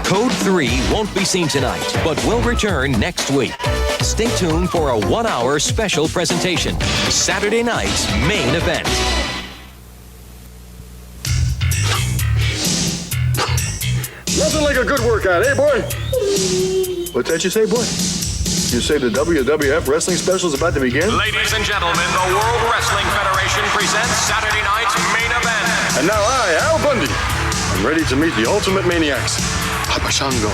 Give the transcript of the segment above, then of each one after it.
Code 3 won't be seen tonight, but will return next week. Stay tuned for a 1-hour special presentation. Saturday night's main event. Nothing like a good workout, eh, boy? What's that you say, boy? You say the WWF wrestling special is about to begin? Ladies and gentlemen, the World Wrestling Federation presents Saturday night's main event. And now I, Al Bundy, am ready to meet the Ultimate Maniacs, Papa Shango,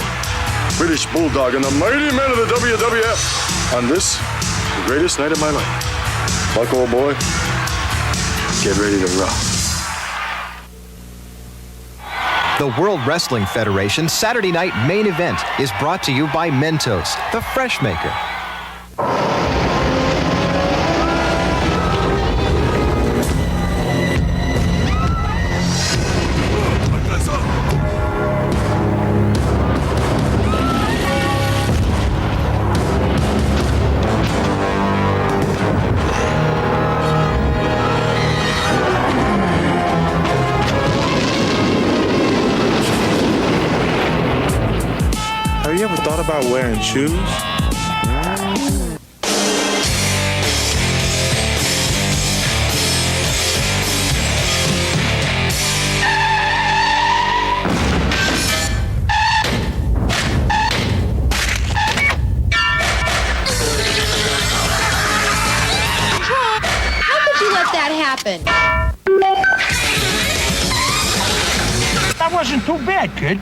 British Bulldog, and the mighty men of the WWF on this, the greatest night of my life. Buck, old boy, get ready to rock. The World Wrestling Federation Saturday Night Main Event is brought to you by Mentos, the Fresh Maker. Have you ever thought about wearing shoes? How could you let that happen? That wasn't too bad, kid.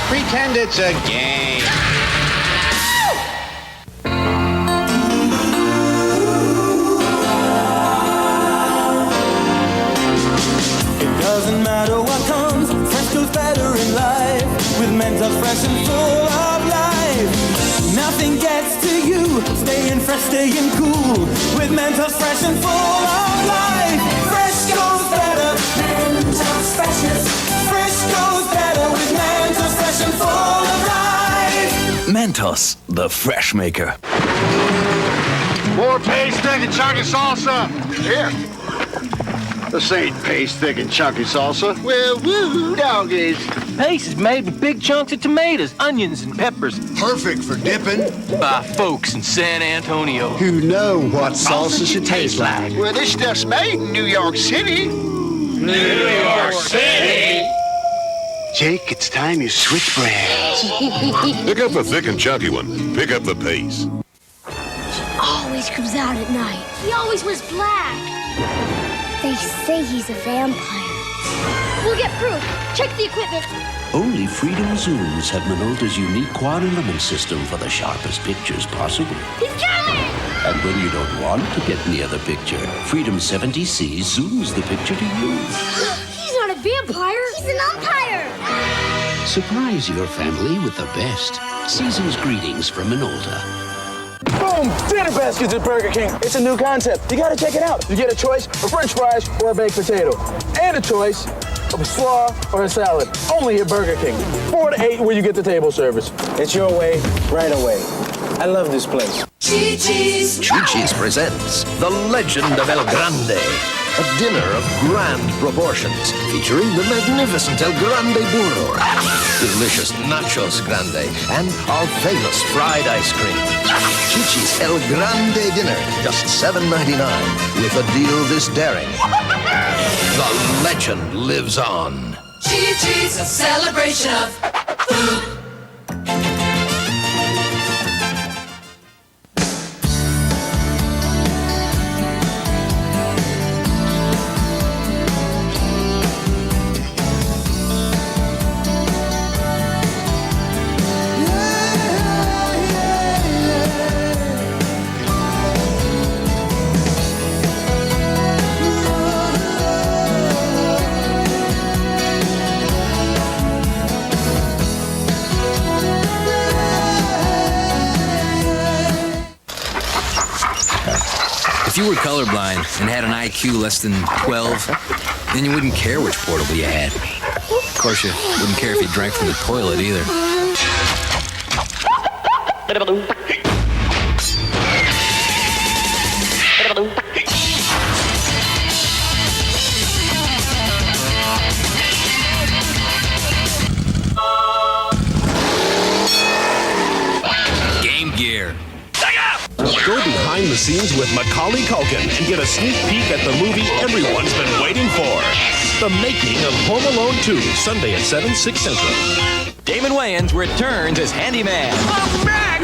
Pretend it's a game. It doesn't matter what comes, fresh goes better in life. With Mentos fresh and full of life. Nothing gets to you, staying fresh, staying cool. With Mentos fresh and full of life. Fresh goes better, Mentos freshness. Fresh goes better with Mentos fresh and full of life. Mentos, the Fresh Maker. More paste, thick, and chunky salsa. Here. This ain't paste, thick, and chunky salsa. Well, woo, doggies. Paste is made with big chunks of tomatoes, onions, and peppers. Perfect for dipping. By folks in San Antonio. Who know what salsa should taste like. Well, this stuff's made in New York City. New York City! Jake, it's time you switch brands. Pick up the thick and chunky one. Pick up the pace. Always comes out at night. He always wears black. They say he's a vampire. We'll get proof. Check the equipment. Only Freedom Zooms have Minolta's unique quad element system for the sharpest pictures possible. He's coming! And when you don't want to get near the picture, Freedom 70C zooms the picture to you. He's not a vampire. He's an umpire. Surprise your family with the best. Season's greetings from Minolta. Boom! Dinner baskets at Burger King. It's a new concept. You gotta check it out. You get a choice of French fries or a baked potato. And a choice of a slaw or a salad. Only at Burger King. 4 to 8 where you get the table service. It's your way, right away. I love this place. Chi-Chi's presents The Legend of El Grande, a dinner of grand proportions featuring the magnificent El Grande Burro, delicious Nachos Grande, and our famous fried ice cream. Chi-Chi's El Grande dinner, just $7.99, with a deal this daring. The legend lives on. Chi-Chi's, a celebration of food. If you were colorblind and had an IQ less than 12, then you wouldn't care which portable you had. Of course, you wouldn't care if you drank from the toilet either. Go behind the scenes with Macaulay Culkin and get a sneak peek at the movie everyone's been waiting for. The Making of Home Alone 2, Sunday at 7, 6 Central. Damon Wayans returns as Handyman. I'm back!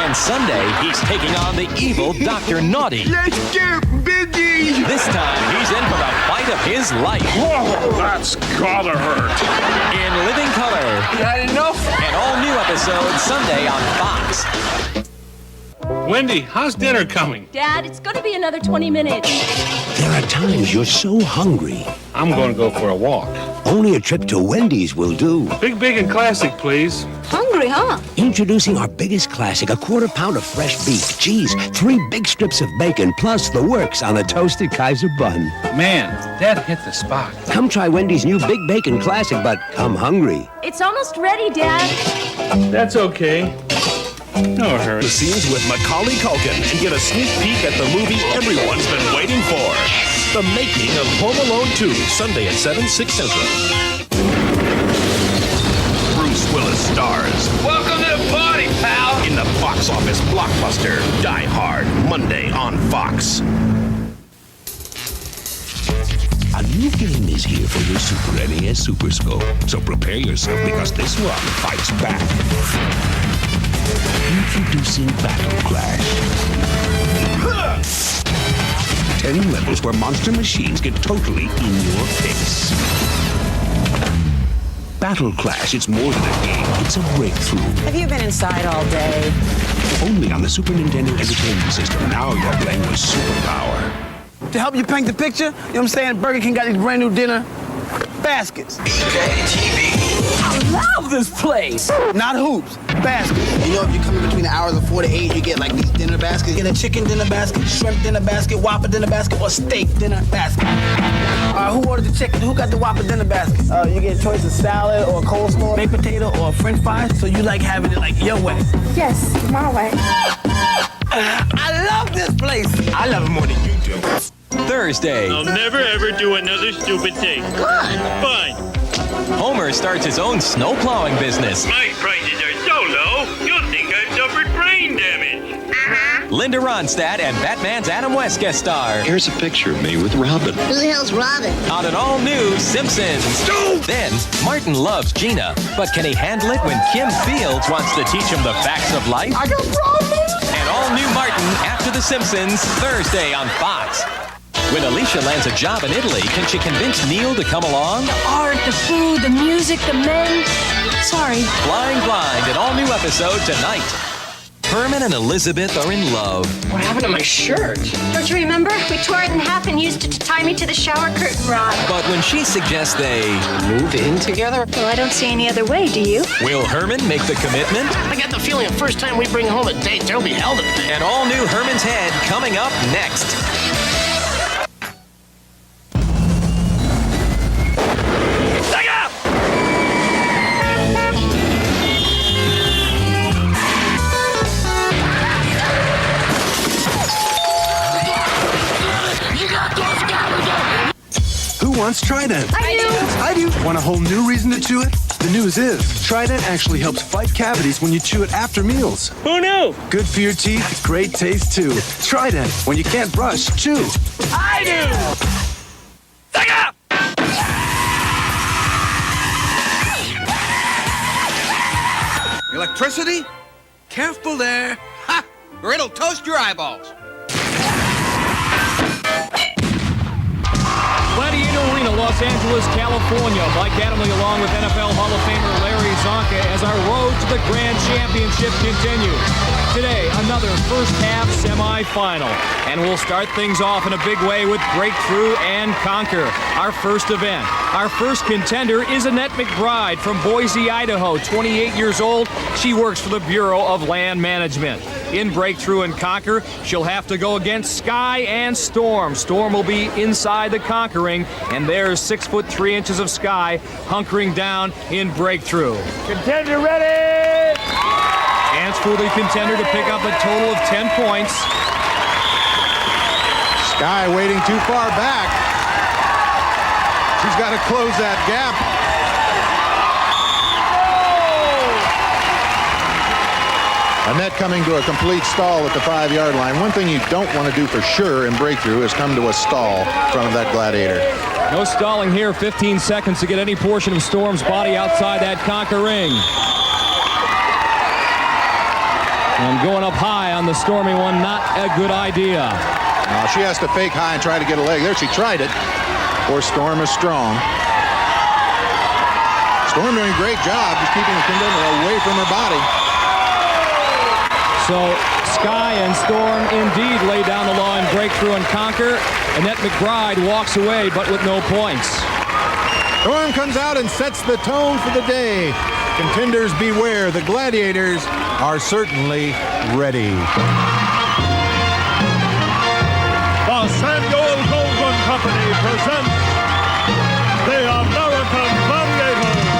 And Sunday, he's taking on the evil Dr. Naughty. Let's get busy! This time, he's in for the fight of his life. Whoa, that's gotta hurt. In living color. You had enough? An all-new episode Sunday on Fox. Wendy, how's dinner coming? Dad, it's going to be another 20 minutes. There are times you're so hungry. I'm going to go for a walk. Only a trip to Wendy's will do. Big, big, and classic, please. Hungry, huh? Introducing our biggest classic, a quarter pound of fresh beef, cheese, 3 big strips of bacon, plus the works on a toasted Kaiser bun. Man, that hit the spot. Come try Wendy's new Big Bacon Classic, but come hungry. It's almost ready, Dad. That's okay. No hurry. The scenes with Macaulay Culkin and get a sneak peek at the movie everyone's been waiting for. The Making of Home Alone 2, Sunday at 7, 6 Central. Bruce Willis stars Welcome to the party, pal! in the box office blockbuster Die Hard, Monday on Fox. A new game is here for your Super NES Super Scope, so prepare yourself because this one fights back. Introducing Battle Clash. 10 levels where monster machines get totally in your face. Battle Clash, it's more than a game, it's a breakthrough. Have you been inside all day? Only on the Super Nintendo Entertainment System. Now you're playing with superpower. To help you paint the picture, you know what I'm saying? Burger King got these brand new dinner baskets. I love this place. Not hoops, baskets. You know, if you come in between the hours of 4 to 8, you get like these dinner baskets. You get a chicken dinner basket, shrimp dinner basket, Whopper dinner basket, or steak dinner basket. Who ordered the chicken? Who got the Whopper dinner basket? You get a choice of salad or coleslaw, baked potato or French fries. So you like having it like your way. Yes, my way. I love this place. I love it more than you do. Thursday, I'll never ever do another stupid thing. Good. Fine. Homer starts his own snow plowing business. My prices are so low, you'll think I've suffered brain damage. Linda Ronstadt and Batman's Adam West guest star. Here's a picture of me with Robin. Who the hell's Robin? On an all-new Simpsons. Then, Martin loves Gina, but can he handle it when Kim Fields wants to teach him the facts of life? I got problems. An all-new Martin after The Simpsons, Thursday on Fox. When Alicia lands a job in Italy, can she convince Neil to come along? The art, the food, the music, the men. Sorry. Flying Blind, an all-new episode tonight. Herman and Elizabeth are in love. What happened to my shirt? Don't you remember? We tore it in half and used it to tie me to the shower curtain rod. But when she suggests they Move in together? Well, I don't see any other way, do you? will Herman make the commitment? I got the feeling the first time we bring home a date, there'll be hell to pay. An all-new Herman's Head coming up next. Who wants Trident? I do. Want a whole new reason to chew it? The news is, Trident actually helps fight cavities when you chew it after meals. Who knew? Good for your teeth, great taste too. Trident, when you can't brush, chew. I do! Electricity? Careful there. Ha! Or it'll toast your eyeballs. Gladiator Arena, Los Angeles, California. Mike Adamle along with NFL Hall of Famer Larry Zonka as our road to the Grand Championship continues. Today, another first half semifinal. And we'll start things off in a big way with Breakthrough and Conquer, our first event. Our first contender is Annette McBride from Boise, Idaho, 28 years old. She works for the Bureau of Land Management. In Breakthrough and Conquer, she'll have to go against Sky and Storm. Storm will be inside the conquering, and there's 6'3" of Sky hunkering down in Breakthrough. Contender ready! Chance for the contender to pick up a total of 10 points. Sky waiting too far back. She's got to close that gap. Annette coming to a complete stall at the 5-yard line. One thing you don't want to do for sure in breakthrough is come to a stall in front of that Gladiator. No stalling here. 15 seconds to get any portion of Storm's body outside that conquer ring. And going up high on the Stormy one, not a good idea. She has to fake high and try to get a leg. There, she tried it. Poor Storm is strong. Storm doing a great job just keeping the contender away from her body. So Sky and Storm indeed lay down the law in breakthrough and conquer. Annette McBride walks away, but with no points. Storm comes out and sets the tone for the day. Contenders beware. The Gladiators are certainly ready. The Samuel Goldwyn Company presents the American Gladiators.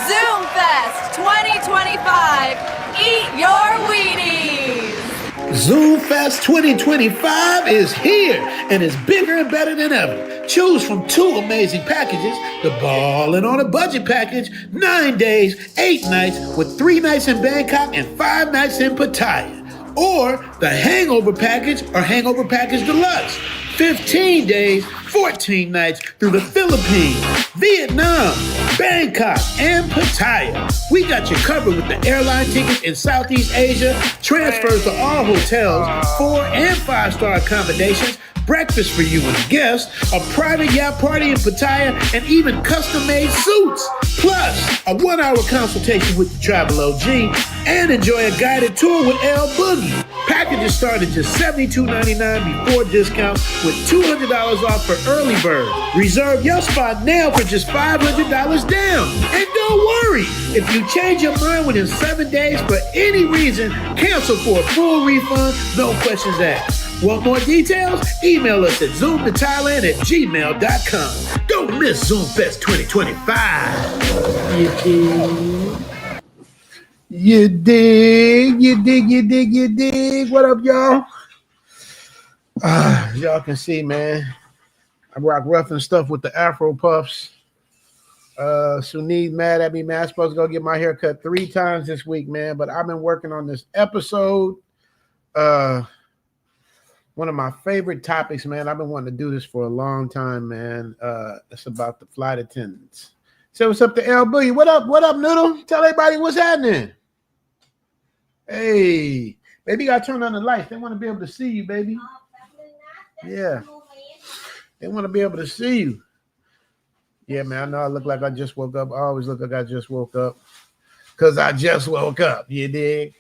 Zoom Fest 2025. Eat your Wheaties. Zoom Fest 2025 is here and is bigger and better than ever. Choose from 2 amazing packages: the Ballin' on a Budget package, 9 days, 8 nights with 3 nights in Bangkok and 5 nights in Pattaya. Or the Hangover package or Hangover Package Deluxe, 15 days, 14 nights through the Philippines, Vietnam, Bangkok, and Pattaya. We got you covered with the airline tickets in Southeast Asia, transfers to all hotels, 4- and 5-star accommodations, breakfast for you and guests, a private yacht party in Pattaya, and even custom-made suits. Plus, a 1-hour consultation with the Travel OG, and enjoy a guided tour with L Boogie. Packages start at just $72.99 before discounts, with $200 off for early bird. Reserve your spot now for just $500 down. And don't worry, if you change your mind within 7 days for any reason, cancel for a full refund, no questions asked. Want more details? Email us at zoomtothailand@gmail.com. Don't miss Zoom Fest 2025. You dig? You dig? You dig? You dig? What up, y'all? Y'all can see, man, I rock rough and stuff with the Afro Puffs. Sunit mad at me, man. I'm supposed to go get my hair cut 3 times this week, man, but I've been working on this episode. One of my favorite topics, man. I've been wanting to do this for a long time, man. It's about the flight attendants. Say what's up to L Boogie. What up, Noodle? Tell everybody what's happening. Hey, baby, you gotta turn on the lights. They want to be able to see you, baby. Yeah. They want to be able to see you. Yeah, man, I know I look like I just woke up. I always look like I just woke up because I just woke up. You dig?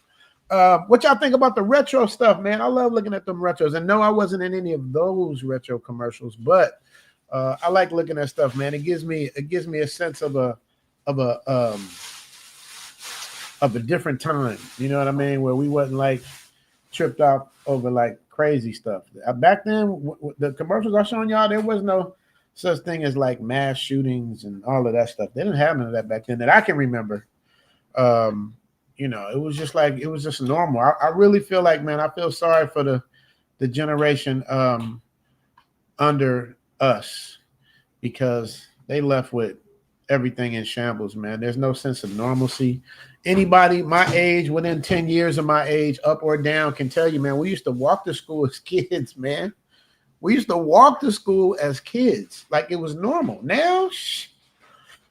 What y'all think about the retro stuff, man? I love looking at them retros. And no, I wasn't in any of those retro commercials, but I like looking at stuff, man. It gives me a sense of a different time. You know what I mean? Where we wasn't like tripped out over like crazy stuff. Back then, the commercials I showing y'all, there was no such thing as like mass shootings and all of that stuff. They didn't have none of that back then that I can remember. You know, it was just normal. I really feel like, man, I feel sorry for the generation under us because they left with everything in shambles, man. There's no sense of normalcy. Anybody my age, within 10 years of my age, up or down, can tell you, man, we used to walk to school as kids, man. We used to walk to school as kids like it was normal. Now,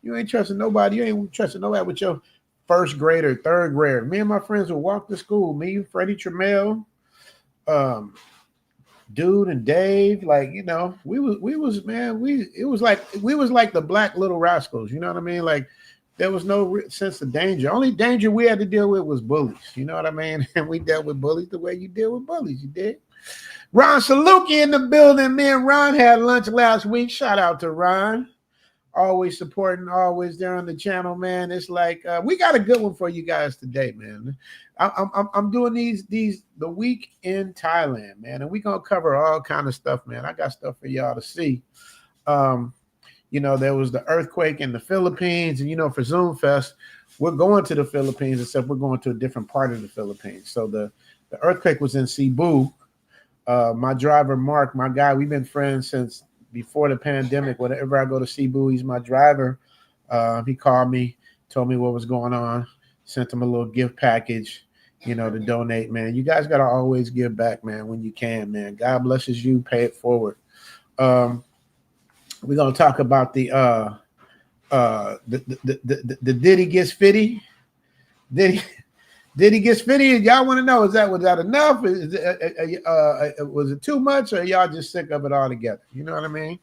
you ain't trusting nobody. You ain't trusting nobody with your first grader, third grader. Me and my friends would walk to school. Me, Freddie Trammell, Dude and Dave. Like, you know, we was like the Black Little Rascals. You know what I mean? Like, there was no sense of danger. Only danger we had to deal with was bullies. You know what I mean? And we dealt with bullies the way you deal with bullies. You did. Ron Saluki in the building. Me and Ron had lunch last week. Shout out to Ron. Always supporting, always there on the channel, man. It's like we got a good one for you guys today, man. I'm doing the week in Thailand, man, and we're gonna cover all kind of stuff, man. I got stuff for y'all to see. You know, there was the earthquake in the Philippines, and you know, for Zoom Fest, we're going to the Philippines, except we're going to a different part of the Philippines. So the earthquake was in Cebu. My driver, Mark, my guy, we've been friends since before the pandemic. Whenever I go to Cebu, he's my driver. He called me, told me what was going on, sent him a little gift package, you know, to donate, man. You guys got to always give back, man, when you can, man. God blesses you. Pay it forward. We're going to talk about the Diddy Gets Fitty. Diddy Gets Fitty. Y'all want to know, was that enough? Was it too much, or y'all just sick of it all together? You know what I mean?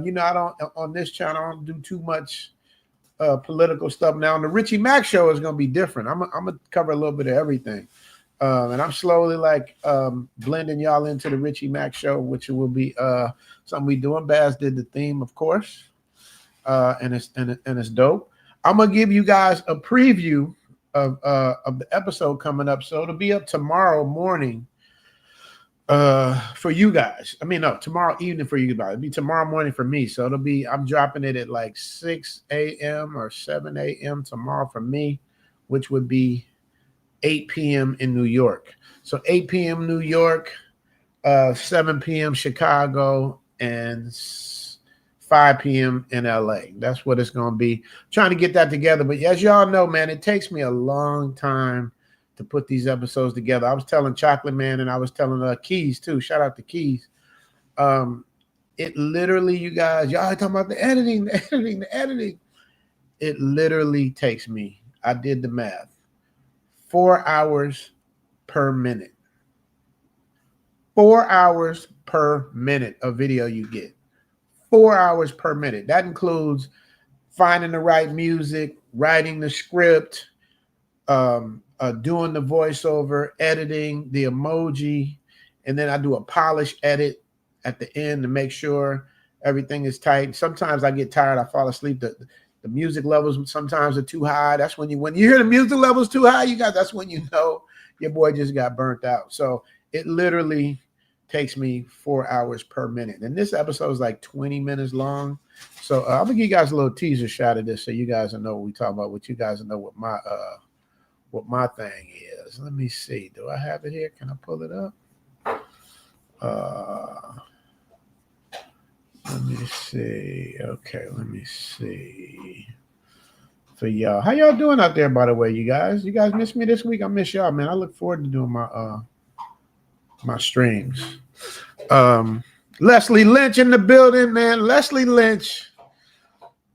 You know, I don't, on this channel, I don't do too much political stuff. Now, on the Richie Mack show is going to be different. I'm going to cover a little bit of everything. And I'm slowly like blending y'all into the Richie Mack show, which will be something we doing. Baz did the theme, of course, and it's dope. I'm gonna give you guys a preview of the episode coming up. So it'll be up tomorrow morning for you guys. I mean, no, tomorrow evening for you guys. It'll be tomorrow morning for me. So it'll be, I'm dropping it at like 6 a.m. or 7 a.m. tomorrow for me, which would be 8 p.m. in New York. So 8 p.m. New York, 7 p.m. Chicago, and 5 p.m. in LA. That's what it's going to be. Trying to get that together. But as y'all know, man, it takes me a long time to put these episodes together. I was telling Chocolate Man, and I was telling Keys too. Shout out to Keys. It literally, you guys, y'all talking about the editing. It literally takes me, I did the math, 4 hours per minute. 4 hours per minute of video you get. 4 hours per minute. That includes finding the right music, writing the script, doing the voiceover, editing, the emoji, and then I do a polish edit at the end to make sure everything is tight. Sometimes I get tired, I fall asleep. The music levels sometimes are too high. That's when you hear the music levels too high, you guys, that's when you know your boy just got burnt out. So it literally takes me 4 hours per minute. And this episode is like 20 minutes long. So I'm gonna give you guys a little teaser shot of this so you guys will know what we talk about, what you guys will know what my thing is. Let me see. Do I have it here? Can I pull it up? Let me see. Okay, let me see. For y'all. How y'all doing out there, by the way, you guys? You guys miss me this week? I miss y'all, man. I look forward to doing my streams. Leslie Lynch in the building, man. Leslie Lynch.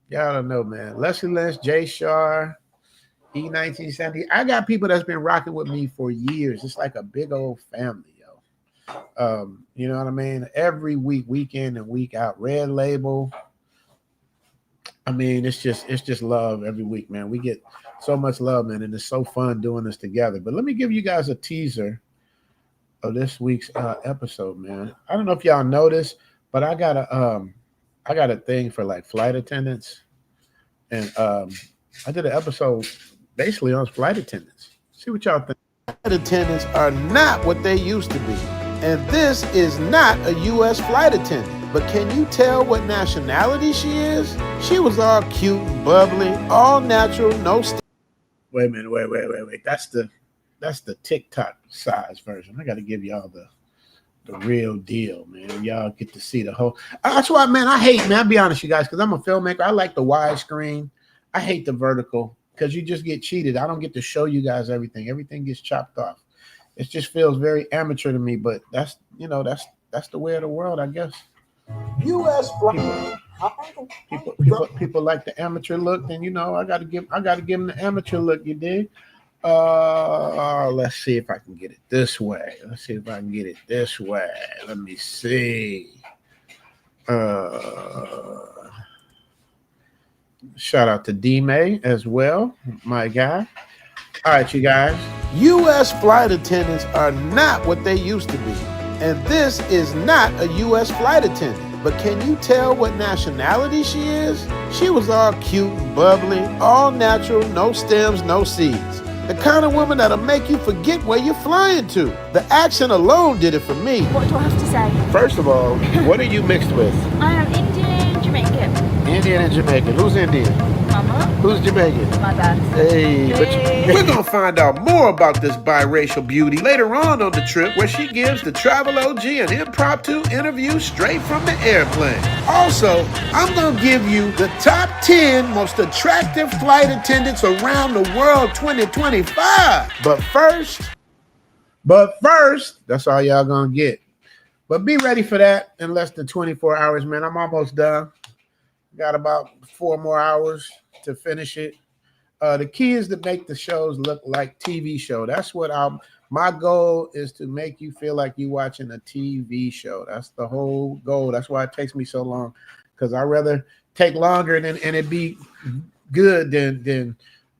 Y'all don't know, man. Leslie Lynch, Jay Shar, E1970. I got people that's been rocking with me for years. It's like a big old family, yo. You know what I mean? Every week, week in and week out. Red Label. I mean, it's just love every week, man. We get so much love, man, and it's so fun doing this together. But let me give you guys a teaser of this week's episode, man. I don't know if y'all noticed, but I got a thing for like flight attendants, and I did an episode basically on flight attendants. See what y'all think. Flight attendants are not what they used to be, and this is not a U.S. flight attendant. But can you tell what nationality she is? She was all cute and bubbly, all natural, no. Wait a minute, wait. That's the TikTok size version. I got to give y'all the real deal, man. Y'all get to see the whole. That's why, man, I hate, man, I'll be honest, you guys, because I'm a filmmaker. I like the widescreen. I hate the vertical because you just get cheated. I don't get to show you guys everything. Everything gets chopped off. It just feels very amateur to me, but that's the way of the world, I guess. U.S. People like the amateur look, then I gotta give them the amateur look. You dig? Let's see if I can get it this way. Let me see. Shout out to D-May as well, my guy. All right, you guys. U.S. flight attendants are not what they used to be. And this is not a U.S. flight attendant. But can you tell what nationality she is? She was all cute and bubbly, all natural, no stems, no seeds. The kind of woman that'll make you forget where you're flying to. The accent alone did it for me. What do I have to say? First of all, what are you mixed with? I am Indian and Jamaican. Indian and Jamaican. Who's Indian? My mom. Who's Jamaican? My dad. Hey, but we're gonna find out more about this biracial beauty later on the trip, where she gives the travel OG an impromptu interview straight from the airplane. Also, I'm gonna give you the top 10 most attractive flight attendants around the world 2025. But first, that's all y'all gonna get. But be ready for that in less than 24 hours, man. I'm almost done. Got about 4 more hours to finish it. The key is to make the shows look like TV show. That's what my goal is, to make you feel like you watching a TV show. That's the whole goal. That's why it takes me so long, because I'd rather take longer and it be good than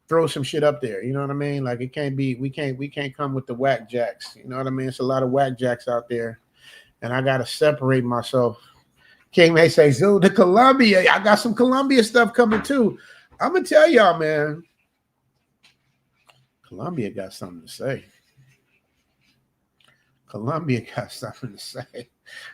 throw some shit up there. You know what I mean? Like, it can't be, we can't come with the whack jacks. You know what I mean? It's a lot of whack jacks out there, and I gotta separate myself. King may say, Zoom to Colombia. I got some Colombia stuff coming too. I'm gonna tell y'all, man. Colombia got something to say. Colombia got something to say.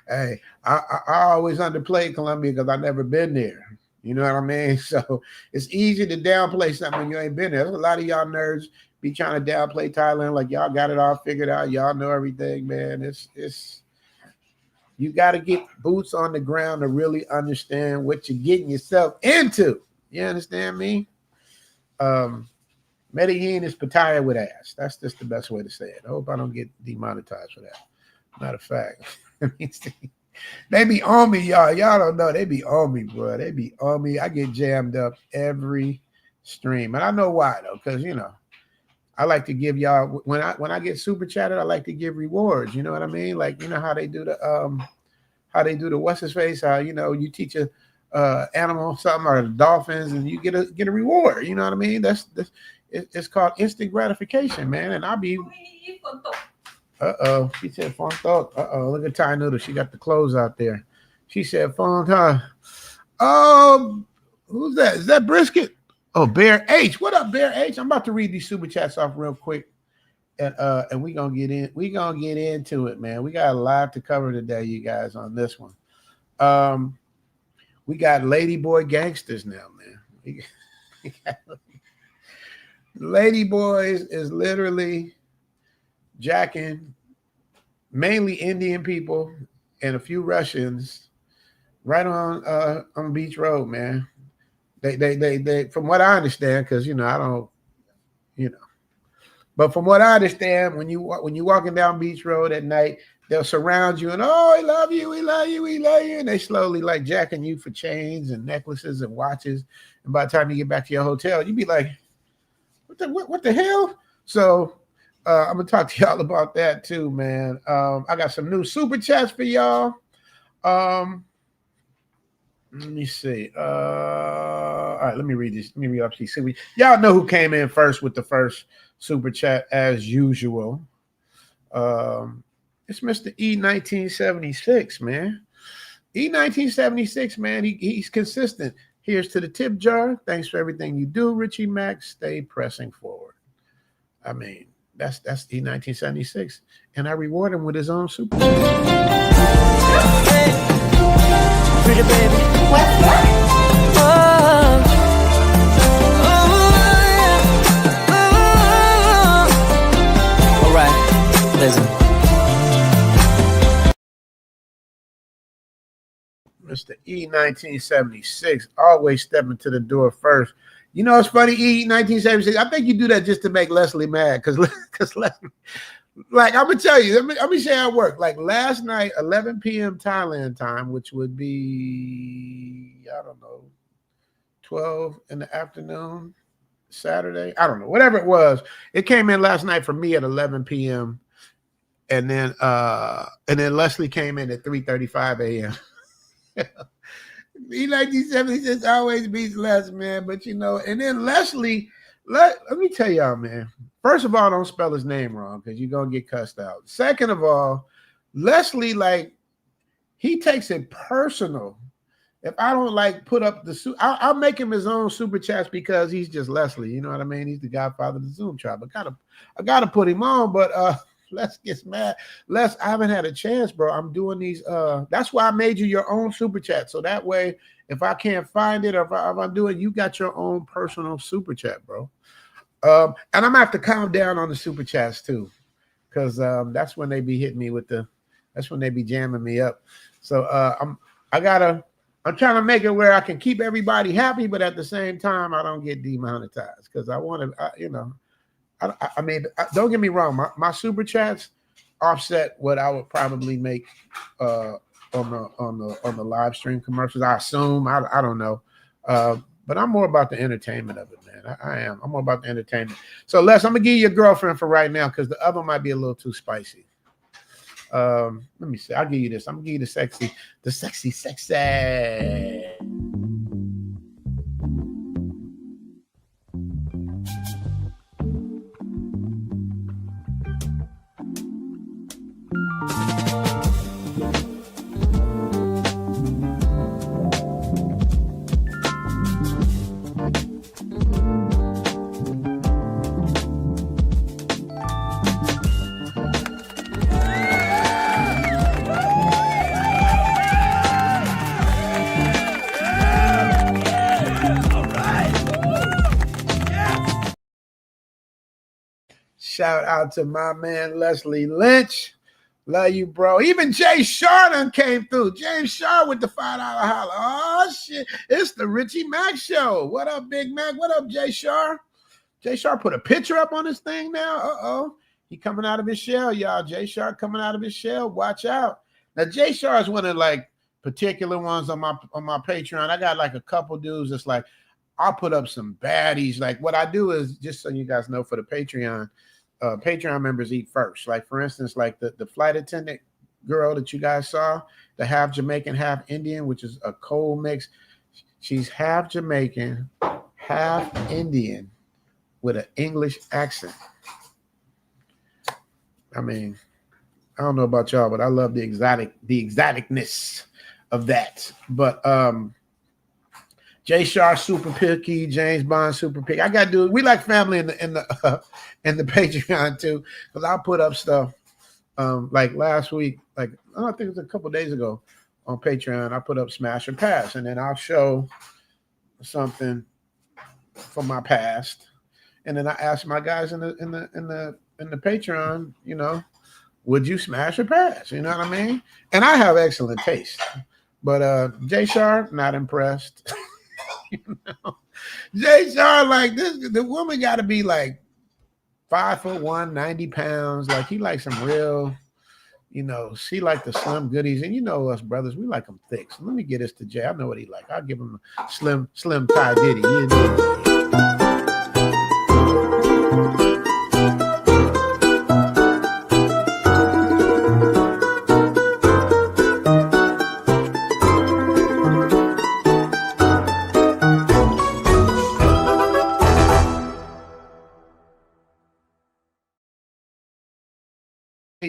Hey, I always underplayed Colombia because I've never been there. You know what I mean? So it's easy to downplay something when you ain't been there. There's a lot of y'all nerds be trying to downplay Thailand like y'all got it all figured out. Y'all know everything, man. It's you got to get boots on the ground to really understand what you're getting yourself into. You understand me? Medellin is Pattaya with ass. That's just the best way to say it. I hope I don't get demonetized for that. Matter of fact, they be on me, y'all. Y'all don't know. They be on me, bro. They be on me. I get jammed up every stream. And I know why, though, because, you know, I like to give y'all, when I get super chatted, I like to give rewards. You know what I mean? Like, you know how they do the what's his face? How, you know, you teach a animal something, or the dolphins, and you get a reward. You know what I mean? It's called instant gratification, man. And I'll be she said phone thought. Look at Thai Noodle. She got the clothes out there. She said phone huh? Who's that? Is that Brisket? Oh, Bear H. What up, Bear H? I'm about to read these super chats off real quick. And we gonna get into it, man. We got a lot to cover today, you guys, on this one. We got LadyBoy Gangstas now, man. LadyBoy is literally jacking mainly Indian people and a few Russians right on Beach Road, man. They from what I understand, because, you know, I don't, you know, but from what I understand, when you walking down Beach Road at night, they'll surround you and, oh, I love you, we love you, we love you, and they slowly like jacking you for chains and necklaces and watches. And by the time you get back to your hotel, you be like, what the hell? So I'm gonna talk to y'all about that too, man. I got some new super chats for y'all. Let me see. All right, let me read this. Let me read up these. Y'all know who came in first with the first super chat as usual. It's Mr. E1976, man. E1976, man. He's consistent. Here's to the tip jar. Thanks for everything you do, Richie Max. Stay pressing forward. I mean, that's E1976, and I reward him with his own super chat. Pretty baby. What's that? All right, listen. Mr. E1976, always stepping to the door first. You know, it's funny, E1976. I think you do that just to make Leslie mad, because Leslie, like, I'm gonna tell you, let me say how it worked. Like last night, 11 p.m. Thailand time, which would be, I don't know, 12 in the afternoon, Saturday. I don't know, whatever it was. It came in last night for me at 11 p.m. And then Leslie came in at 3:35 a.m. E1976 always beats Les, man. But you know, and then Leslie, let me tell y'all, man. First of all, don't spell his name wrong, because you're gonna get cussed out. Second of all, Leslie, like, he takes it personal. If I don't like put up the I'll make him his own super chats, because he's just Leslie. You know what I mean? He's the godfather of the Zoom tribe. I gotta put him on, but Les gets mad. Les, I haven't had a chance, bro. I'm doing these. That's why I made you your own super chat. So that way, if I can't find it or if I'm doing, you got your own personal super chat, bro. And I'm gonna have to calm down on the super chats too, because that's when they be hitting me with that's when they be jamming me up. So I'm trying to make it where I can keep everybody happy, but at the same time, I don't get demonetized because I want to, I mean, don't get me wrong. My super chats offset what I would probably make on the live stream commercials. I assume. I don't know. But I'm more about the entertainment of it, man. I am. I'm more about the entertainment. So, Les, I'm gonna give you your girlfriend for right now because the other might be a little too spicy. Let me see. I'll give you this. I'm gonna give you the sexy. Shout out to my man Leslie Lynch. Love you, bro. Even Jay Shar done came through. James Shar with the $5 holler. Oh, shit. It's the Richie Mac show. What up, Big Mac? What up, Jay Shar? Jay Shar put a picture up on this thing now. Uh-oh. He coming out of his shell, y'all. Jay Shar coming out of his shell. Watch out. Now, Jay Shar is one of, like, particular ones on my Patreon. I got, like, a couple dudes that's like, I'll put up some baddies. Like, what I do is, just so you guys know, for the Patreon members eat first. Like, for instance, like the flight attendant girl that you guys saw, the half Jamaican, half Indian, which is a cold mix. She's half Jamaican, half Indian with an English accent. I mean, I don't know about y'all, but I love the exoticness of that. But Jay Shar super picky, James Bond super picky. I gotta do it. We like family in the Patreon too, because I'll put up stuff like last week, like I think it was a couple days ago on Patreon. I put up Smash and Pass, and then I'll show something from my past, and then I ask my guys in the Patreon, would you smash or pass? You know what I mean? And I have excellent taste, but Jay Shar not impressed. Jay Shar, like this, the woman got to be like 5'1", 90 pounds. Like he likes some real, she like the slim goodies, and us brothers, we like them thick. So let me get this to Jay. I know what he like. I'll give him a slim Thai Diddy.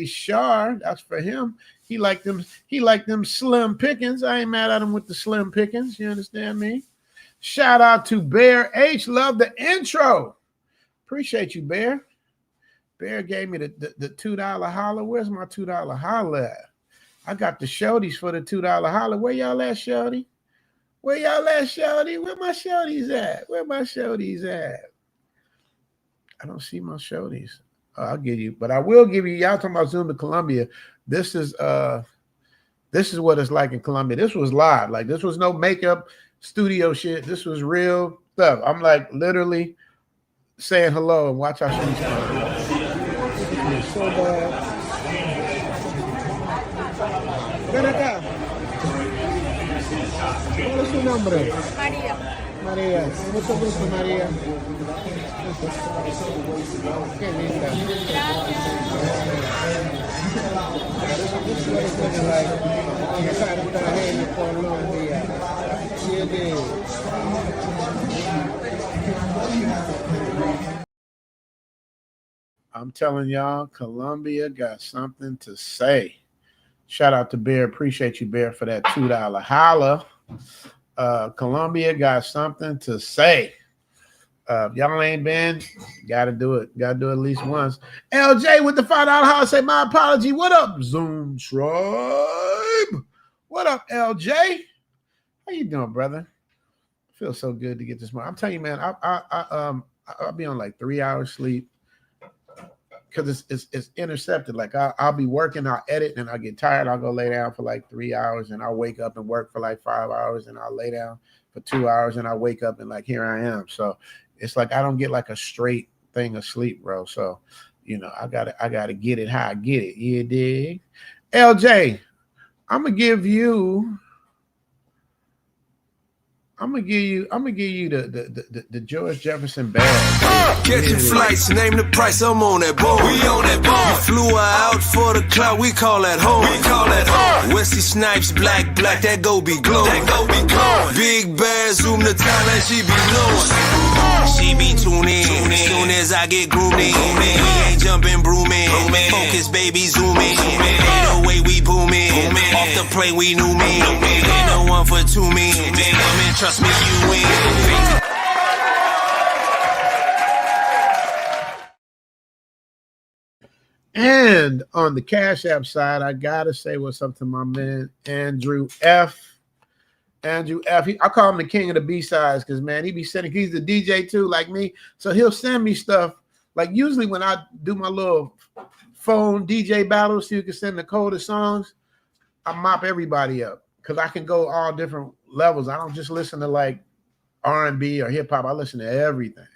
Shar, that's for him. He liked them slim pickings. I ain't mad at him with the slim pickings. You understand me? Shout out to Bear H. Love the intro. Appreciate you, Bear. Bear gave me the $2 holler. Where's my $2 holler at? I got the shorties for the $2 holler. Where y'all at, shorty? Where y'all at, shorty? Where my shorties at? Where my shorties at? I don't see my shorties. I'll give you, but I will give you. Y'all talking about Zoom to Colombia? This is what it's like in Colombia. This was live. Like this was no makeup studio shit. This was real stuff. I'm like literally saying hello and watch how she's going. So bad. Ven acá. ¿Cuál es su nombre? María. María. Mucho gusto, María. Qué linda. I'm telling y'all, Colombia got something to say. Shout out to Bear. Appreciate you, Bear, for that $2 holla. Colombia got something to say. Y'all ain't been, gotta do it. Gotta do it at least once. LJ with the $5 holler say my apology. What up, Zoom Tribe? What up, LJ? How you doing, brother? Feels so good to get this morning. I'm telling you, man, I'll be on like 3 hours sleep because it's intercepted. Like I'll be working, I'll edit, and I'll get tired. I'll go lay down for like 3 hours, and I'll wake up and work for like 5 hours, and I'll lay down for 2 hours, and I'll wake up and like here I am. So it's like I don't get like a straight thing of sleep, bro. So I gotta get it how I get it. You dig? LJ, I'm gonna give you the George Jefferson bag. Catching flights, name the price, I'm on that boat. We on that boat. You flew her out for the cloud, we call that home. We call that home. Wesley Snipes, black, that go be glowing. That go be glowing. Big bad, zoom to Thailand, she be blowing. She be tuning, soon as I get grooming. We ain't jumping, brooming. Focus, baby, zooming. Ain't no way we booming. Off the plane, we knew me. Ain't no one for two me. Trust me, you win. And on the Cash App side, I gotta say what's up to my man Andrew F. Andrew F. I call him the king of the B-sides because, man, he be sending. He's the DJ too, like me. So he'll send me stuff. Like usually when I do my little phone DJ battles, so you can send the coldest songs, I mop everybody up because I can go all different levels. I don't just listen to like R&B or hip hop. I listen to everything.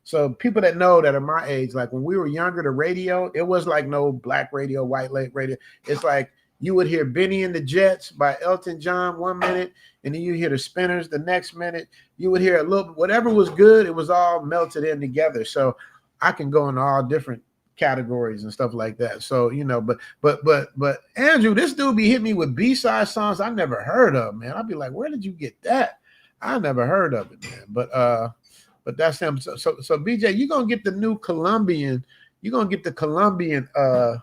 So people that know that are my age, like when we were younger, the radio, it was like no black radio, white radio. It's like you would hear Benny and the Jets by Elton John 1 minute, and then you hear the Spinners the next minute. You would hear a little, whatever was good, it was all melted in together. So I can go into all different categories and stuff like that. So, but Andrew, this dude be hitting me with B-side songs I never heard of, man. I'd be like, where did you get that? I never heard of it, man. But that's him. So BJ, you're gonna get the new Colombian. You're gonna get the Colombian. No,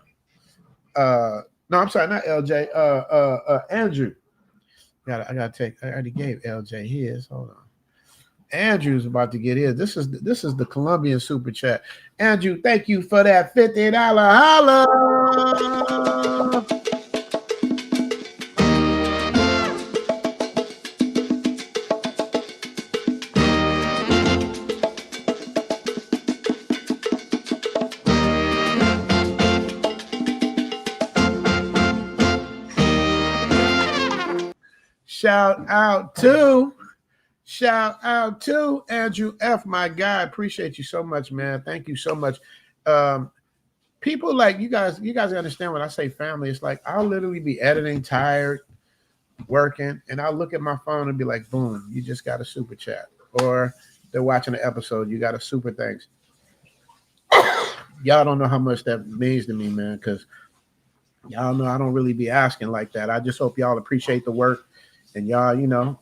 I'm sorry, not LJ. Andrew. I already gave LJ his. Hold on. Andrew's about to get his. This is the Colombian super chat. Andrew, thank you for that $50 holla. Shout out to Andrew F, my guy. Appreciate you so much, man. Thank you so much. People like you guys understand when I say family. It's like I'll literally be editing, tired, working, and I'll look at my phone and be like, boom, you just got a super chat. Or they're watching an episode, you got a super thanks. Y'all don't know how much that means to me, man, because y'all know I don't really be asking like that. I just hope y'all appreciate the work and y'all,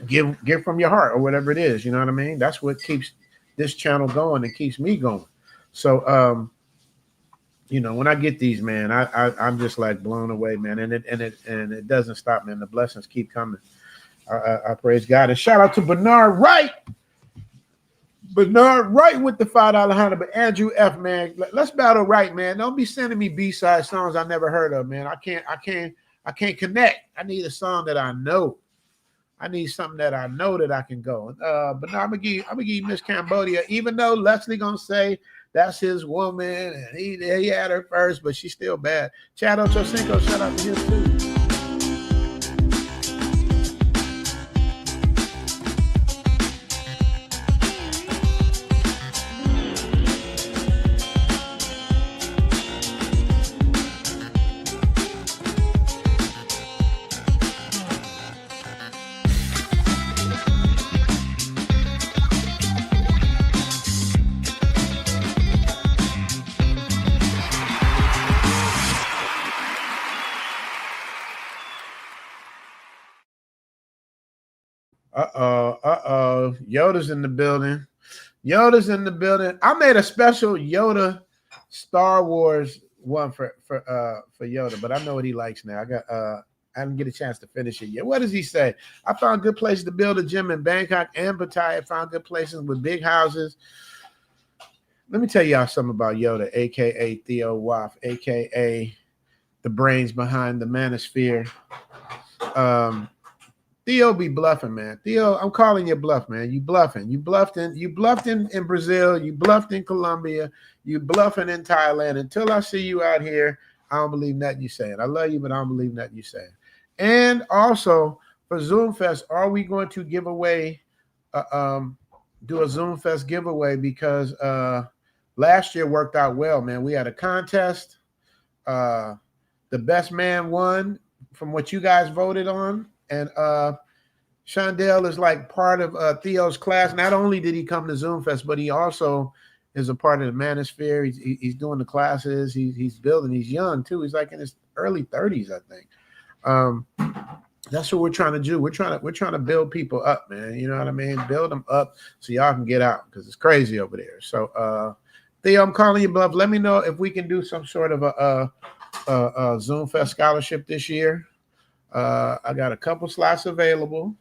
give from your heart or whatever it is. You know what I mean? That's what keeps this channel going and keeps me going. So, when I get these, man, I'm just like blown away, man. And it doesn't stop, man. The blessings keep coming. I praise God. And shout out to Bernard Wright. Bernard Wright with the $5 honor. But Andrew F, man, let's battle right, man. Don't be sending me B-side songs I never heard of, man. I can't connect. I need a song that I know. I need something that I know that I can go. But no, I'm gonna give you Miss Cambodia, even though Leslie gonna say that's his woman and he had her first, but she's still bad. Chad Ochocinco, shout out to him too. Yoda's in the building. I made a special Yoda Star Wars one for Yoda, but I know what he likes now. I got I didn't get a chance to finish it yet. What does he say? I found good places to build a gym in Bangkok and Pattaya. I found good places with big houses. Let me tell y'all something about Yoda, a.k.a. Theo Waff, a.k.a. the brains behind the Manosphere. Theo be bluffing, man. Theo, I'm calling you bluff, man. You bluffing. You bluffed in Brazil. You bluffed in Colombia. You bluffing in Thailand. Until I see you out here, I don't believe nothing you're saying. I love you, but I don't believe nothing you're saying. And also for Zoom Fest, are we going to give away, do a Zoom Fest giveaway? Because last year worked out well, man. We had a contest. The best man won from what you guys voted on. And Shondell is like part of Theo's class. Not only did he come to Zoom Fest, but he also is a part of the Manosphere. He's doing the classes. He's building. He's young too. He's like in his early 30s, I think. That's what we're trying to do. We're trying to build people up, man. You know what I mean? Build them up so y'all can get out because it's crazy over there. So Theo, I'm calling you bluff. Let me know if we can do some sort of a Zoom Fest scholarship this year. I got a couple slots available,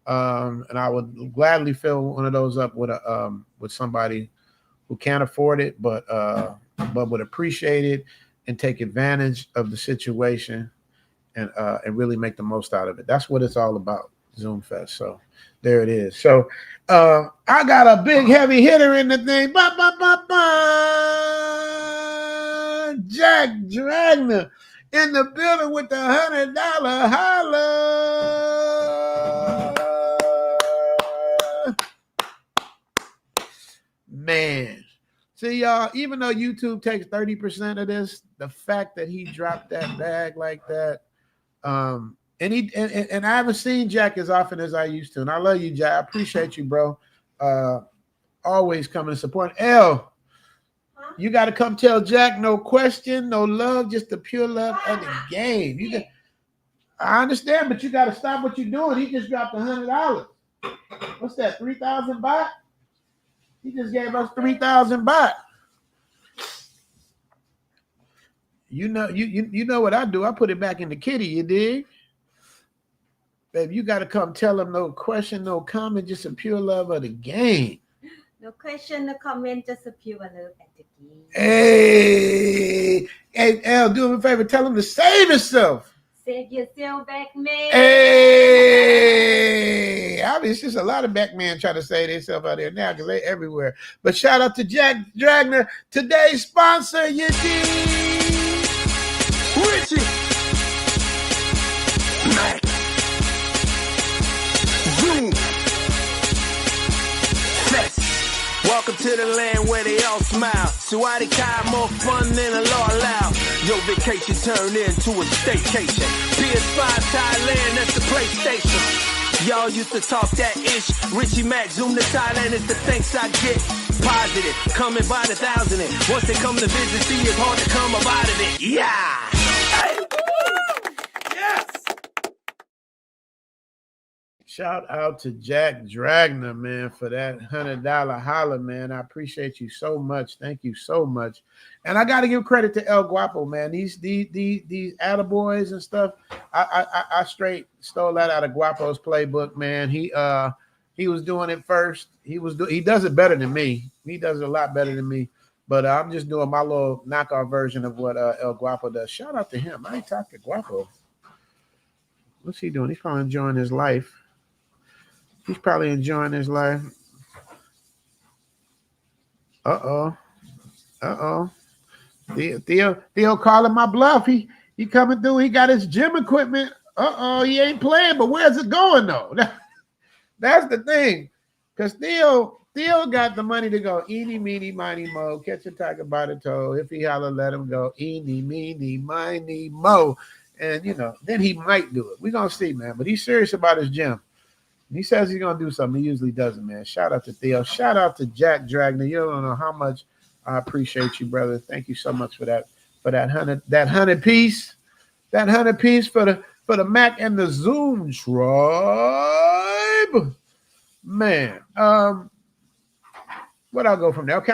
and I would gladly fill one of those up with somebody who can't afford it, but would appreciate it and take advantage of the situation and really make the most out of it. That's what it's all about, Zoom Fest. So there it is. So I got a big heavy hitter in the thing. Jack Dragner in the building with the $100 holla. Man. See, y'all, even though YouTube takes 30% of this, the fact that he dropped that bag like that, and I haven't seen Jack as often as I used to. And I love you, Jack. I appreciate you, bro. Always coming to support. L, you got to come tell Jack no question, no love, just the pure love of the game. I understand, but you got to stop what you're doing. He just dropped $100. What's that, 3,000 baht? He just gave us 3,000 baht. You know what I do. I put it back in the kitty, you dig? Babe, you got to come tell him no question, no comment, just a pure love of the game. No question, no comment, just a pure love at the game. Hey, L, do him a favor. Tell him to save himself. Save yourself, back man. Hey, I mean, it's just a lot of back men trying to save themselves out there now because they're everywhere. But shout out to Jack Dragner, today's sponsor, you dig? Richie. Mac. Zoom. Welcome to the land where they all smile. Suwadi Kai, more fun than a law allow. Your vacation turned into a staycation. PS5 Thailand, that's the PlayStation. Y'all used to talk that ish. Richie Mac, Zoom to Thailand is the thanks I get. Positive, coming by the thousand. Once they come to visit, see it's hard to come up out of it. Yeah! Yes! Shout out to Jack Dragner, man, for that $100 holla, man. I appreciate you so much. Thank you so much. And I got to give credit to El Guapo, man. These attaboys and stuff. I straight stole that out of Guapo's playbook, man. He was doing it first. He does it better than me. He does it a lot better than me. But I'm just doing my little knockoff version of what El Guapo does. Shout out to him. I ain't talking to Guapo. What's he doing? He's probably enjoying his life. He's probably enjoying his life. Uh-oh. Theo calling my bluff. He coming through. He got his gym equipment. Uh-oh, he ain't playing, but where's it going, though? That's the thing. Because Theo got the money to go eeny, meeny, miny, mo, catch a tiger by the toe. If he holler, let him go eeny, meeny, miny, mo. And, then he might do it. We're going to see, man. But he's serious about his gym. He says he's going to do something. He usually doesn't, man. Shout out to Theo. Shout out to Jack Dragner. You don't know how much I appreciate you, brother. Thank you so much for that $100 piece. That $100 piece for the Mac and the Zoom tribe. Man. Where'd I go from there? Okay,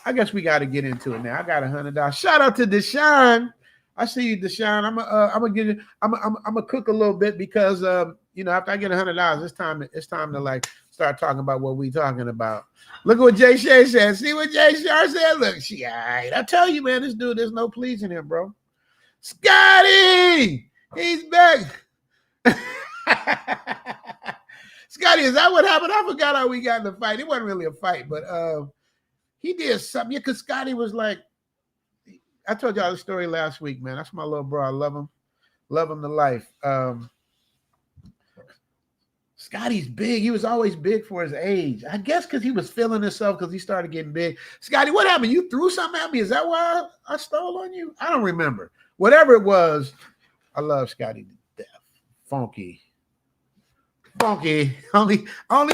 I guess we got to get into it now. I got $100. Shout out to Deshaun. I see you, Deshaun. I'm gonna give you. I'm gonna cook a little bit because after I get $100, it's time to like start talking about what we talking about. Look at what Jay Shay said. See what Jay Shay said? Look, she all right. I tell you, man, this dude, there's no pleasing him, bro. Scotty, he's back. Scotty, is that what happened? I forgot how we got in the fight. It wasn't really a fight, but he did something. Yeah, because Scotty was like, I told y'all the story last week, man. That's my little bro. I love him. Love him to life. Scotty's big. He was always big for his age. I guess because he was feeling himself because he started getting big. Scotty, what happened? You threw something at me? Is that why I stole on you? I don't remember. Whatever it was, I love Scotty to death. Funky. Only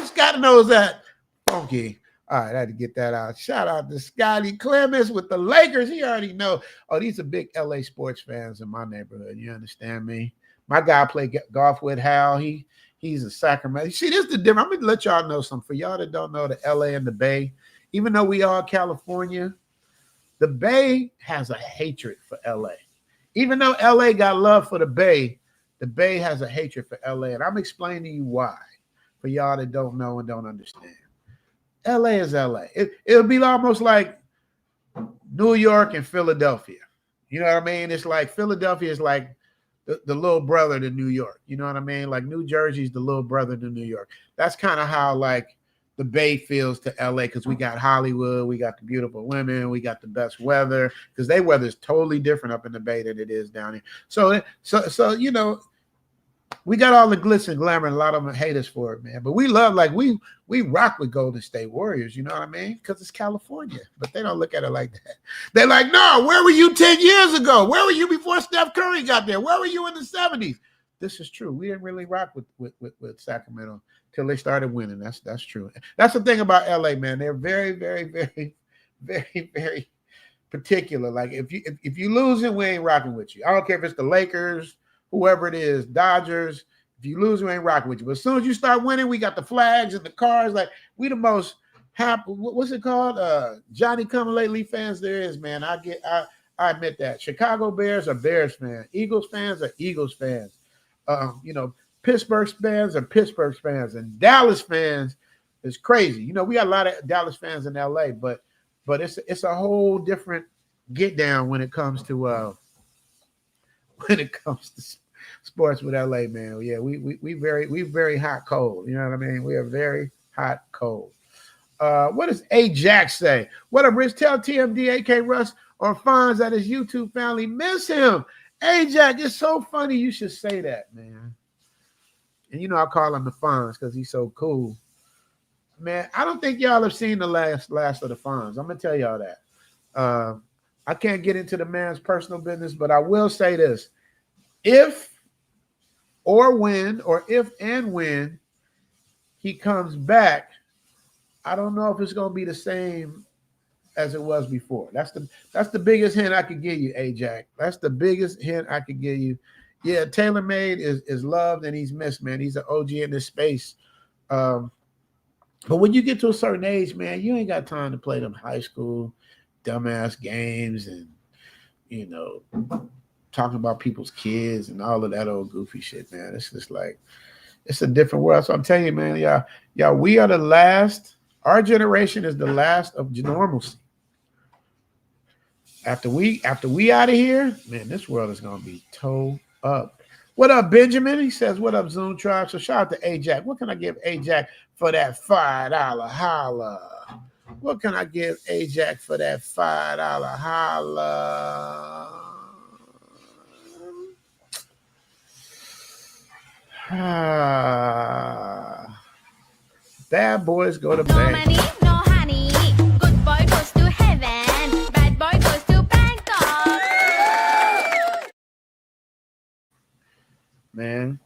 Scotty knows that. Funky. All right, I had to get that out. Shout out to Scotty Clemens with the Lakers. He already know. Oh, these are big LA sports fans in my neighborhood. You understand me? My guy played golf with Hal. He's in Sacramento. See, this is the difference. I'm going to let y'all know something. For y'all that don't know the LA and the Bay, even though we are California, the Bay has a hatred for LA. Even though LA got love for the Bay has a hatred for LA. And I'm explaining to you why, for y'all that don't know and don't understand. LA is LA. It'll be almost like New York and Philadelphia. You know what I mean? It's like Philadelphia is like the little brother to New York. You know what I mean? Like New Jersey's the little brother to New York. That's kind of how like the Bay feels to LA, because we got Hollywood, we got the beautiful women, we got the best weather, because their weather is totally different up in the Bay than it is down here. So we got all the glitz and glamour, and a lot of them hate us for it, man. But we love, like, we rock with Golden State Warriors, you know what I mean? Because it's California. But they don't look at it like that. They're like, no, where were you 10 years ago? Where were you before Steph Curry got there? Where were you in the 70s? This is true. We didn't really rock with Sacramento till they started winning. That's true. That's the thing about LA, man. They're very, very, very, very, very particular. Like, if you losing, we ain't rocking with you. I don't care if it's the Lakers, whoever it is, Dodgers. If you lose, we ain't rocking with you. But as soon as you start winning, we got the flags and the cars. Like, we the most happy. What's it called? Johnny come lately fans there is, man. I admit that. Chicago Bears are Bears fans. Eagles fans are Eagles fans. Pittsburgh fans are Pittsburgh fans, and Dallas fans is crazy. We got a lot of Dallas fans in LA, but it's a whole different get down when it comes to sports with LA, man. Yeah, we very hot cold. You know what I mean? We are very hot cold. What does Ajax say? What up, Rich? Tell TMD, AK Russ, or Fonz that his YouTube family miss him. Ajax, it's so funny you should say that, man. And I call him the Fonz because he's so cool. Man, I don't think y'all have seen the last of the Fonz. I'm gonna tell y'all that. I can't get into the man's personal business, but I will say this. If and when he comes back, I don't know if it's going to be the same as it was before. That's the biggest hint I could give you, Ajax. That's the biggest hint I could give you. Yeah, TaylorMade is loved and he's missed, man. He's an OG in this space. But when you get to a certain age, man, you ain't got time to play them high school dumbass games and, talking about people's kids and all of that old goofy shit, man. It's just like, it's a different world. So I'm telling you, man, y'all, we are the last. Our generation is the last of normalcy. After we out of here, man, this world is gonna be towed up. What up, Benjamin? He says, what up, Zoom Tribe? So shout out to Ajax. What can I give Ajax for that $5 holla? What can I give Ajax for that $5 holla? Bad boys go to bed. No money, no honey. Good boy goes to heaven. Bad boy goes to Bangkok. Man,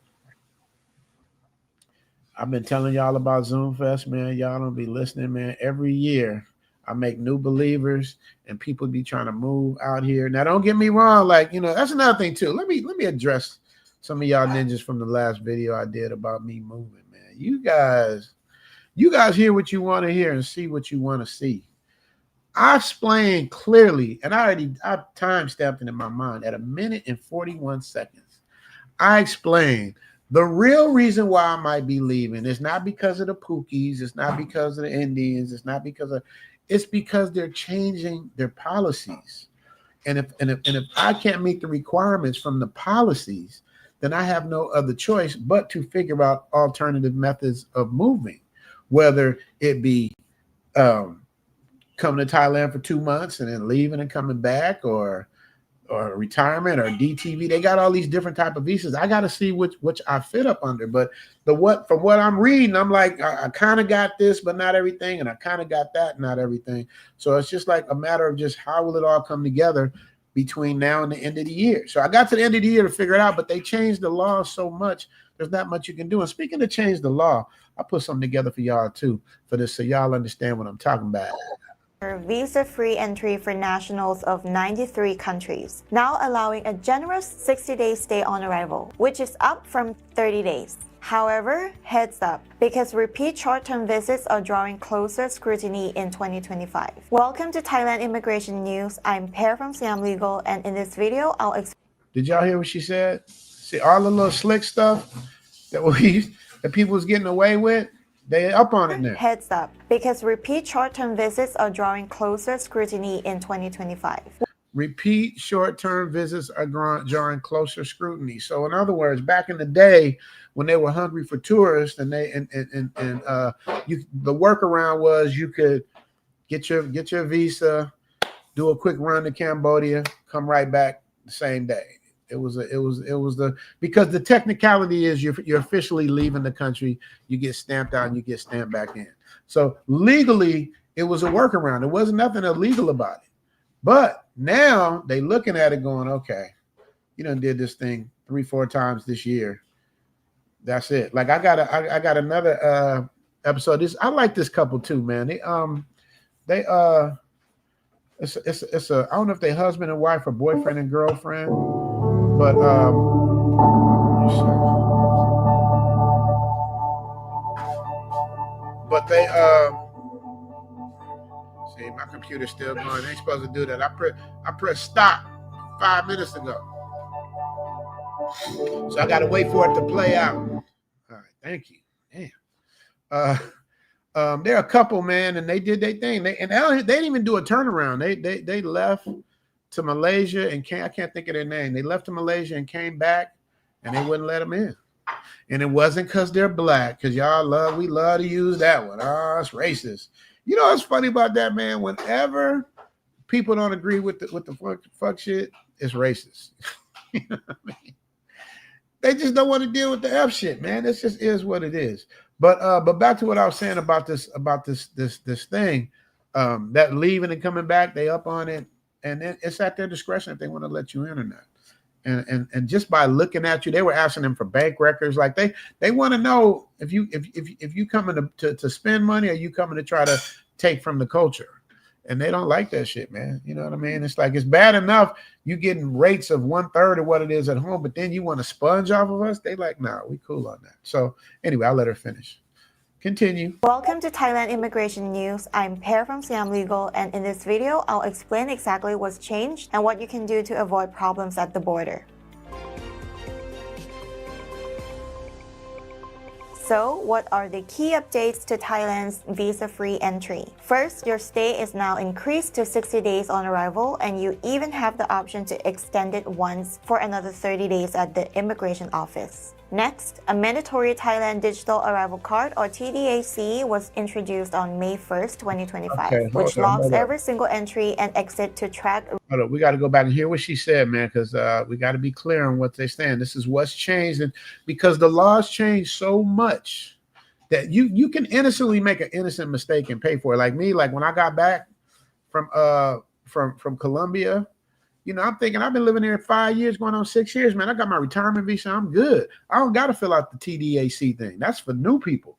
I've been telling y'all about Zoom Fest, man. Y'all don't be listening, man. Every year I make new believers and people be trying to move out here. Now, don't get me wrong. Like, that's another thing too. Let me address some of y'all ninjas from the last video I did about me moving, man. You guys hear what you want to hear and see what you want to see. I explained clearly, and I time-stamped it in my mind at 1 minute and 41 seconds. I explained the real reason why I might be leaving is not because of the Pookies, it's not because of the Indians, it's because they're changing their policies. And if I can't meet the requirements from the policies, then I have no other choice but to figure out alternative methods of moving, whether it be coming to Thailand for 2 months and then leaving and coming back, or retirement, or DTV. They got all these different type of visas. I got to see which I fit up under. But from what I'm reading, I'm like, I kind of got this, but not everything, and I kind of got that, not everything. So it's just like a matter of just how will it all come together between now and the end of the year. So I got to the end of the year to figure it out, but they changed the law so much, there's not much you can do. And speaking of change the law, I put something together for y'all too, for this, so y'all understand what I'm talking about. Visa-free entry for nationals of 93 countries, now allowing a generous 60-day stay on arrival, which is up from 30 days. However, heads up, because repeat short-term visits are drawing closer scrutiny in 2025. Welcome to Thailand Immigration News. I'm Per from Siam Legal, and in this video, I'll explain. Did y'all hear what she said? See, all the little slick stuff that people was getting away with, they up on it now. Heads up, because repeat short-term visits are drawing closer scrutiny in 2025. Repeat short-term visits are drawing closer scrutiny. So in other words, back in the day when they were hungry for tourists, and the workaround was you could get your visa, do a quick run to Cambodia, come right back the same day. Because the technicality is you're officially leaving the country, you get stamped out and you get stamped back in. So legally, it was a workaround. There wasn't nothing illegal about it. But now they looking at it going, okay, you done did this thing 3-4 times this year. That's it. Like I got another episode. I like this couple too, man. It's I don't know if they husband and wife or boyfriend and girlfriend. But they see, my computer's still going. They ain't supposed to do that. I pressed stop 5 minutes ago, so I got to wait for it to play out. All right, thank you. Damn. They're a couple, man, and they did their thing. They didn't even do a turnaround. They left to Malaysia and I can't think of their name. They left to Malaysia and came back, and they wouldn't let them in. And it wasn't because they're black, because we love to use that one. Oh, it's racist. You know what's funny about that, man? Whenever people don't agree with the fuck shit, it's racist. You know what I mean? They just don't want to deal with the F shit, man. This just is what it is. But back to what I was saying about this thing, that leaving and coming back, they up on it. And it's at their discretion if they want to let you in or not. And just by looking at you, they were asking them for bank records. Like they want to know if you coming to spend money, or you coming to try to take from the culture. And they don't like that shit, man. You know what I mean? It's like, it's bad enough you getting rates of 1/3 of what it is at home, but then you want to sponge off of us. They like, nah, we cool on that. So anyway, I'll let her finish. Continue. Welcome to Thailand Immigration News. I'm Per from Siam Legal, and in this video, I'll explain exactly what's changed and what you can do to avoid problems at the border. So, what are the key updates to Thailand's visa-free entry? First, your stay is now increased to 60 days on arrival, and you even have the option to extend it once for another 30 days at the immigration office. Next, a mandatory Thailand Digital Arrival Card, or TDAC, was introduced on May 1st, 2025, which logs every single entry and exit to track. Hold on, we got to go back and hear what she said, man, because we got to be clear on what they're saying. This is what's changed, and because the laws changed so much that you can innocently make an innocent mistake and pay for it. Like me, like when I got back from Colombia. You know, I'm thinking I've been living here 5 years, going on 6 years, man. I got my retirement visa. I'm good. I don't got to fill out the TDAC thing. That's for new people.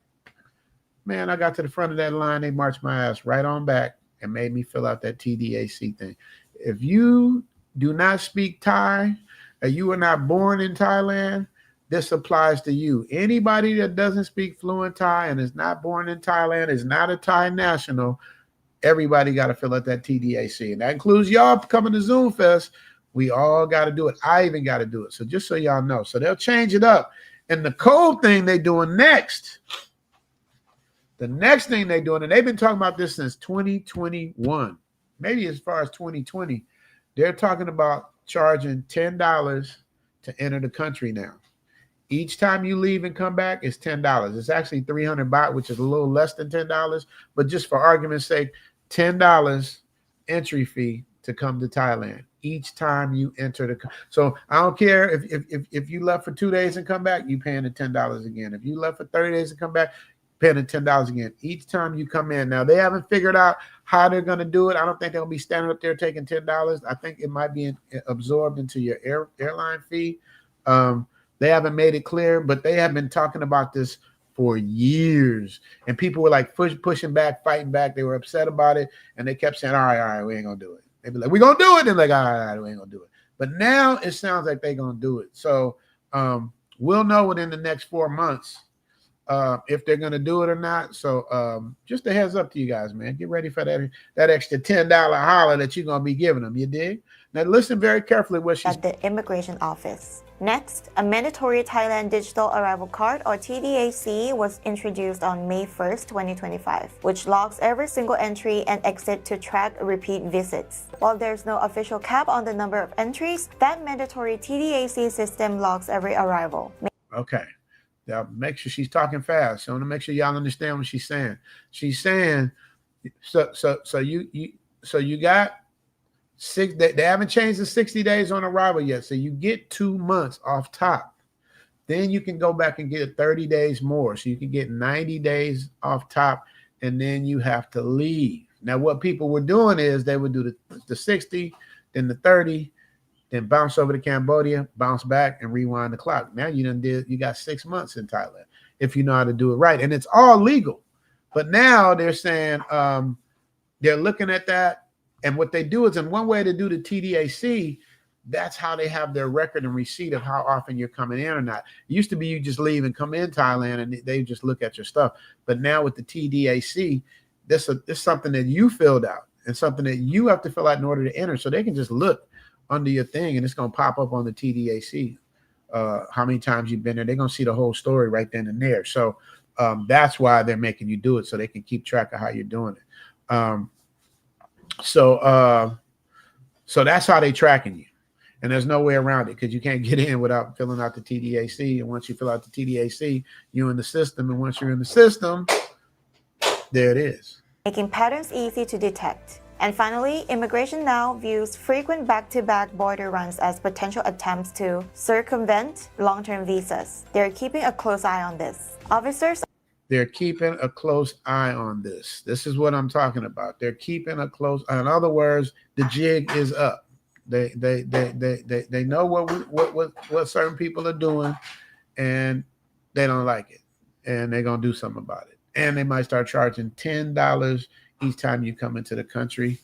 Man, I got to the front of that line. They marched my ass right on back and made me fill out that TDAC thing. If you do not speak Thai, or you are not born in Thailand, this applies to you. Anybody that doesn't speak fluent Thai and is not born in Thailand, is not a Thai national, everybody got to fill out that TDAC, and that includes y'all coming to Zoom Fest. We all got to do it. I even got to do it. So just so y'all know. So they'll change it up. And the cold thing they doing next, the next thing they doing, and they've been talking about this since 2021, maybe as far as 2020, they're talking about charging $10 to enter the country now. Each time you leave and come back, it's $10. It's actually 300 baht, which is a little less than $10. But just for argument's sake, $10 entry fee to come to Thailand each time you enter the. So I don't care if you left for 2 days and come back, you paying the $10 again. If you left for 30 days and come back, paying the $10 again each time you come in. Now they haven't figured out how they're going to do it. I don't think they'll be standing up there taking $10. I think it might be absorbed into your airline fee. They haven't made it clear, but they have been talking about this for years. And people were like pushing back, fighting back. They were upset about it. And they kept saying, all right, we ain't going to do it. They'd be like, we're going to do it. And like, all right, we ain't going to do it. But now it sounds like they're going to do it. So we'll know within the next 4 months if they're going to do it or not. So just a heads up to you guys, man. Get ready for that extra $10 holler that you're going to be giving them. You dig? Now listen very carefully what she's... At the immigration office. Next, a mandatory Thailand Digital Arrival Card, or TDAC, was introduced on May 1st, 2025, which logs every single entry and exit to track repeat visits. While there's no official cap on the number of entries, that mandatory TDAC system logs every arrival. Okay. Now make sure she's talking fast. So I want to make sure y'all understand what she's saying. She's saying, so you got they haven't changed the 60 days on arrival yet. So you get 2 months off top. Then you can go back and get 30 days more. So you can get 90 days off top, and then you have to leave. Now, what people were doing is they would do the 60, then the 30, then bounce over to Cambodia, bounce back, and rewind the clock. Now you got 6 months in Thailand if you know how to do it right. And it's all legal. But now they're saying they're looking at that. And what they do is, in one way to do the TDAC, that's how they have their record and receipt of how often you're coming in or not. It used to be you just leave and come in Thailand and they just look at your stuff. But now with the TDAC, this is something that you filled out and something that you have to fill out in order to enter. So they can just look under your thing and it's going to pop up on the TDAC. How many times you've been there. They're going to see the whole story right then and there. So that's why they're making you do it, so they can keep track of how you're doing it. So that's how they tracking you. And there's no way around it because you can't get in without filling out the TDAC. And once you fill out the TDAC, you're in the system. And once you're in the system, there it is. Making patterns easy to detect. And finally, immigration now views frequent back-to-back border runs as potential attempts to circumvent long-term visas. They're keeping a close eye on this. Officers... They're keeping a close eye on this. This is what I'm talking about. They're keeping a close eye. In other words, the jig is up. They know what certain people are doing, and they don't like it, and they're gonna do something about it. And they might start charging $10 each time you come into the country.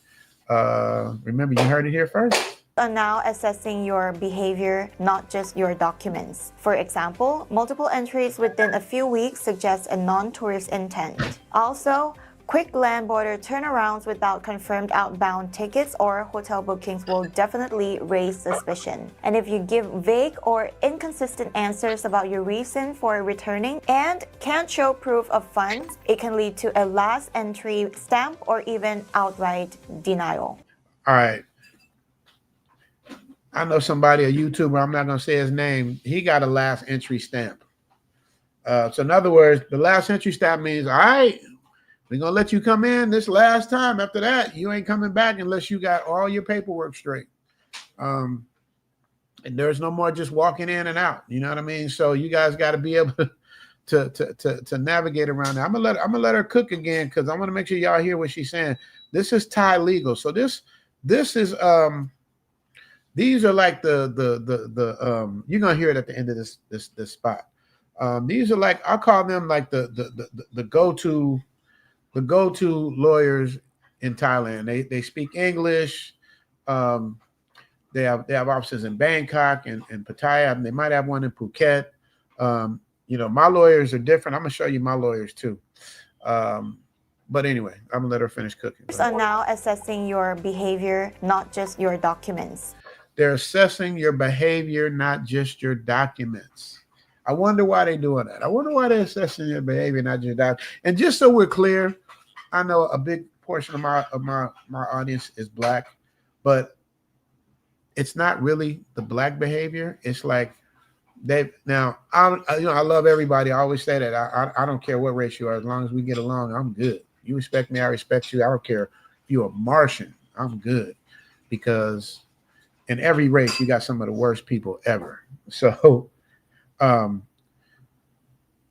Remember, you heard it here first. Are now assessing your behavior, not just your documents. For example, multiple entries within a few weeks suggest a non-tourist intent. Also, quick land border turnarounds without confirmed outbound tickets or hotel bookings will definitely raise suspicion. And if you give vague or inconsistent answers about your reason for returning and can't show proof of funds, it can lead to a last entry stamp or even outright denial. All right. I know somebody, a YouTuber, I'm not going to say his name, he got a last entry stamp. So in other words, the last entry stamp means, all right, we're going to let you come in this last time. After that, you ain't coming back unless you got all your paperwork straight. And there's no more just walking in and out. You know what I mean? So you guys got to be able to navigate around that. I'm gonna let her cook again because I want to make sure y'all hear what she's saying. This is Thai legal. So this is these are like the you're gonna hear it at the end of this spot. These are like, I call them like the go-to lawyers in Thailand. They speak English. They have offices in Bangkok and Pattaya. They might have one in Phuket. My lawyers are different. I'm gonna show you my lawyers too. But anyway, I'm gonna let her finish cooking. So now assessing your behavior, not just your documents. They're assessing your behavior, not just your documents. I wonder why they're doing that. I wonder why they're assessing your behavior, not just documents. And just so we're clear, I know a big portion of my audience is black, but it's not really the black behavior. It's like I love everybody. I always say that I don't care what race you are, as long as we get along, I'm good. You respect me, I respect you. I don't care if you're a Martian, I'm good, because in every race you got some of the worst people ever. So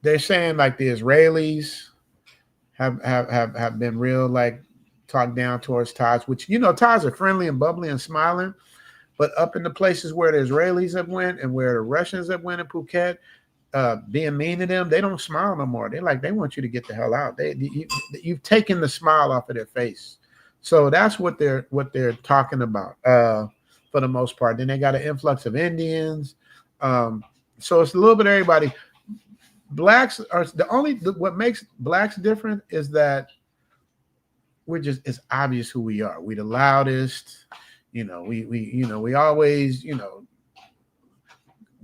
they're saying like the Israelis have been real like talked down towards Thais, which Thais are friendly and bubbly and smiling, but up in the places where the Israelis have went and where the Russians have went in Phuket, being mean to them, they don't smile no more. They want you to get the hell out. You've taken the smile off of their face. So that's what they're talking about for the most part. Then they got an influx of Indians. So it's a little bit of everybody. Blacks are what makes blacks different is that it's obvious who we are. We the loudest, we always,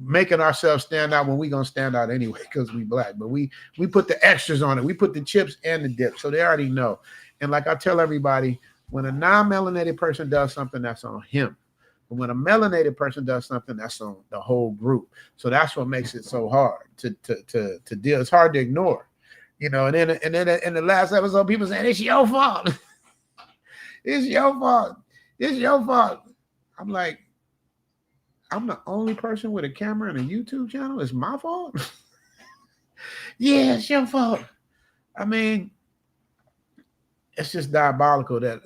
making ourselves stand out when we gonna stand out anyway because we black. But we put the extras on it. We put the chips and the dip, so they already know. And like I tell everybody, when a non-melanated person does something, that's on him. But when a melanated person does something, that's on the whole group. So that's what makes it so hard to deal. It's hard to ignore, And then in the last episode, people saying it's your fault. It's your fault. It's your fault. I'm like, I'm the only person with a camera and a YouTube channel. It's my fault. Yeah, it's your fault. I mean, it's just diabolical that,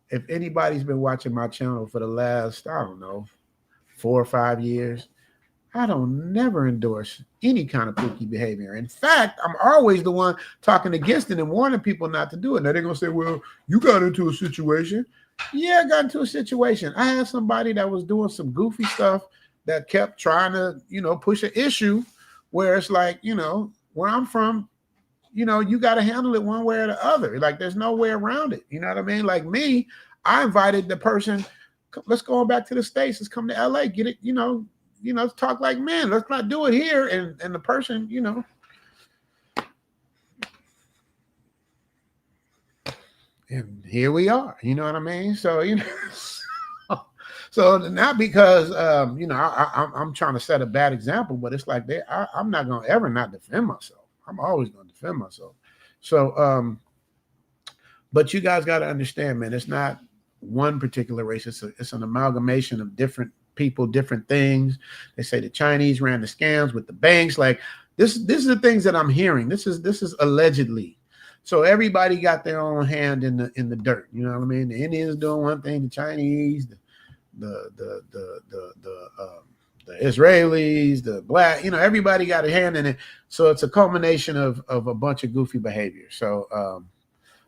if anybody's been watching my channel for the last, 4 or 5 years, I don't never endorse any kind of pookie behavior. In fact, I'm always the one talking against it and warning people not to do it. Now they're going to say, well, you got into a situation. Yeah, I got into a situation. I had somebody that was doing some goofy stuff that kept trying to, push an issue where it's like, where I'm from, you got to handle it one way or the other. Like there's no way around it. You know what I mean? Like me, I invited the person, let's go back to the States. Let's come to LA, get it, let's talk like men. Let's not do it here. And the person, and here we are, you know what I mean? So, so not because, I'm trying to set a bad example, but it's like I'm not going to ever not defend myself. I'm always going to defend myself. So, but you guys got to understand, man, it's not one particular race. It's an amalgamation of different people, different things. They say the Chinese ran the scams with the banks. Like this is the things that I'm hearing. This is allegedly. So everybody got their own hand in the dirt. You know what I mean? The Indians doing one thing, the Chinese, the Israelis, the black, everybody got a hand in it. So it's a culmination of a bunch of goofy behavior. So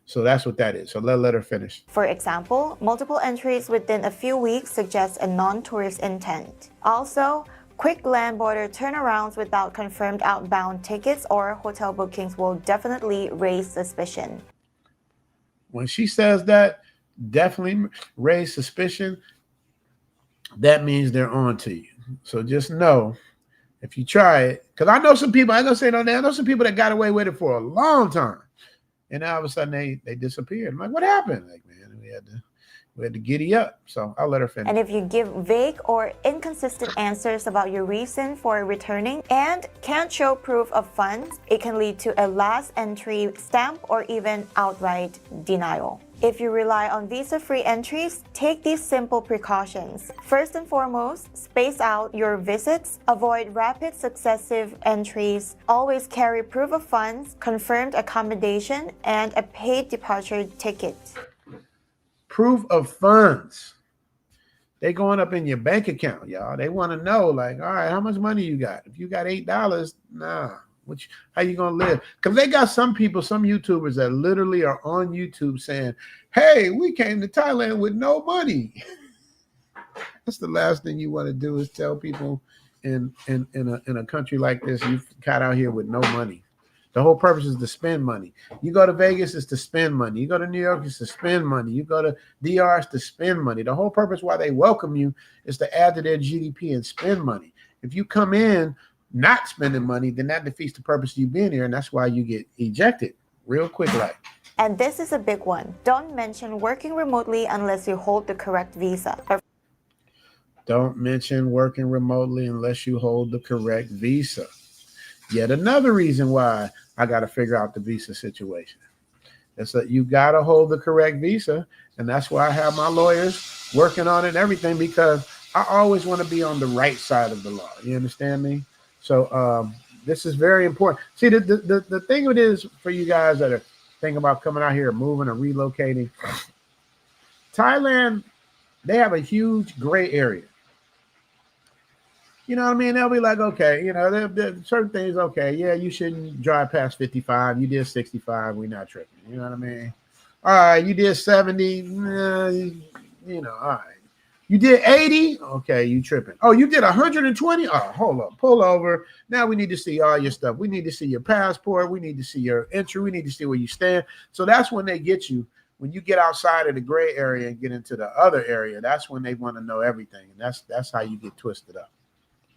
so that's what that is. So let her finish. For example, multiple entries within a few weeks suggest a non-tourist intent. Also, quick land border turnarounds without confirmed outbound tickets or hotel bookings will definitely raise suspicion. When she says that, definitely raise suspicion, that means they're on to you. So just know, if you try it, because I know some people, I ain't gonna say no name, I know some people that got away with it for a long time. And all of a sudden they disappeared. I'm like, what happened? Like, man, we had to giddy up. So I'll let her finish. And if you give vague or inconsistent answers about your reason for returning and can't show proof of funds, it can lead to a last entry stamp or even outright denial. If you rely on visa-free entries, take these simple precautions. First and foremost, space out your visits, avoid rapid successive entries, always carry proof of funds, confirmed accommodation, and a paid departure ticket. Proof of funds. They going up in your bank account, y'all. They want to know, like, all right, how much money you got? If you got $8, nah. How you gonna live? Because they got some people, some YouTubers that literally are on YouTube saying, hey, we came to Thailand with no money. That's the last thing you want to do, is tell people in a country like this, you got out here with no money. The whole purpose is to spend money. You go to Vegas is to spend money. You go to New York is to spend money. You go to DR is to spend money. The whole purpose why they welcome you is to add to their GDP and spend money. If you come in not spending money, then that defeats the purpose of you being here, and that's why you get ejected real quick like. And this is a big one. Don't mention working remotely unless you hold the correct visa. Don't mention working remotely unless you hold the correct visa. Yet another reason why I got to figure out the visa situation. It's that you got to hold the correct visa. And that's why I have my lawyers working on it and everything, because I always want to be on the right side of the law. You understand me? So this is very important. See, the thing it is for you guys that are thinking about coming out here, moving or relocating, Thailand, they have a huge gray area. You know what I mean? They'll be like, okay, you know, there certain things, okay, yeah, you shouldn't drive past 55. You did 65. We're not tripping. You know what I mean? All right, you did 70. You know, all right. You did 80. Okay, you tripping. Oh, you did 120. Oh, hold up. Pull over. Now we need to see all your stuff. We need to see your passport. We need to see your entry. We need to see where you stand. So that's when they get you. When you get outside of the gray area and get into the other area, that's when they want to know everything. And that's how you get twisted up.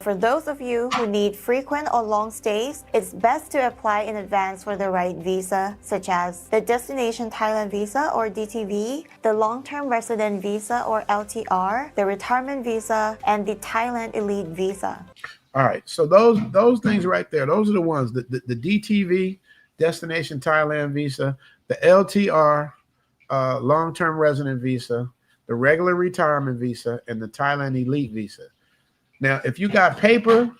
For those of you who need frequent or long stays, it's best to apply in advance for the right visa, such as the Destination Thailand Visa or DTV, the Long-Term Resident Visa or LTR, the Retirement Visa, and the Thailand Elite Visa. All right, so those things right there, those are the ones, the DTV, Destination Thailand Visa, the LTR, Long-Term Resident Visa, the Regular Retirement Visa, and the Thailand Elite Visa. Now, if you got paper,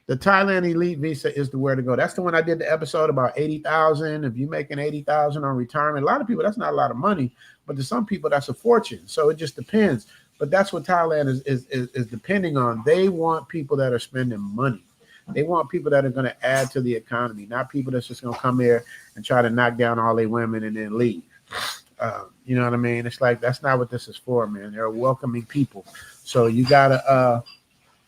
the Thailand Elite Visa is the where to go. That's the one I did the episode about 80,000. If you're making 80,000 on retirement, a lot of people, that's not a lot of money, but to some people, that's a fortune. So it just depends. But that's what Thailand is depending on. They want people that are spending money. They want people that are going to add to the economy, not people that's just going to come here and try to knock down all their women and then leave. You know what I mean? It's like, that's not what this is for, man. They're welcoming people. So you got to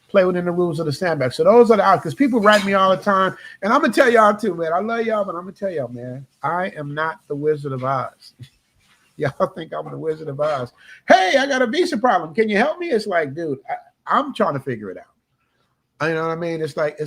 play within the rules of the sandbag. So those are the out, because people write me all the time. And I'm going to tell y'all too, man. I love y'all, but I'm going to tell y'all, man, I am not the Wizard of Oz. Y'all think I'm the Wizard of Oz. Hey, I got a visa problem. Can you help me? It's like, dude, I'm trying to figure it out. You know what I mean? It's like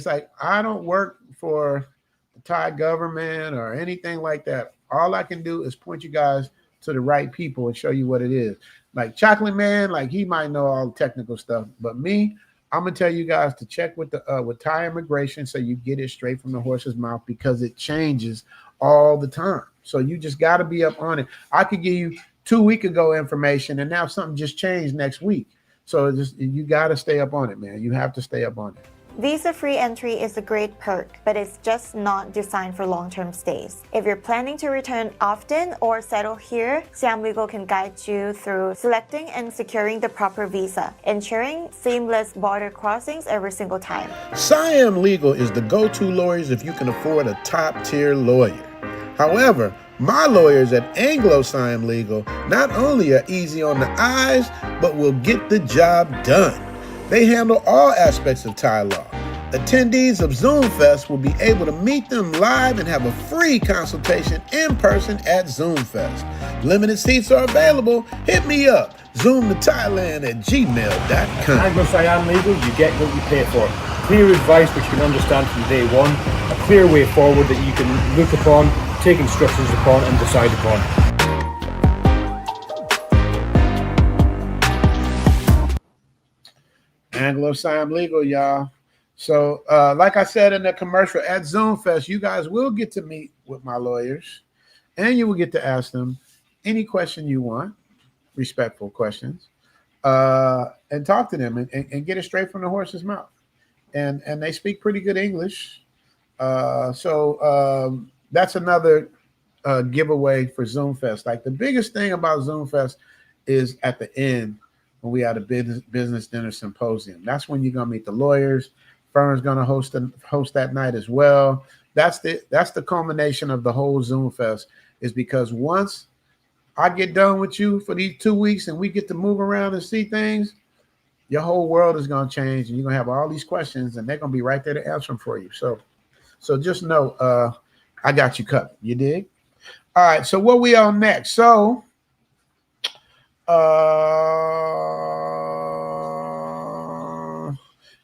I don't work for the Thai government or anything like that. All I can do is point you guys to the right people and show you what it is. Like Chocolate Man, like he might know all the technical stuff, but me, I'm gonna tell you guys to check with the with Thai immigration so you get it straight from the horse's mouth, because it changes all the time. So you just got to be up on it. I could give you 2 weeks ago information, and now something just changed next week. So you got to stay up on it, man. You have to stay up on it. Visa-free entry is a great perk, but it's just not designed for long-term stays. If you're planning to return often or settle here, Siam Legal can guide you through selecting and securing the proper visa, ensuring seamless border crossings every single time. Siam Legal is the go-to lawyers if you can afford a top-tier lawyer. However, my lawyers at Anglo Siam Legal not only are easy on the eyes, but will get the job done. They handle all aspects of Thai law. Attendees of Zoom Fest will be able to meet them live and have a free consultation in person at Zoom Fest. Limited seats are available. Hit me up, zoomtothailand@gmail.com. Anglo Siam Legal, you get what you pay for. Clear advice which you can understand from day one. A clear way forward that you can look upon, take instructions upon, and decide upon. Anglo Siam Legal, y'all. So, like I said in the commercial, at Zoom Fest, you guys will get to meet with my lawyers, and you will get to ask them any question you want, respectful questions, and talk to them and get it straight from the horse's mouth. And they speak pretty good English. So that's another giveaway for Zoom Fest. Like the biggest thing about Zoom Fest is at the end, when we had a business dinner symposium. That's when you're gonna meet the lawyers. Fern's gonna host that night as well. That's the culmination of the whole Zoom Fest, is because once I get done with you for these 2 weeks and we get to move around and see things, your whole world is gonna change, and you're gonna have all these questions, and they're gonna be right there to answer them for you. So just know, I got you covered. You dig? All right. So what we on next? So,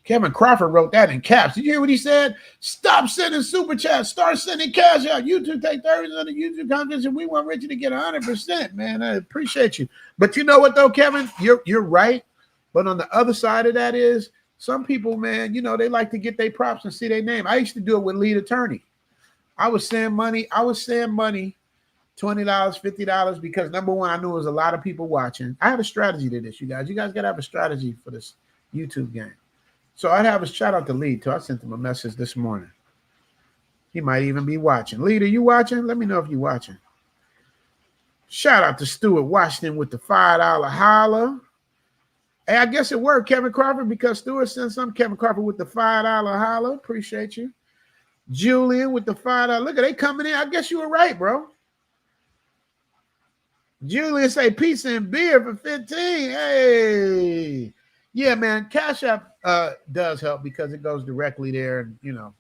Kevin Crawford wrote that in caps. Did you hear what he said? Stop sending super chats. Start sending cash out. YouTube take 30% of the YouTube conference, and we want Richard to get 100%. Man, I appreciate you. But you know what though, Kevin? You're right. But on the other side of that is some people, man, you know, they like to get their props and see their name. I used to do it with lead attorney. I was sending money, $20, $50, because number one, I knew there was a lot of people watching. I have a strategy to this, you guys. You guys got to have a strategy for this YouTube game. So I'd have a shout out to Lead too. I sent him a message this morning. He might even be watching. Lead, are you watching? Let me know if you're watching. Shout out to Stuart Washington with the $5 holla. Hey, I guess it worked, Kevin Crawford, because Stuart sent some. Kevin Crawford with the $5 holla. Appreciate you. Julian with the $5. Look at they coming in. I guess you were right, bro. Julian say pizza and beer for 15. Hey. Yeah, man. Cash App does help because it goes directly there, and you know,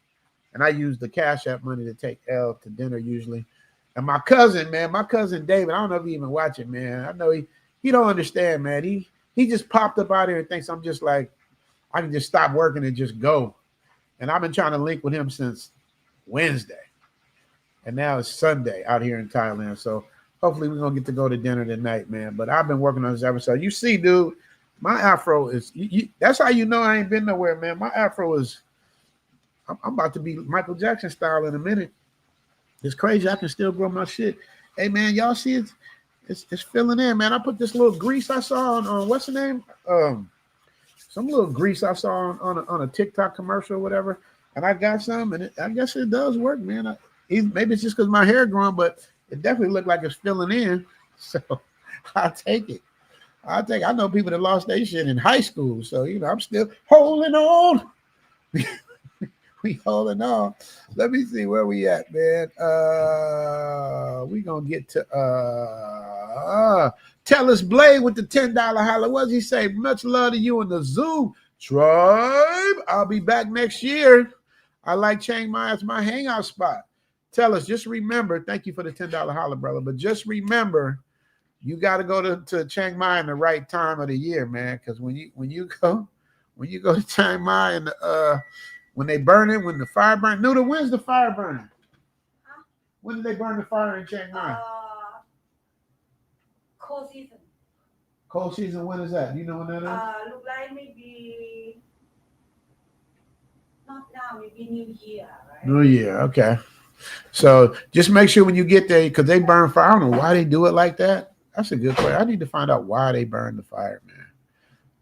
and I use the Cash App money to take L to dinner usually. And my cousin David, I don't know if he even watch it, man. I know he don't understand, man. He just popped up out here and thinks I'm just like I can just stop working and just go. And I've been trying to link with him since Wednesday. And now it's Sunday out here in Thailand. So hopefully we're going to get to go to dinner tonight, man. But I've been working on this episode. You see, dude, my afro is, that's how you know I ain't been nowhere, man. My afro is, I'm about to be Michael Jackson style in a minute. It's crazy. I can still grow my shit. Hey, man, y'all see it's filling in, man. I put this little grease I saw on what's the name? Some little grease I saw on a TikTok commercial or whatever, and I got some, and I guess it does work, man. Maybe it's just because my hair growing, but it definitely looked like it's filling in, so I'll take it. I know people that lost their shit in high school, so, you know, I'm still holding on. We holding on. Let me see where we at, man. We gonna get to Tell Us Blade with the $10 holla. What does he say? Much love to you in the Zoom tribe. I'll be back next year. I like Chiang Mai as my hangout spot. Tell us, just remember, thank you for the $10 holla, brother. But just remember, you got to go to Chiang Mai in the right time of the year, man. Because when you go to Chiang Mai and when they burn it, when the fire burns, Noodle, when's the fire burning? When did they burn the fire in Chiang Mai? Cold season. Cold season, when is that? Do you know when that is? Look like maybe not now, maybe New Year, right? New Year, okay. So just make sure when you get there, because they burn fire. I don't know why they do it like that. That's a good question. I need to find out why they burn the fire,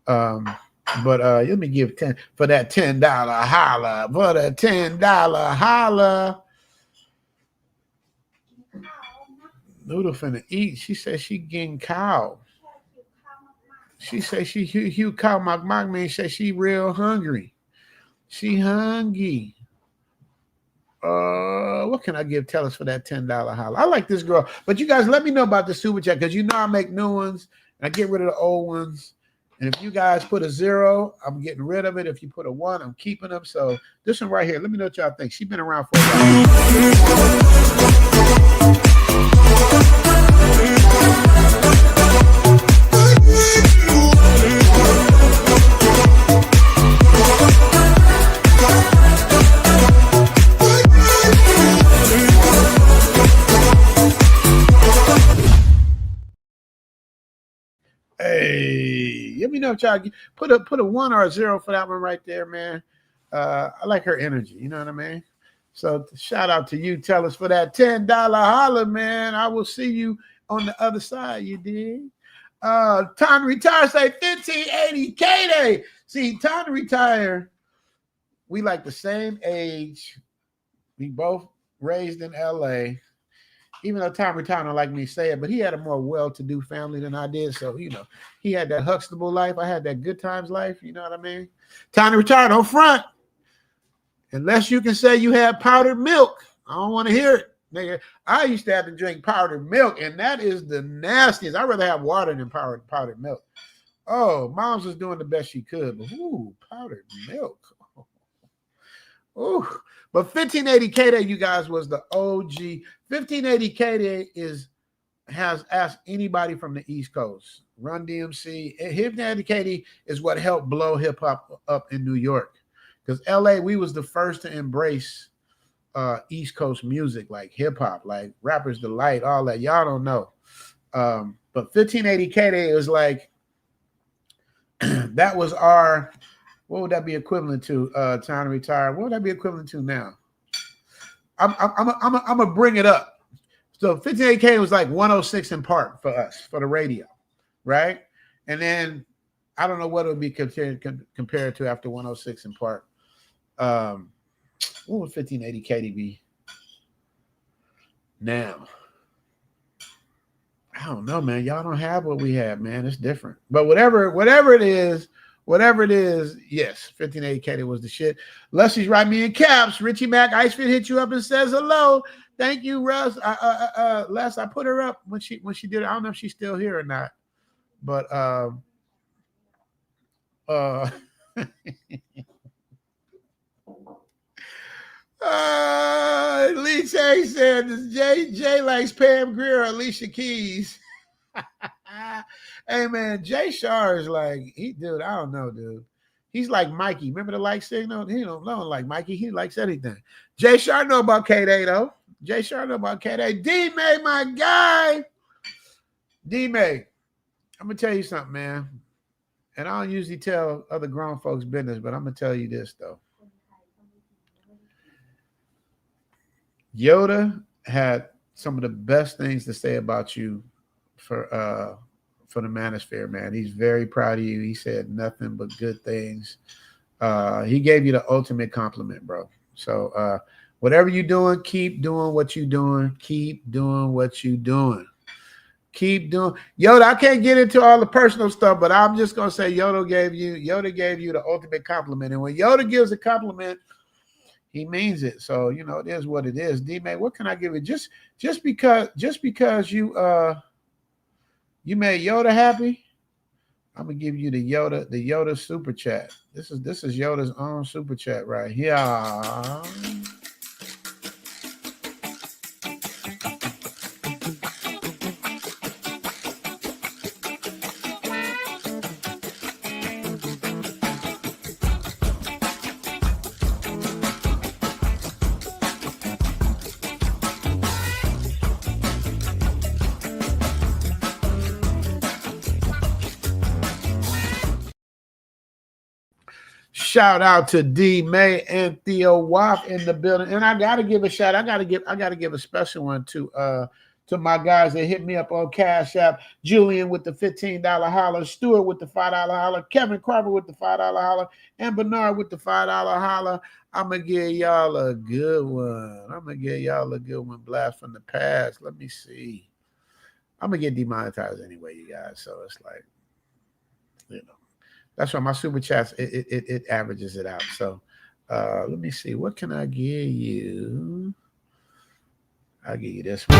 man. But let me give 10 for that $10 holla. For the $10 holla. Noodle finna eat. She said she getting cow. She said she Hugh cow mak man said she real hungry. She hungry. What can I give Tell Us for that $10 holla? I like this girl. But you guys let me know about the super chat, because you know I make new ones and I get rid of the old ones. And if you guys put a 0, I'm getting rid of it. If you put a 1, I'm keeping them. So this one right here, let me know what y'all think. She's been around for a while. Hey, let me know if y'all put a 1 or a 0 for that one right there, man. I like her energy, you know what I mean? So shout out to you, Tell Us, for that $10 holla, man. I will see you on the other side, you dig? Time to retire, say 1580 K-Day. See, time to retire. We like the same age. We both raised in LA. Even though Tom retired, don't like me to say it, but he had a more well-to-do family than I did. So, you know, he had that Huxtable life. I had that good times life. You know what I mean? Time to retire, don't front. Unless you can say you had powdered milk. I don't want to hear it. Nigga, I used to have to drink powdered milk, and that is the nastiest. I'd rather have water than powdered milk. Oh, Mom's was doing the best she could, but ooh, powdered milk. Ooh. But 1580 K-Day, you guys, was the OG. 1580 K-Day has asked anybody from the East Coast. Run DMC. 1580 K-Day is what helped blow hip-hop up in New York. Because LA, we was the first to embrace East Coast music, like hip-hop, like Rapper's Delight, all that. Y'all don't know. But 1580 K-Day was like, that was our, what would that be equivalent to? Time to retire. What would that be equivalent to now? I'm gonna bring it up. So 58K was like 106 in part for us, for the radio, right? And then I don't know what it would be compared to after 106 in part. What would 1580K be now? I don't know, man. Y'all don't have what we have, man. It's different. But whatever it is, yes, 1580K was the shit. Leslie's writing me in caps. Richie Mac Icefit hit you up and says hello. Thank you, Russ. Les, I put her up when she did it. I don't know if she's still here or not. But Lee Che said Jay likes Pam Grier or Alicia Keys. Hey man, Jay Shar is like, I don't know, dude. He's like Mikey. Remember the like signal? He don't know like Mikey. He likes anything. Jay Shar know about K-Day though. Jay Shar know about K-Day. D-May, my guy. D-May, I'm gonna tell you something, man. And I don't usually tell other grown folks business, but I'm gonna tell you this though. Yoda had some of the best things to say about you for the Manosphere, man. He's very proud of you. He said nothing but good things. He gave you the ultimate compliment, bro. So whatever you're doing, keep doing what you're doing. Keep doing what you're doing. Keep doing. Yoda, I can't get into all the personal stuff, but I'm just gonna say Yoda gave you the ultimate compliment. And when Yoda gives a compliment, he means it. So it is what it is. D-May, what can I give it? Just because you made Yoda happy, I'm gonna give you the Yoda super chat. This is Yoda's own super chat right here. Shout out to D May and Theo Waff in the building. And I gotta give a shout. I gotta give a special one to my guys that hit me up on Cash App. Julian with the $15 holler, Stuart with the $5 holler, Kevin Carver with the $5 holler, and Bernard with the $5 holler. I'm gonna give y'all a good one. Blast from the past. Let me see. I'm gonna get demonetized anyway, you guys. So it's like, that's why my super chats, it averages it out. So let me see. What can I give you? I'll give you this one.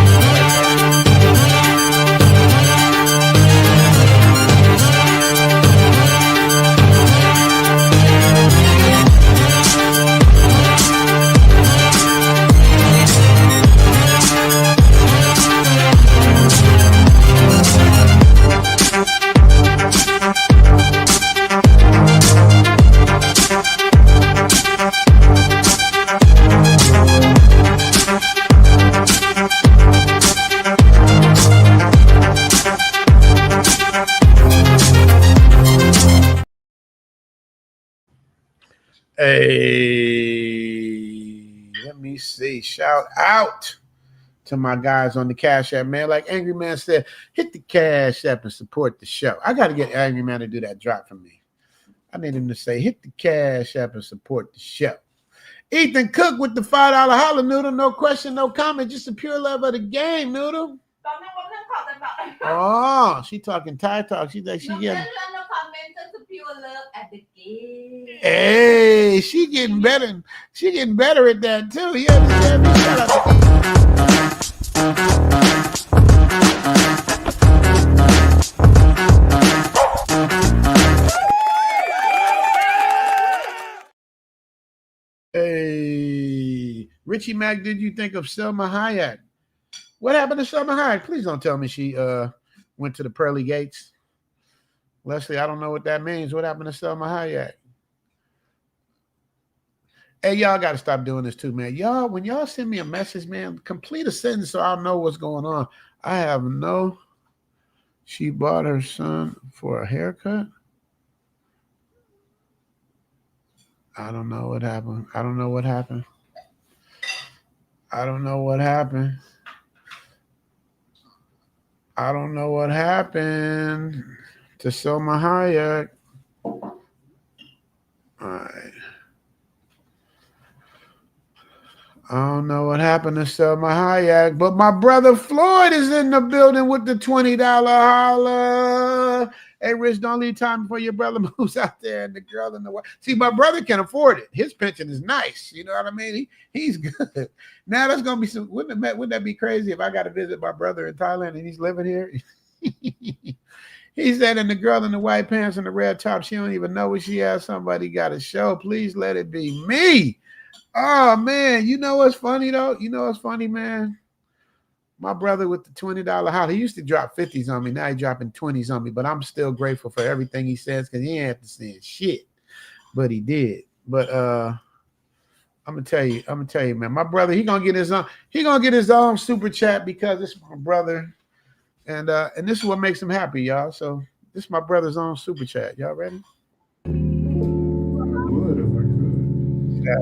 Hey, let me see. Shout out to my guys on the Cash App, man. Like Angry Man said, hit the Cash App and support the show. I got to get Angry Man to do that drop for me. I need him to say, hit the Cash App and support the show. Ethan Cook with the $5 holler, Noodle. No question, no comment. Just a pure love of the game, Noodle. Oh, she talking Thai talk. She like she getting. Hey, she getting better. She getting better at that too. You understand me? Shout out to Hey. Richie Mack, did you think of Selma Hayek? What happened to Selma Hayek? Please don't tell me she went to the pearly gates. Leslie, I don't know what that means. What happened to Selma Hayek? Hey, y'all got to stop doing this too, man. Y'all, when y'all send me a message, man, complete a sentence so I'll know what's going on. I have no. She bought her son for a haircut. I don't know what happened. I don't know what happened. I don't know what happened. I don't know what happened to Selma Hayek. All right. I don't know what happened to Selma Hayek, but my brother Floyd is in the building with the $20 holla. Hey, Rich, don't leave time before your brother moves out there and the girl in the way. See, my brother can afford it. His pension is nice. You know what I mean? He's good. Now that's gonna be some. Wouldn't that be crazy if I got to visit my brother in Thailand and he's living here? He said, and the girl in the white pants and the red top, she don't even know what she has. Somebody got to show. Please let it be me. Oh man, you know what's funny though? You know what's funny, man? My brother with the $20 house, he used to drop 50s on me. Now he's dropping 20s on me, but I'm still grateful for everything he says because he ain't have to say shit. But he did. But I'm gonna tell you, man, my brother, he gonna get his own super chat because it's my brother. And this is what makes him happy, y'all. So this is my brother's own super chat. Y'all ready?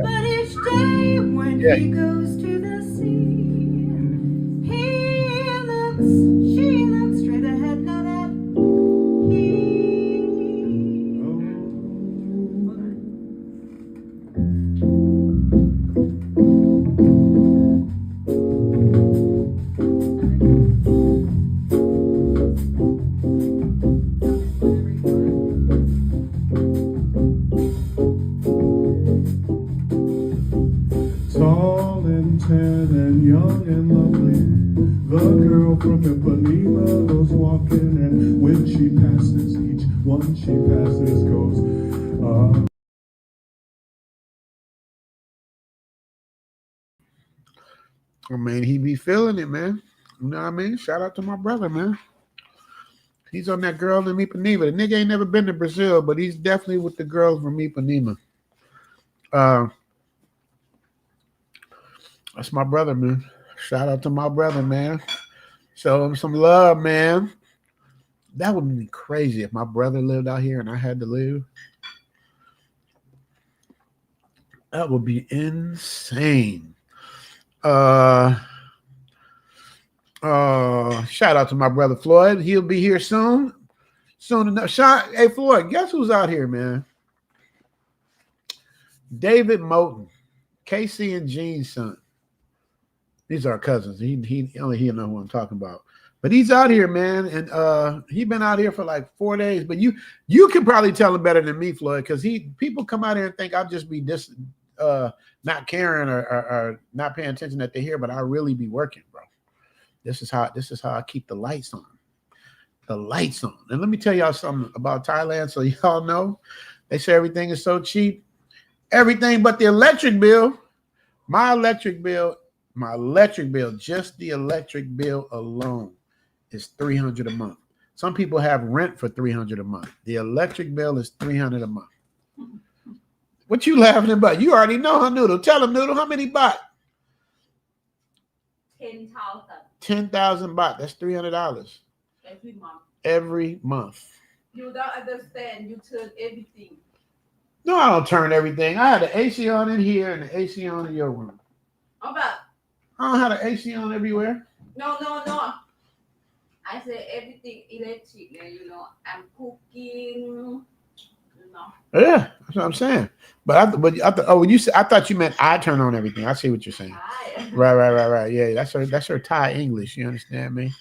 But each day when he goes to the sea, she looks straight ahead, not at Tall and tan and young and lovely, the girl from Ipanema goes walking, and when she passes, each one she passes goes, I mean, he be feeling it, man. You know what I mean? Shout out to my brother, man. He's on that girl in Ipanema. The nigga ain't never been to Brazil, but he's definitely with the girls from Ipanema. That's my brother, man. Shout out to my brother, man. Show him some love, man. That would be crazy if my brother lived out here and I had to live. That would be insane. Shout out to my brother Floyd. He'll be here soon. Soon enough. Hey, Floyd, guess who's out here, man? David Moten, Casey and Gene's son. These are cousins. He only he'll know who I'm talking about. But he's out here, man, and he been out here for like 4 days. But you can probably tell him better than me, Floyd, because people come out here and think I'll just be not caring or not paying attention that they're here, but I really be working, bro. This is how I keep the lights on. The lights on. And let me tell y'all something about Thailand, so y'all know. They say everything is so cheap. Everything but the electric bill. My electric bill, just the electric bill alone is $300 a month. Some people have rent for $300 a month. The electric bill is $300 a month. What you laughing about? You already know, huh, Noodle? Tell him, Noodle, how many baht? 10,000 10,000 baht. That's $300 every month. Every month. You don't understand. You turn everything. No, I don't turn everything. I had the AC on in here and the AC on in your room. How about? I don't have the AC on everywhere. No. I say everything electric. You know, I'm cooking. You know. Yeah, that's what I'm saying. I thought you meant I turn on everything. I see what you're saying. Right. Yeah, that's her Thai English. You understand me?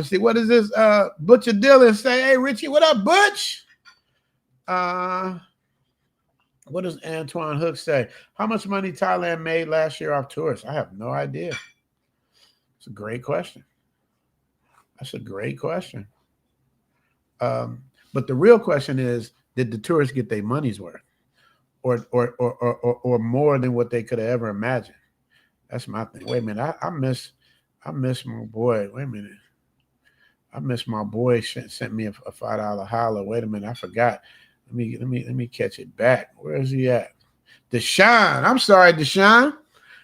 See, what is this? Butcher Dylan say, hey Richie, what up, Butch? What does Antoine Hook say? How much money Thailand made last year off tourists? I have no idea. It's a great question. That's a great question. But the real question is, did the tourists get their money's worth, or more than what they could have ever imagined? That's my thing. Wait a minute. I miss my boy. Wait a minute. I miss my boy sent me a $5 holler. Wait a minute. I forgot. Let me catch it back. Where is he at? Deshaun. I'm sorry, Deshaun.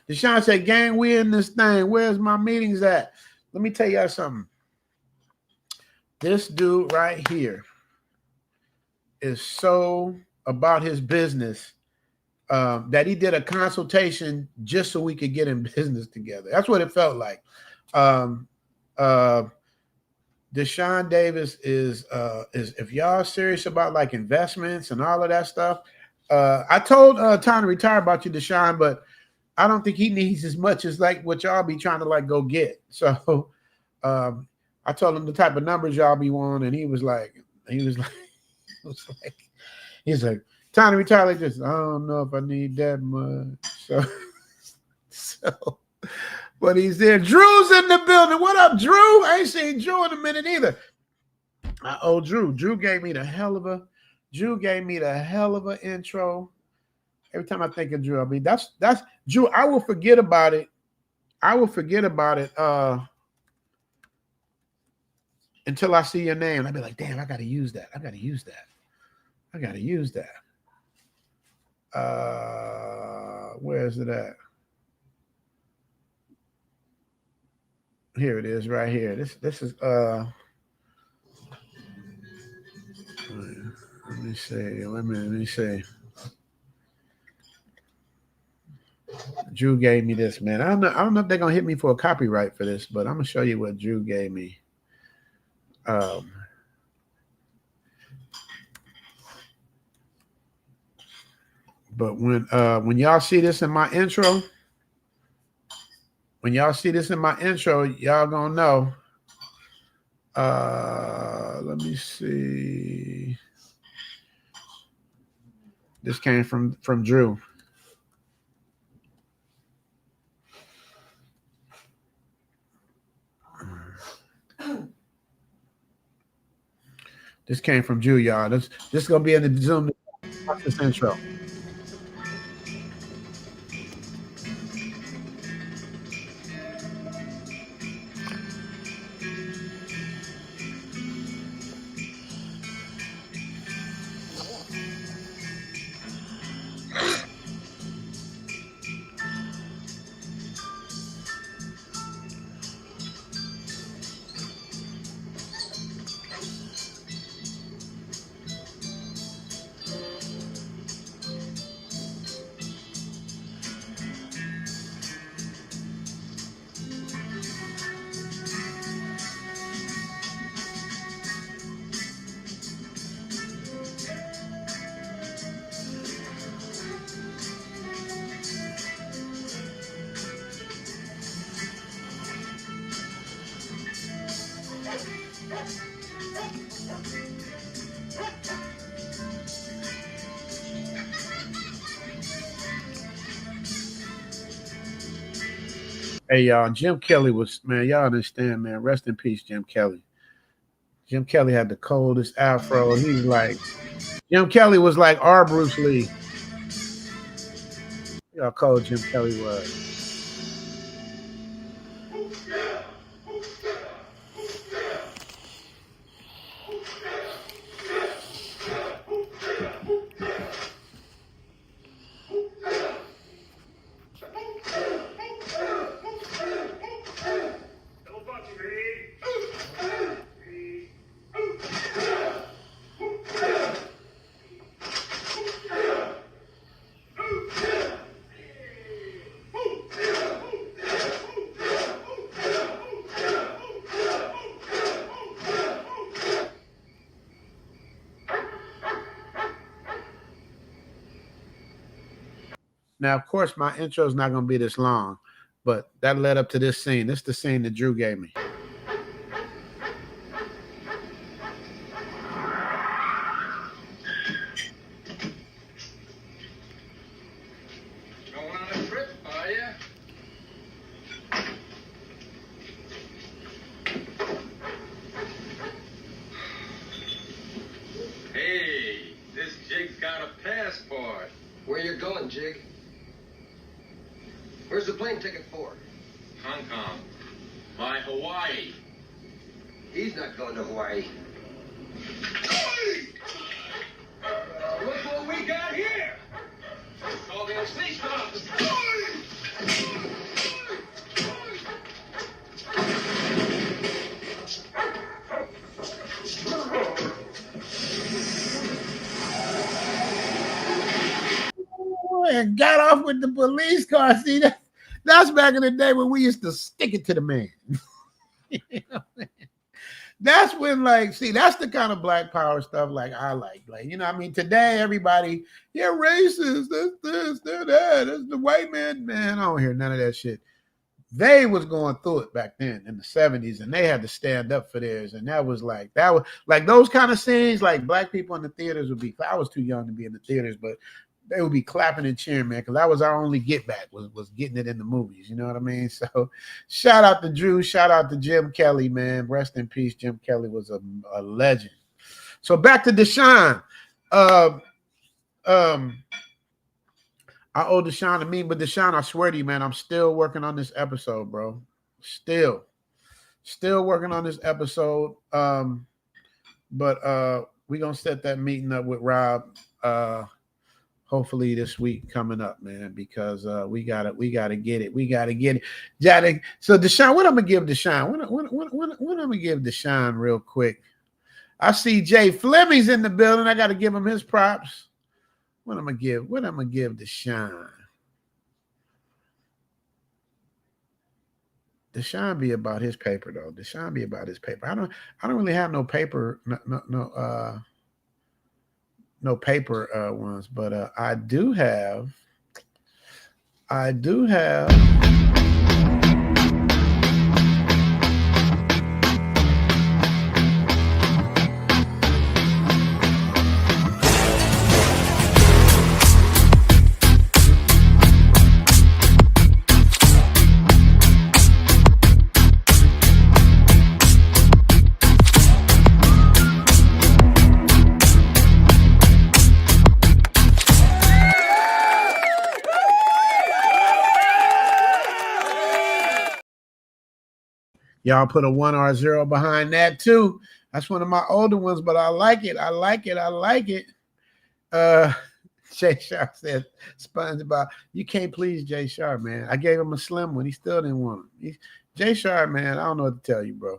Deshaun said, gang, we in this thing. Where's my meetings at? Let me tell y'all something. This dude right here is so about his business that he did a consultation just so we could get in business together. That's what it felt like. Deshaun Davis is if y'all serious about like investments and all of that stuff. I told Tom to retire about you, Deshaun, but I don't think he needs as much as like what y'all be trying to like go get. So I told him the type of numbers y'all be wanting, and he was like, time to retire like this. I don't know if I need that much. So but he's there. Drew's in the building. What up, Drew? I ain't seen Drew in a minute either. I owe Drew. Drew gave me the hell of a intro. Every time I think of Drew, I mean that's Drew. I will forget about it. Until I see your name. I'll be like, damn, I gotta use that. Where is it at? Here it is, right here. This is let me see. Drew gave me this, man. I don't know if they're gonna hit me for a copyright for this, but I'm gonna show you what Drew gave me. But when y'all see this in my intro, y'all gonna know. Let me see. This came from Drew. This came from Drew, y'all. This is gonna be in the Zoom. Watch this intro. Hey, y'all, Jim Kelly was, man, y'all understand, man. Rest in peace, Jim Kelly. Jim Kelly had the coldest afro. He's like, Jim Kelly was like our Bruce Lee. You know how cold Jim Kelly was. Now, of course, my intro is not going to be this long, but that led up to this scene. This is the scene that Drew gave me. Going on a trip, are you? Hey, this jig's got a passport. Where you going, Jig? Where's the plane ticket for? Hong Kong. My Hawaii. He's not going to Hawaii. Look what we got here! It's called the police cops. And got off with the police car. See, that's back in the day when we used to stick it to the man. You know, that's when, like, see, that's the kind of black power stuff like I like. Like, you know, I mean, today everybody, yeah, racist, this, they're that, that's the white man. Man, I don't hear none of that shit. They was going through it back then in the 70s, and they had to stand up for theirs. And that was like those kind of scenes, like black people in the theaters would be, I was too young to be in the theaters, but they would be clapping and cheering, man, because that was our only get back, was getting it in the movies. You know what I mean? So shout out to Drew, shout out to Jim Kelly, man. Rest in peace. Jim Kelly was a legend. So back to Deshaun. I owe Deshaun a meme, but Deshaun, I swear to you, man, I'm still working on this episode, bro. Still working on this episode. But we're gonna set that meeting up with Rob. Hopefully this week coming up, man, because we gotta get it. We gotta get it. So Deshaun, what I'm gonna give Deshaun? What I'm gonna give Deshaun real quick? I see Jay Fleming's in the building. I gotta give him his props. What I'm gonna give Deshaun? Deshaun be about his paper though. Deshaun be about his paper. I don't really have no paper, no paper ones, but I do have. Y'all put a 1 or a 0 behind that too. That's one of my older ones, but I like it. Jay Sharp said, SpongeBob, you can't please Jay Sharp, man. I gave him a slim one. He still didn't want him. Jay Sharp, man, I don't know what to tell you, bro.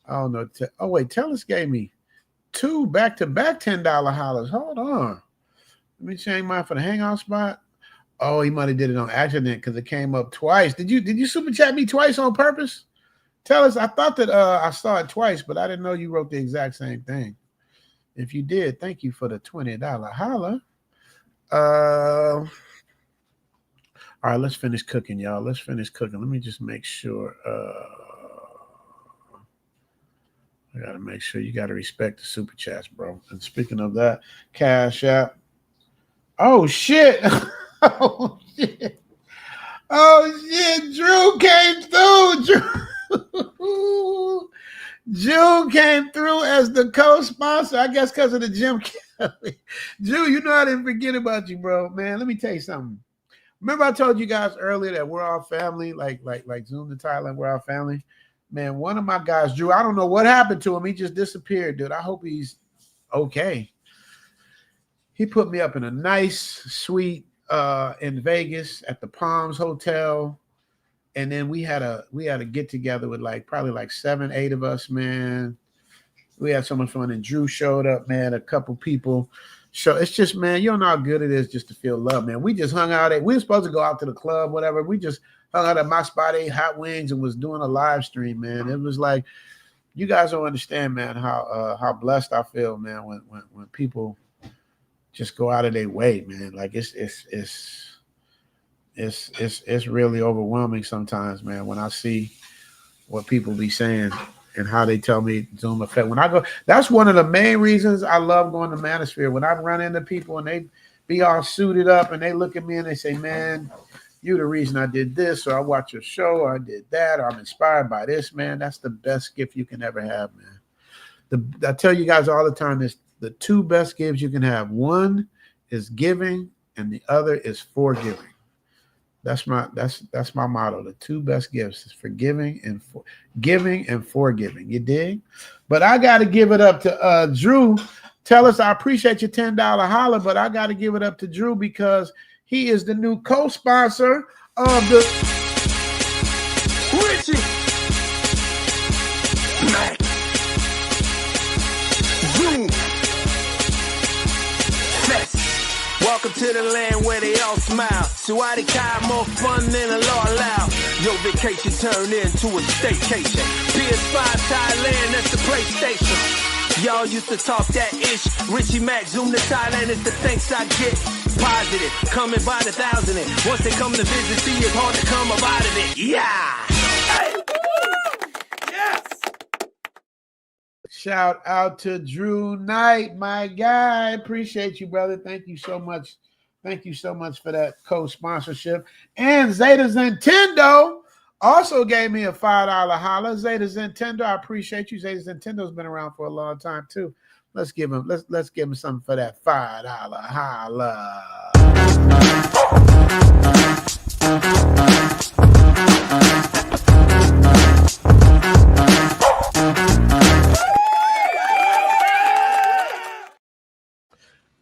I don't know. Oh, wait, Tellus gave me 2 back-to-back $10 hollers. Hold on. Let me change mine for the hangout spot. Oh, he might have did it on accident because it came up twice. Did you super chat me twice on purpose? Tell us, I thought that I saw it twice, but I didn't know you wrote the exact same thing. If you did, thank you for the $20 holla. All right, let's finish cooking, y'all. Let's finish cooking. Let me just make sure. I got to make sure you got to respect the super chats, bro. And speaking of that, Cash App. Oh, shit. Oh, shit. Drew came through. Drew came through as the co-sponsor, I guess because of the Jim Kelly. Drew, you know I didn't forget about you, bro. Man, let me tell you something. Remember I told you guys earlier that we're all family, like Zoom to Thailand, we're all family. Man, one of my guys, Drew, I don't know what happened to him. He just disappeared, dude. I hope he's okay. He put me up in a nice suite in Vegas at the Palms Hotel. And then we had a get together with probably 7, 8 of us, man. We had so much fun, and Drew showed up, man. A couple people. So it's just, man, you don't know how good it is just to feel love, man. We just hung out we were supposed to go out to the club, whatever. We just hung out at my spot, ate hot wings, and was doing a live stream, man. It was like, you guys don't understand, man, how blessed I feel, man, when people just go out of their way, man. Like it's really overwhelming sometimes, man, when I see what people be saying and how they tell me Zoom effect. When I go, that's one of the main reasons I love going to Manosphere. When I run into people and they be all suited up and they look at me and they say, man, you're the reason I did this, or I watch your show, or I did that, or I'm inspired by this, man. That's the best gift you can ever have, man. I tell you guys all the time, is the 2 best gifts you can have. One is giving and the other is forgiving. That's my motto. The two best gifts is forgiving and giving and forgiving. You dig? But I got to give it up to Drew. Tell us, I appreciate your $10 holler, but I got to give it up to Drew because he is the new co-sponsor of the Richie Mac Zoom Fest. Welcome to the land where they all smile. So I got more fun than a law allow. Your vacation turned into a staycation. PS5 Thailand, that's the PlayStation. Y'all used to talk that ish. Richie Mac, Zoom to Thailand is the thanks I get. Positive, coming by the thousand. And once they come to visit, see it's hard to come up out of it. Yeah! Hey. Yes! Shout out to Drew Knight, my guy. Appreciate you, brother. Thank you so much. Thank you so much for that co-sponsorship. And Zeta Nintendo also gave me a $5 holler. Zeta Nintendo, I appreciate you. Zeta Nintendo's been around for a long time too. Let's give him something for that $5 holla.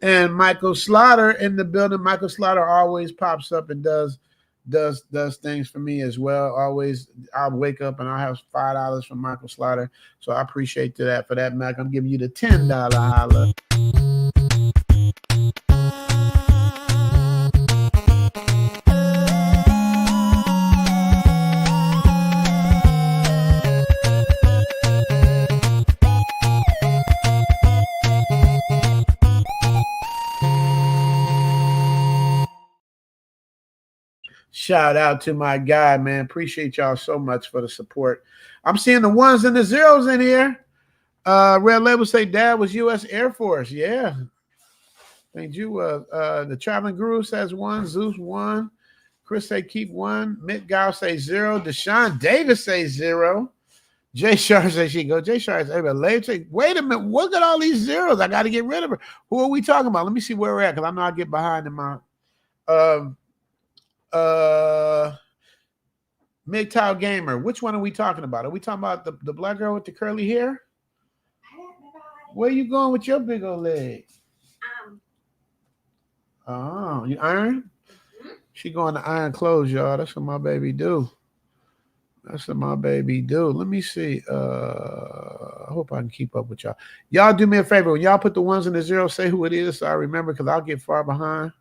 And Michael Slaughter in the building. Michael Slaughter always pops up and does things for me as well. Always, I'll wake up and I'll have $5 from Michael Slaughter. So I appreciate that for that, Mac. I'm giving you the $10 holla. Shout out to my guy, man. Appreciate y'all so much for the support. I'm seeing the ones and the zeros in here. Red Label say Dad was U.S. Air Force. Yeah. I think you was. The Traveling Guru says 1. Zeus 1. Chris say keep 1. Mick Gow say 0. Deshaun Davis say 0. Jay Shar says she go. Jay Shar says, wait a minute. Look at all these zeros. I got to get rid of her. Who are we talking about? Let me see where we're at because I know I get behind in my MGTOW Gamer. Which one are we talking about? Are we talking about the black girl with the curly hair? Where you going with your big old leg? Oh, you iron? She going to iron clothes, y'all. That's what my baby do. That's what my baby do. Let me see. I hope I can keep up with y'all. Y'all do me a favor. When y'all put the ones and the zeros, say who it is so I remember because I'll get far behind.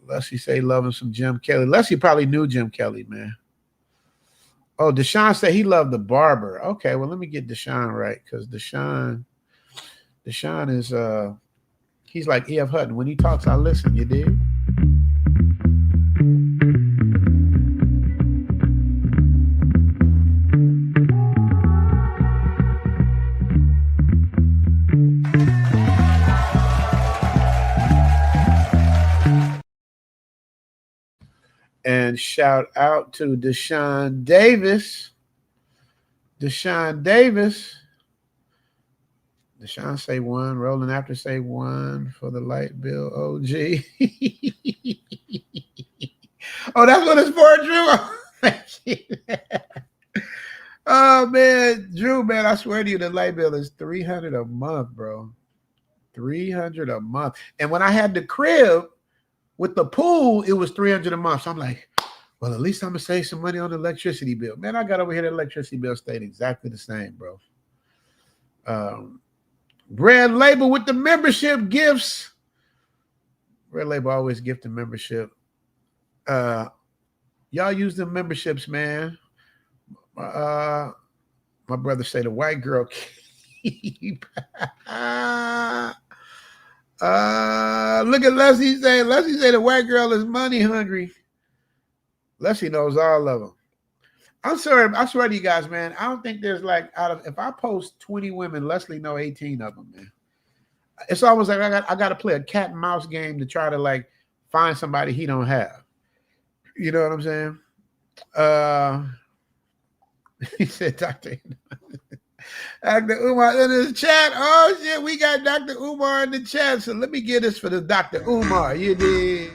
Leslie say loving some Jim Kelly. Leslie probably knew Jim Kelly, man. Oh, Deshaun said he loved the barber. Okay, well, let me get Deshaun right because Deshaun is he's like E.F. Hutton. When he talks, I listen, you dig? And shout out to Deshaun Davis. Deshaun say 1. Rolling after say 1 for the light bill. OG. Oh, that's what it's for, Drew. Oh man, Drew, man, I swear to you, the light bill is $300 a month, bro. $300 a month. And when I had the crib with the pool, it was $300 a month. So I'm like, well, at least I'm gonna save some money on the electricity bill. Man, I got over here, the electricity bill stayed exactly the same, bro. Red Label with the membership gifts. Red Label always gift the membership. Y'all use the memberships, man. My brother say the white girl keep. Look at Leslie say. Leslie say the white girl is money hungry. Leslie knows all of them. I'm sorry. I swear to you guys, man. I don't think there's like if I post 20 women, Leslie know 18 of them, man. It's almost like I got to play a cat and mouse game to try to like find somebody he don't have. You know what I'm saying? He said, Dr. Dr. Umar in the chat. Oh shit, we got Dr. Umar in the chat. So let me get this for the Dr. Umar. You did.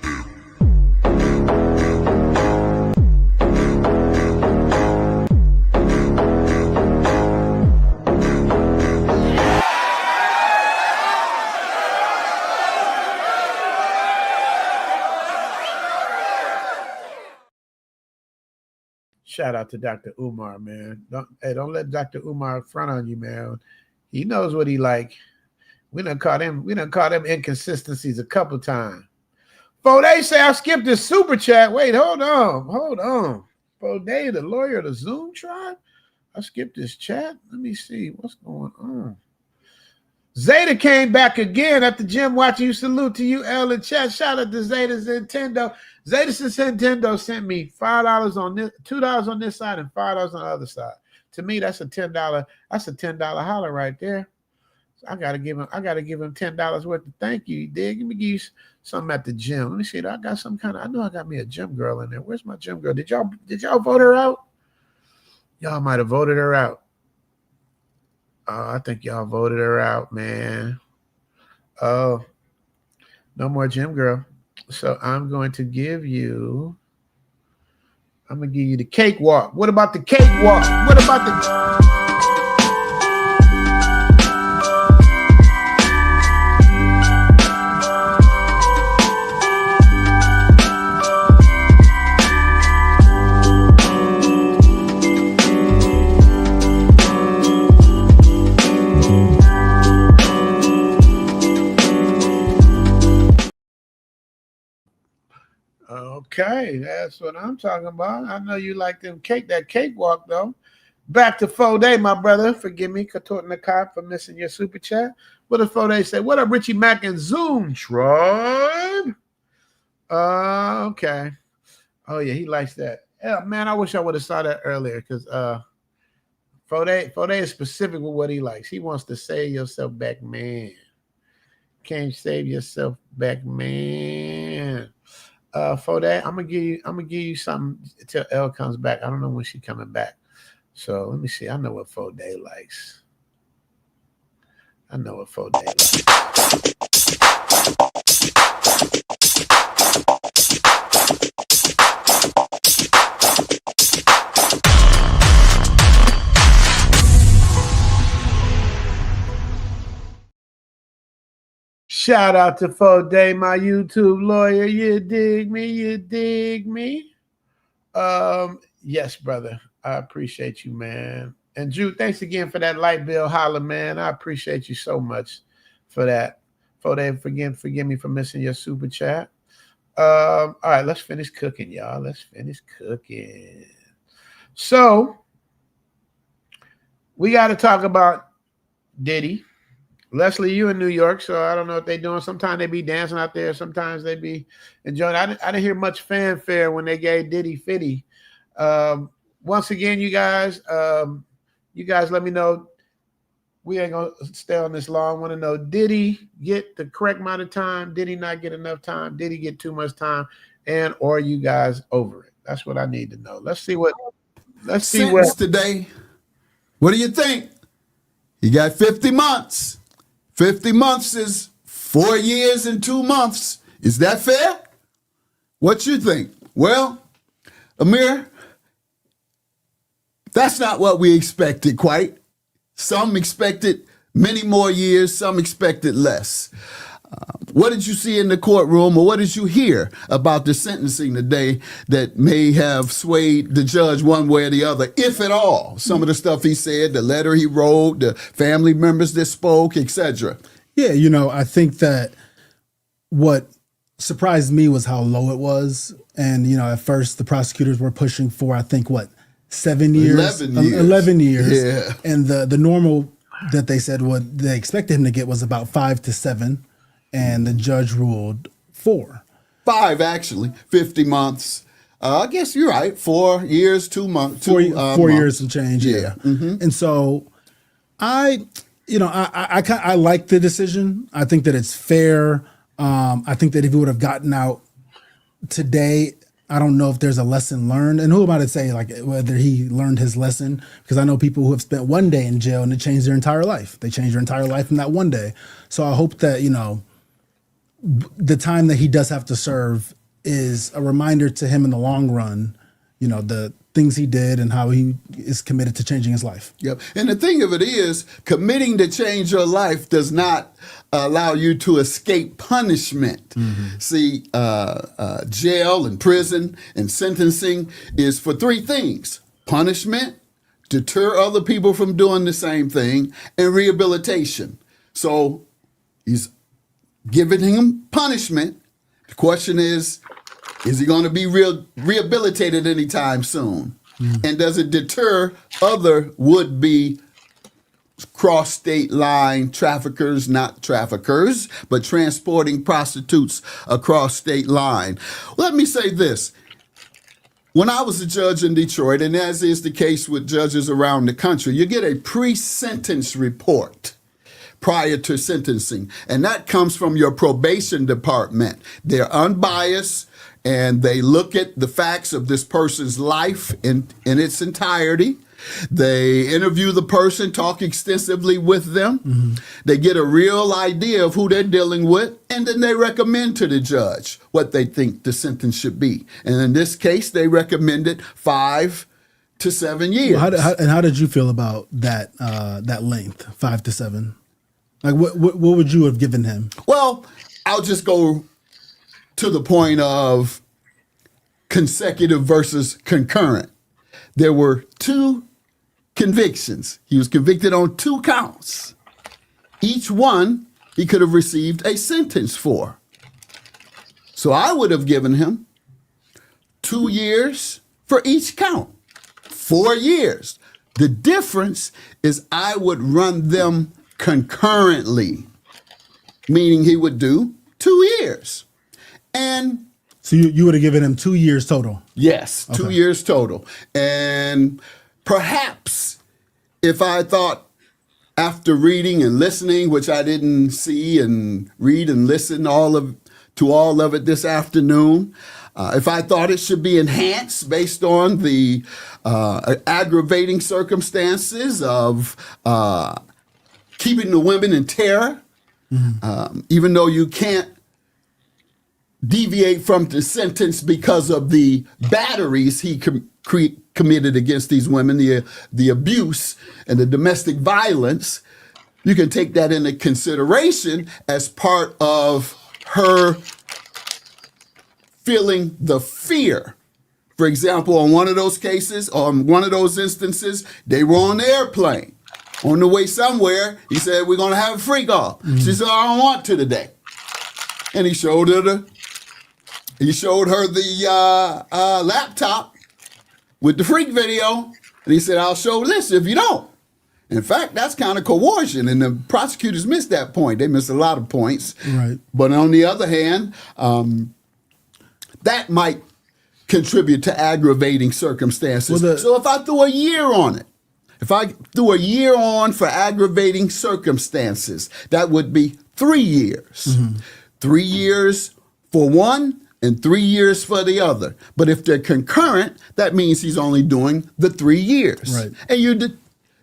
Shout out to Dr. Umar, man. Don't let Dr. Umar front on you, man. He knows what he like. We done caught him inconsistencies a couple times. Foday say I skipped this super chat. Wait, hold on. Foday, the lawyer of the Zoom tribe. I skipped this chat. Let me see what's going on. Zeta came back again at the gym watching you. Salute to you, L in chat. Shout out to Zeta's Nintendo. Zeta's Nintendo sent me $5 on this, $2 on this side, and $5 on the other side. To me, that's a $10. That's a $10 holler right there. So I gotta give him $10 worth of thank you. Dig. Let me give you something at the gym. Let me see. I got some kind of. I know I got me a gym girl in there. Where's my gym girl? Did y'all vote her out? Y'all might have voted her out. I think y'all voted her out, man. Oh, no more gym girl. So I'm going to give you the cakewalk. What about the cakewalk? What about the... Okay, that's what I'm talking about. I know you like that cakewalk though. Back to Foday, my brother. Forgive me, Katortin the cop, for missing your super chat. What does Foday say? What up, Richie Mack and Zoom Tribe? Okay. Oh yeah, he likes that. Yeah, man, I wish I would have saw that earlier because Foday is specific with what he likes. He wants to save yourself back, man. Can't save yourself back, man. For that, I'm gonna give you something till Elle comes back. I don't know when she's coming back. So let me see. I know what Foday likes. Shout out to Foday, my YouTube lawyer. You dig me? Yes, brother. I appreciate you, man. And Drew, thanks again for that light bill holler, man. I appreciate you so much for that. Foday, forgive me for missing your super chat. All right, let's finish cooking, y'all. Let's finish cooking. So we got to talk about Diddy. Leslie, you in New York, so I don't know what they're doing. Sometimes they be dancing out there. Sometimes they be enjoying. I didn't hear much fanfare when they gave Diddy 50. Once again, you guys let me know. We ain't going to stay on this long. I want to know, did he get the correct amount of time? Did he not get enough time? Did he get too much time? And or are you guys over it? That's what I need to know. Let's see what today. What do you think? He got 50 months. 50 months is 4 years and 2 months. Is that fair? What you think? Well, Amir, that's not what we expected quite. Some expected many more years, some expected less. What did you see in the courtroom, or what did you hear about the sentencing today that may have swayed the judge one way or the other, if at all? Some of the stuff he said, the letter he wrote, the family members that spoke, etc. Yeah, I think that what surprised me was how low it was. And, at first the prosecutors were pushing for, I think, 7 years? 11 years. Yeah. And the normal that they said what they expected him to get was about 5 to 7. And the judge ruled 4. 5, actually. 50 months. I guess you're right. 4 years, 2 months. 4 months. years and change. Yeah. Mm-hmm. And so I like the decision. I think that it's fair. I think that if he would have gotten out today, I don't know if there's a lesson learned. And who am I to say like whether he learned his lesson? Because I know people who have spent one day in jail and it changed their entire life. They changed their entire life in that one day. So I hope that, you know, the time that he does have to serve is a reminder to him in the long run, you know, the things he did and how he is committed to changing his life. Yep. And the thing of it is, committing to change your life does not allow you to escape punishment. Mm-hmm. See, jail and prison and sentencing is for three things: punishment, deter other people from doing the same thing, and rehabilitation. So he's giving him punishment. The question is he going to be rehabilitated anytime soon? Mm. And does it deter other would-be cross-state line traffickers, not traffickers, but transporting prostitutes across state line? Let me say this. When I was a judge in Detroit, and as is the case with judges around the country, you get a pre-sentence report prior to sentencing, and that comes from your probation department. They're unbiased, and they look at the facts of this person's life in its entirety. They interview the person, talk extensively with them. Mm-hmm. They get a real idea of who they're dealing with, and then they recommend to the judge what they think the sentence should be. And in this case, they recommended 5 to 7 years. Well, how did you feel about that that length, 5 to 7? Like, what would you have given him? Well, I'll just go to the point of consecutive versus concurrent. There were 2 convictions. He was convicted on 2 counts. Each one he could have received a sentence for. So I would have given him 2 years for each count, 4 years. The difference is I would run them concurrently, meaning he would do 2 years. And so you would have given him 2 years total? Yes, 2 years total. And perhaps if I thought after reading and listening, which I didn't see and read and listen to all of it this afternoon, if I thought it should be enhanced based on the aggravating circumstances of keeping the women in terror, even though you can't deviate from the sentence because of the batteries he committed against these women, the abuse and the domestic violence, you can take that into consideration as part of her feeling the fear. For example, on one of those cases, on one of those instances, they were on the airplane. On the way somewhere, he said, "We're going to have a freak off." She said, "I don't want to today." And he showed her the laptop with the freak video, and he said, "I'll show this if you don't." In fact, that's kind of coercion, and the prosecutors missed that point. They missed a lot of points. Right. But on the other hand, that might contribute to aggravating circumstances. So if I threw a year on it, if I threw a year on for aggravating circumstances, that would be 3 years. Mm-hmm. 3 years for one and 3 years for the other. But if they're concurrent, that means he's only doing the 3 years. Right. And you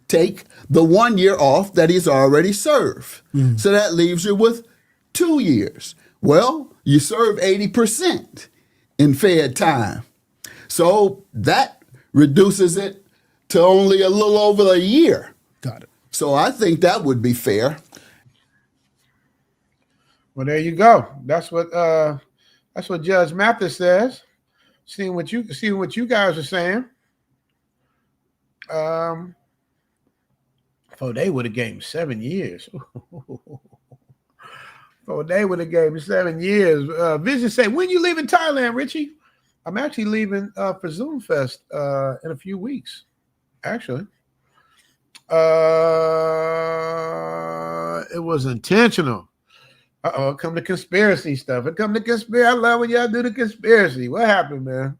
take the 1 year off that he's already served. Mm-hmm. So that leaves you with 2 years. Well, you serve 80% in fed time. So that reduces it to only a little over a year. Got it. So I think that would be fair. Well, there you go. That's what Judge Mathis says. Seeing what you guys are saying. They would have gave him 7 years. They would have gave him 7 years. Vision say, "When you leaving Thailand, Richie?" I'm actually leaving for Zoom Fest in a few weeks. Actually, it was intentional. Come to conspiracy stuff. It come to conspiracy. I love when y'all do the conspiracy. What happened, man?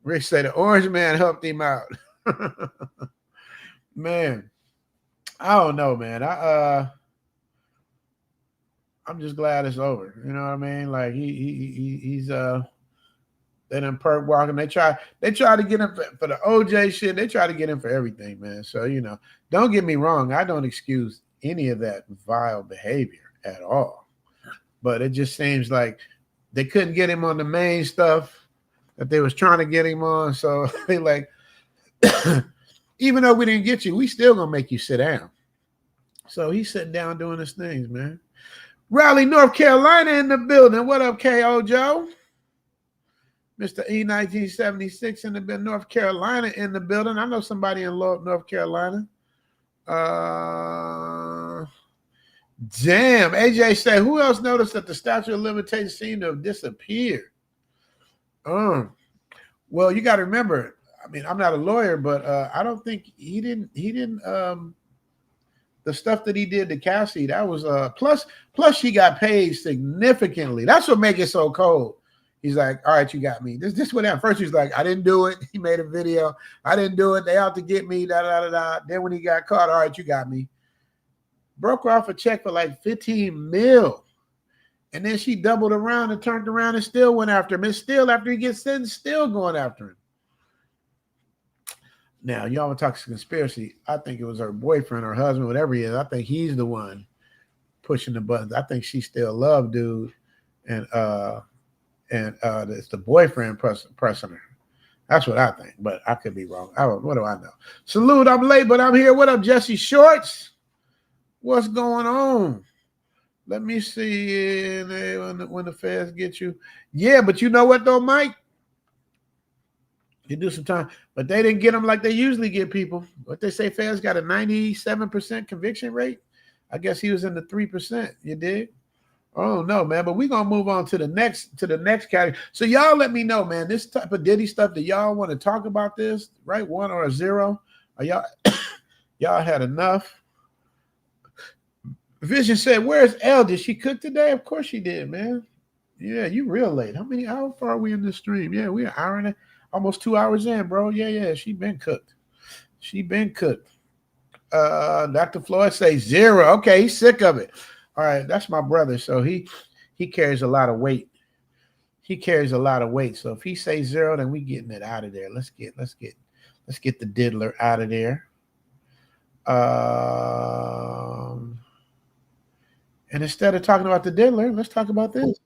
Rich said the orange man helped him out. Man, I don't know, man. I'm just glad it's over. You know what I mean? Like he's They done perk walking. They try to get him for the OJ shit. They try to get him for everything, man. So, don't get me wrong. I don't excuse any of that vile behavior at all. But it just seems like they couldn't get him on the main stuff that they was trying to get him on. So they like, even though we didn't get you, we still gonna make you sit down. So he's sitting down doing his things, man. Raleigh, North Carolina in the building. What up, K.O. Joe? Mr. E 1976 in the building. North Carolina in the building. I know somebody in North Carolina. Damn. AJ said, who else noticed that the statute of limitations seemed to have disappeared? Well, you got to remember, I mean, I'm not a lawyer, but I don't think he didn't the stuff that he did to Cassie, that was plus she got paid significantly. That's what makes it so cold. He's like, all right, you got me. This what happened. First, he's like, I didn't do it. He made a video. I didn't do it. They out to get me. Then when he got caught, all right, you got me. Broke her off a check for like 15 mil. And then she doubled around and turned around and still went after him. And still, after he gets sentenced, still going after him. Now, y'all want to talk conspiracy. I think it was her boyfriend or husband, whatever he is. I think he's the one pushing the buttons. I think she still loved dude. And it's the boyfriend pressing her. That's what I think, but I could be wrong. What do I know? Salute, I'm late, but I'm here. What up, Jesse Shorts? What's going on? Let me see when the feds get you. Yeah, but you know what though, Mike? You do some time, but they didn't get them like they usually get people. What they say, feds got a 97% conviction rate. I guess he was in the 3%. You dig? Oh no, man! But we're gonna move on to the next category. So y'all let me know, man. This type of Diddy stuff that y'all want to talk about this, right? 1 or a 0? Are y'all y'all had enough? Vision said, "Where's Elle? Did she cook today? Of course she did, man. Yeah, you real late. How far are we in this stream? Yeah, we're an hour and almost 2 hours in, bro. Yeah. She been cooked. Dr. Floyd say 0. Okay, he's sick of it. All right, that's my brother. So he carries a lot of weight. So if he says 0, then we getting it out of there. Let's get the diddler out of there. And instead of talking about the diddler, let's talk about this.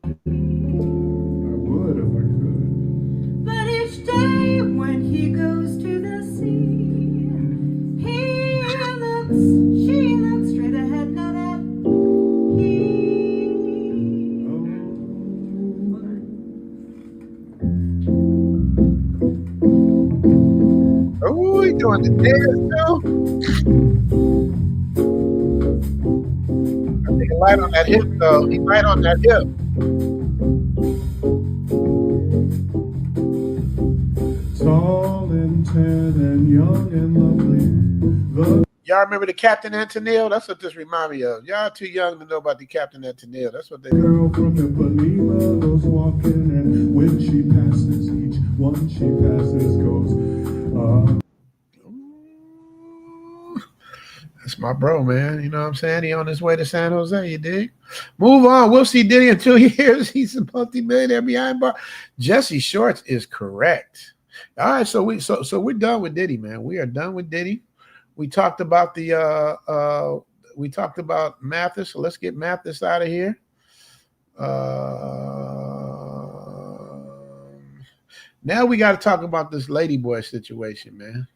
I would if I could. But each day when he goes to the sea, she looks straight ahead, not at Oh, he doing the dance too. I think light on that hip though. He light on that hip. Tall and tan and young and lovely. Y'all remember the Captain Antonio? That's what this remind me of. Y'all too young to know about the Captain Antonio. That's what they do. Girl from Ipanema goes walking, and when she passes, each one she passes goes. That's my bro, man. You know what I'm saying? He on his way to San Jose, you dig? Move on. We'll see Diddy in 2 years. He's a multi-millionaire behind bar. Jesse Shorts is correct. All right, so we're done with Diddy, man. We are done with Diddy. We talked about Mathis, so let's get Mathis out of here. Now we got to talk about this LadyBoy situation, man.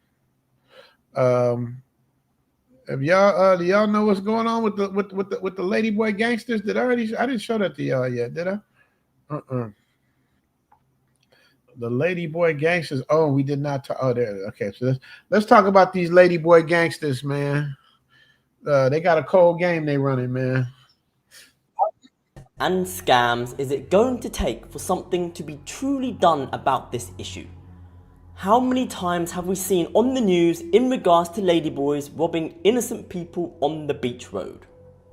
If y'all do y'all know what's going on with the LadyBoy Gangstas? I didn't show that to y'all yet, did I? The LadyBoy Gangstas. Oh, we did not talk. Oh, there. Okay, so let's talk about these LadyBoy Gangstas, man. They got a cold game they running, man. And scams is it going to take for something to be truly done about this issue? How many times have we seen on the news in regards to ladyboys robbing innocent people on the beach road?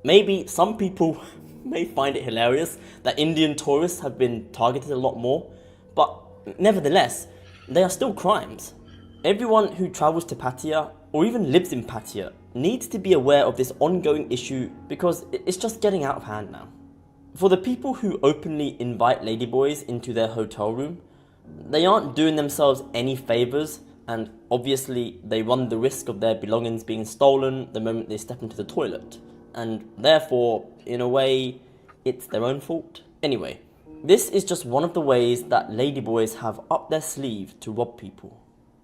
Maybe some people may find it hilarious that Indian tourists have been targeted a lot more, but nevertheless, they are still crimes. Everyone who travels to Pattaya or even lives in Pattaya needs to be aware of this ongoing issue because it's just getting out of hand now. For the people who openly invite ladyboys into their hotel room, They aren't doing themselves any favours, and obviously they run the risk of their belongings being stolen the moment they step into the toilet, and therefore, in a way, it's their own fault. Anyway, this is just one of the ways that ladyboys have up their sleeve to rob people.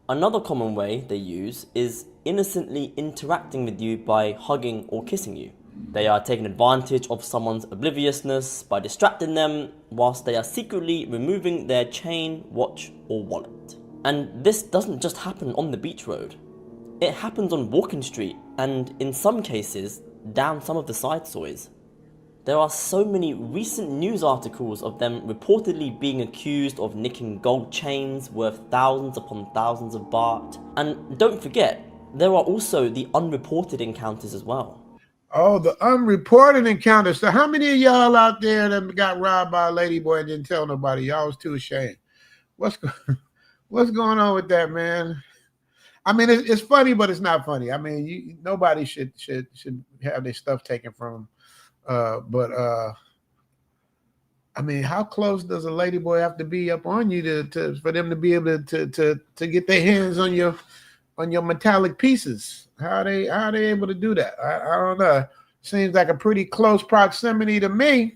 Another common way they use is innocently interacting with you by hugging or kissing you. They are taking advantage of someone's obliviousness by distracting them whilst they are secretly removing their chain, watch or wallet. And this doesn't just happen on the beach road. It happens on Walking Street and in some cases down some of the side soys. There are so many recent news articles of them reportedly being accused of nicking gold chains worth thousands upon thousands of baht. And don't forget, there are also the unreported encounters as well. Oh, the unreported encounters. So how many of y'all out there that got robbed by a ladyboy and didn't tell nobody? Y'all was too ashamed. What's going on with that, man? I mean, it's funny, but it's not funny. I mean, nobody should have their stuff taken from them. I mean, how close does a ladyboy have to be up on you for them to be able to get their hands on your metallic pieces? How are they able to do that? I don't know. Seems like a pretty close proximity to me.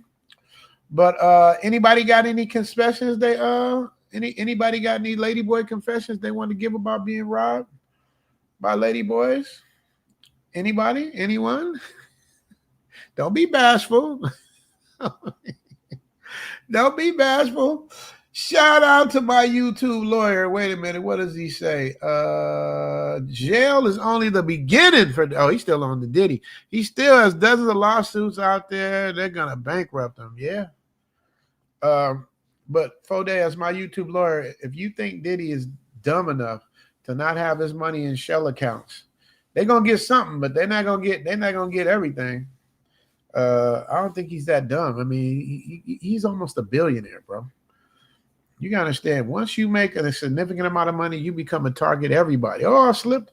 But anybody got any confessions? Anybody got any ladyboy confessions they want to give about being robbed by ladyboys? Anybody? Anyone? Don't be bashful. Don't be bashful. Shout out to my YouTube lawyer. Wait a minute. What does he say? Jail is only the beginning for... Oh, he's still on the Diddy. He still has dozens of lawsuits out there. They're going to bankrupt him. Yeah. But Fode, as my YouTube lawyer, if you think Diddy is dumb enough to not have his money in shell accounts, they're going to get something, but they're not going to get everything. I don't think he's that dumb. I mean, he's almost a billionaire, bro. You gotta understand, once you make a significant amount of money, you become a target. Everybody. Oh, I slipped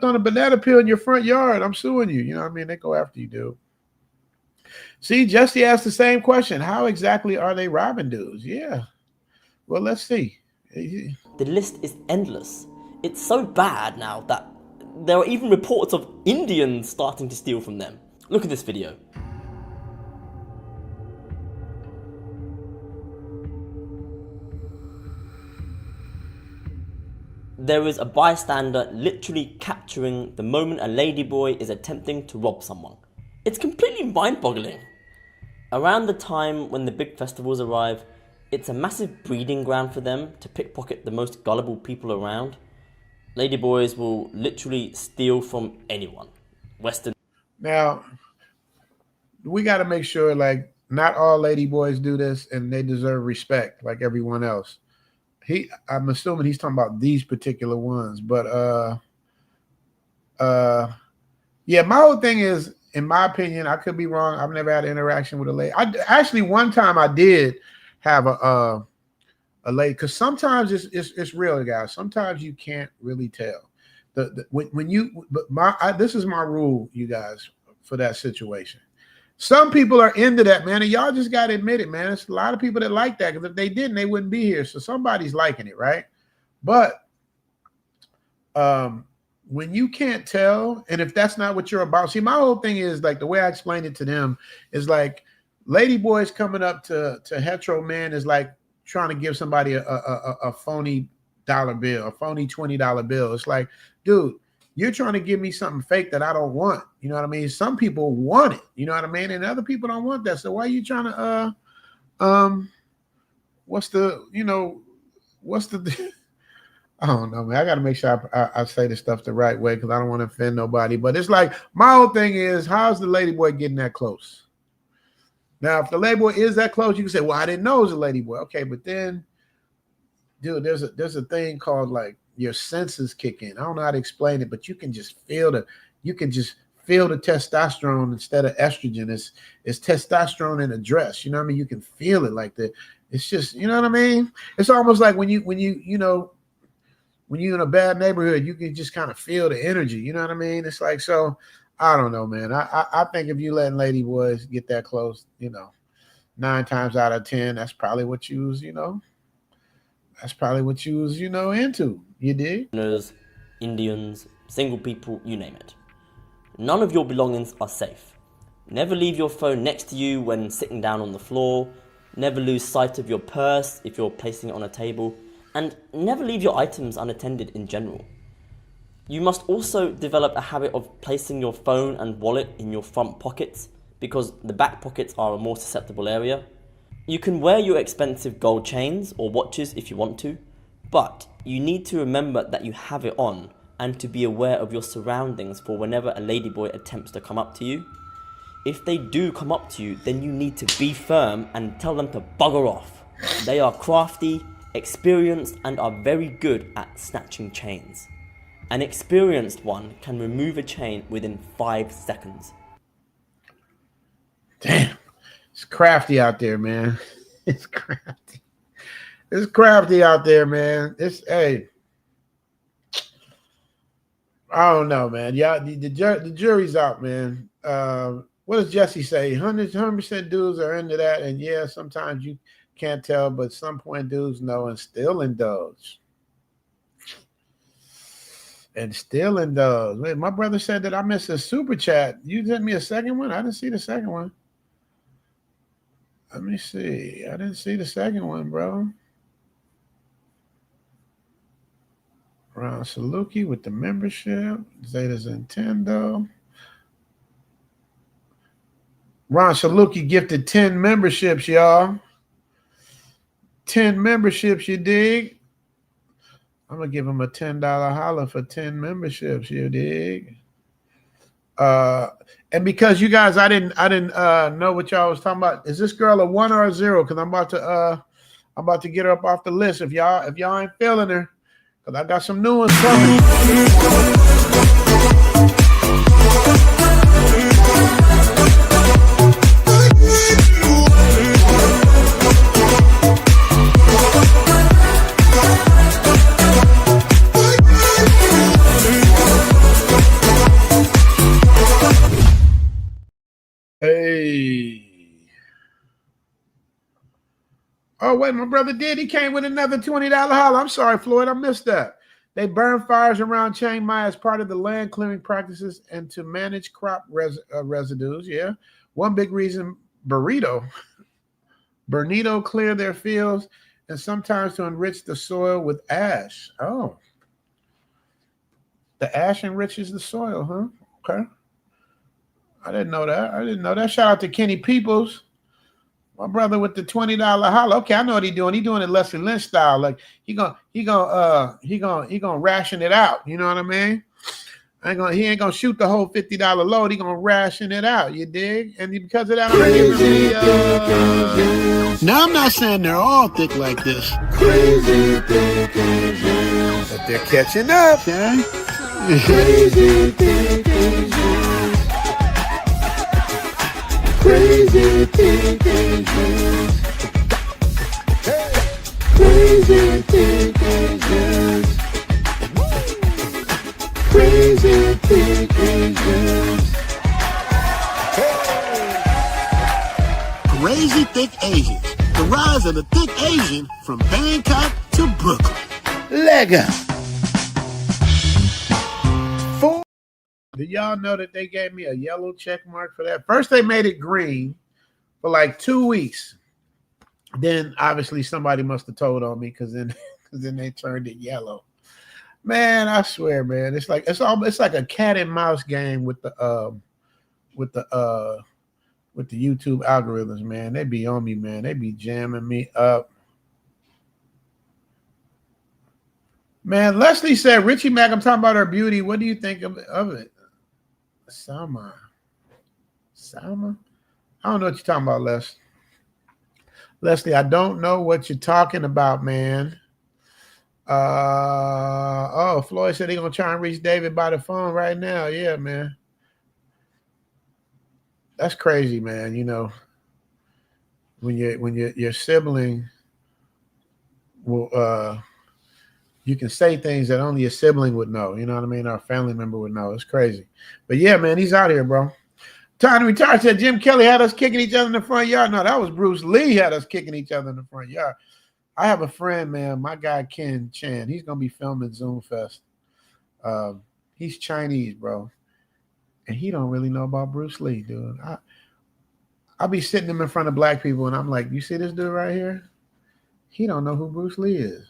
on a banana peel in your front yard. I'm suing you. You know what I mean? They go after you, dude. See, Jesse asked the same question. How exactly are they robbing dudes? Yeah. Well, let's see. The list is endless. It's so bad now that there are even reports of Indians starting to steal from them. Look at this video. There is a bystander literally capturing the moment a ladyboy is attempting to rob someone. It's completely mind-boggling. Around the time when the big festivals arrive, it's a massive breeding ground for them to pickpocket the most gullible people around. Ladyboys will literally steal from anyone. Western. Now, we got to make sure, like, not all ladyboys do this and they deserve respect like everyone else. I'm assuming he's talking about these particular ones, but yeah, my whole thing is, in my opinion, I could be wrong. I've never had an interaction with a lady. Actually, one time I did have a lady, because sometimes it's real, guys. Sometimes you can't really tell. This is my rule, you guys, for that situation. Some people are into that, man, and y'all just got to admit it, man. It's a lot of people that like that, because if they didn't, they wouldn't be here. So somebody's liking it, right? But when you can't tell, and if that's not what you're about, see, my whole thing is, like, the way I explain it to them is like, ladyboys coming up to hetero men is like trying to give somebody a phony dollar bill, a phony $20 bill. It's like, dude, you're trying to give me something fake that I don't want. You know what I mean? Some people want it. You know what I mean? And other people don't want that. So why are you trying to, what's the I don't know, man. I got to make sure I say this stuff the right way, because I don't want to offend nobody. But it's like, my whole thing is, how's the ladyboy getting that close? Now, if the ladyboy is that close, you can say, well, I didn't know it was a ladyboy. Okay, but then, dude, there's a thing called, like, your senses kick in. I don't know how to explain it, but you can just feel the testosterone instead of estrogen. It's testosterone in a dress. You know what I mean? You can feel it like that. It's just, you know what I mean? It's almost like when you're in a bad neighborhood, you can just kind of feel the energy. You know what I mean? It's like, so I don't know, man. I think if you letting ladyboys get that close, 9 times out of 10, that's probably what you was, That's probably what you was, into. You dig? Indians, single people, you name it. None of your belongings are safe. Never leave your phone next to you when sitting down on the floor. Never lose sight of your purse if you're placing it on a table. And never leave your items unattended in general. You must also develop a habit of placing your phone and wallet in your front pockets because the back pockets are a more susceptible area. You can wear your expensive gold chains or watches if you want to, but you need to remember that you have it on and to be aware of your surroundings for whenever a ladyboy attempts to come up to you. If they do come up to you, then you need to be firm and tell them to bugger off. They are crafty, experienced, and are very good at snatching chains. An experienced one can remove a chain within 5 seconds. Damn. It's crafty out there, man. It's crafty. It's crafty out there, man. Hey. I don't know, man. Yeah, the jury's out, man. What does Jesse say? 100% dudes are into that, and yeah, sometimes you can't tell, but some point dudes know and still indulge. Wait, my brother said that I missed a super chat. You sent me a second one? I didn't see the second one. Let me see. I didn't see the second one, bro. Ron Saluki with the membership. Zeta Zentendo. Ron Saluki gifted 10 memberships, y'all. 10 memberships, you dig? I'm gonna give him a $10 holler for 10 memberships, you dig? And because you guys, I didn't know what y'all was talking about. Is this girl a 1 or a 0? Because I'm about to get her up off the list. If y'all ain't feeling her, because I got some new ones coming. Hey. Oh, wait, my brother did. He came with another $20 holler. I'm sorry, Floyd. I missed that. They burn fires around Chiang Mai as part of the land clearing practices and to manage crop residues. Yeah. One big reason, Bonito clear their fields and sometimes to enrich the soil with ash. Oh. The ash enriches the soil, huh? Okay. I didn't know that. Shout out to Kenny Peoples, my brother with the $20 holler. Okay, I know what he's doing. He's doing it Leslie Lynch style. Like he gonna ration it out. You know what I mean? He ain't gonna shoot the whole $50 load. He gonna ration it out. You dig? And because of that, I'm gonna give him Now I'm not saying they're all thick like this. Crazy thick Asians. But they're catching up. Okay. Crazy thick Asians. Crazy thick Asians. Crazy thick Asians. Crazy thick Asians. Crazy thick Asians. The rise of the thick Asian from Bangkok to Brooklyn. Lego. Did y'all know that they gave me a yellow check mark for that? First, they made it green for like 2 weeks. Then, obviously, somebody must have told on me because then they turned it yellow. Man, I swear, man, it's like a cat and mouse game with the YouTube algorithms, man. They be on me, man. They be jamming me up. Man, Leslie said, Richie Mack, I'm talking about her beauty. What do you think of it? Salma. I don't know what you're talking about, Leslie, I don't know what you're talking about, man. Floyd said he's gonna try and reach David by the phone right now. Yeah, man. That's crazy, man. You know, when your sibling will you can say things that only a sibling would know. You know what I mean? Or a family member would know. It's crazy. But yeah, man, he's out here, bro. Time to retire said Jim Kelly had us kicking each other in the front yard. No, that was Bruce Lee had us kicking each other in the front yard. I have a friend, man. My guy Ken Chan. He's gonna be filming Zoom Fest. He's Chinese, bro, and he don't really know about Bruce Lee, dude. I'll be sitting him in front of black people, and I'm like, "You see this dude right here? He don't know who Bruce Lee is."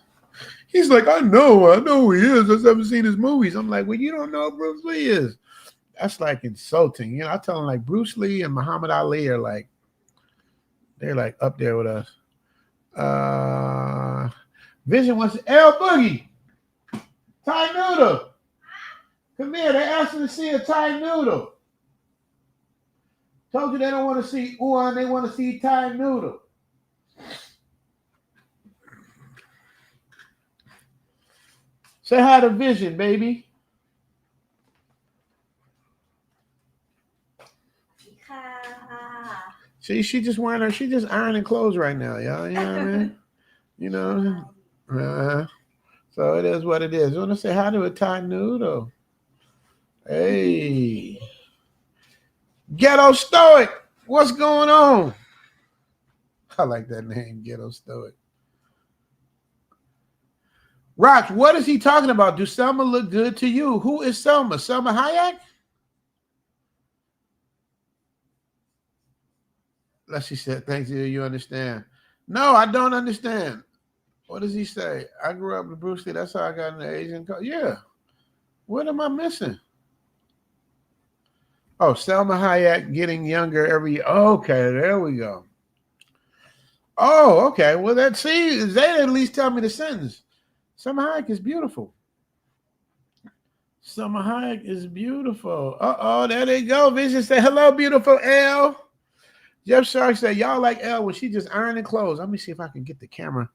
He's like, I know who he is. I just haven't seen his movies. I'm like, well, you don't know who Bruce Lee is. That's like insulting. You know, I tell him like Bruce Lee and Muhammad Ali are like, they're like up there with us. Vision wants L Boogie. Thai noodle. Come here. They asked me to see a Thai noodle. Told you they don't want to see Uan. They want to see Thai noodle. Say hi to Vision, baby. See, she just ironing clothes right now, y'all. You know what I mean? You know? So it is what it is. You want to say hi to a Thai noodle? Hey. Ghetto Stoic. What's going on? I like that name, Ghetto Stoic. Rox, what is he talking about? Do Selma look good to you? Who is Selma? Selma Hayek? Leslie said, thanks you. You understand. No, I don't understand. What does he say? I grew up with Bruce Lee. That's how I got into Asian culture. Yeah. What am I missing? Oh, Selma Hayek getting younger every year. Okay, there we go. Oh, okay. Well, they at least tell me the sentence. Selma Hayek is beautiful. Selma Hayek is beautiful. Uh-oh, there they go. Vision say, hello, beautiful L. Jeff Shark said, y'all like L when she just ironing clothes. Let me see if I can get the camera,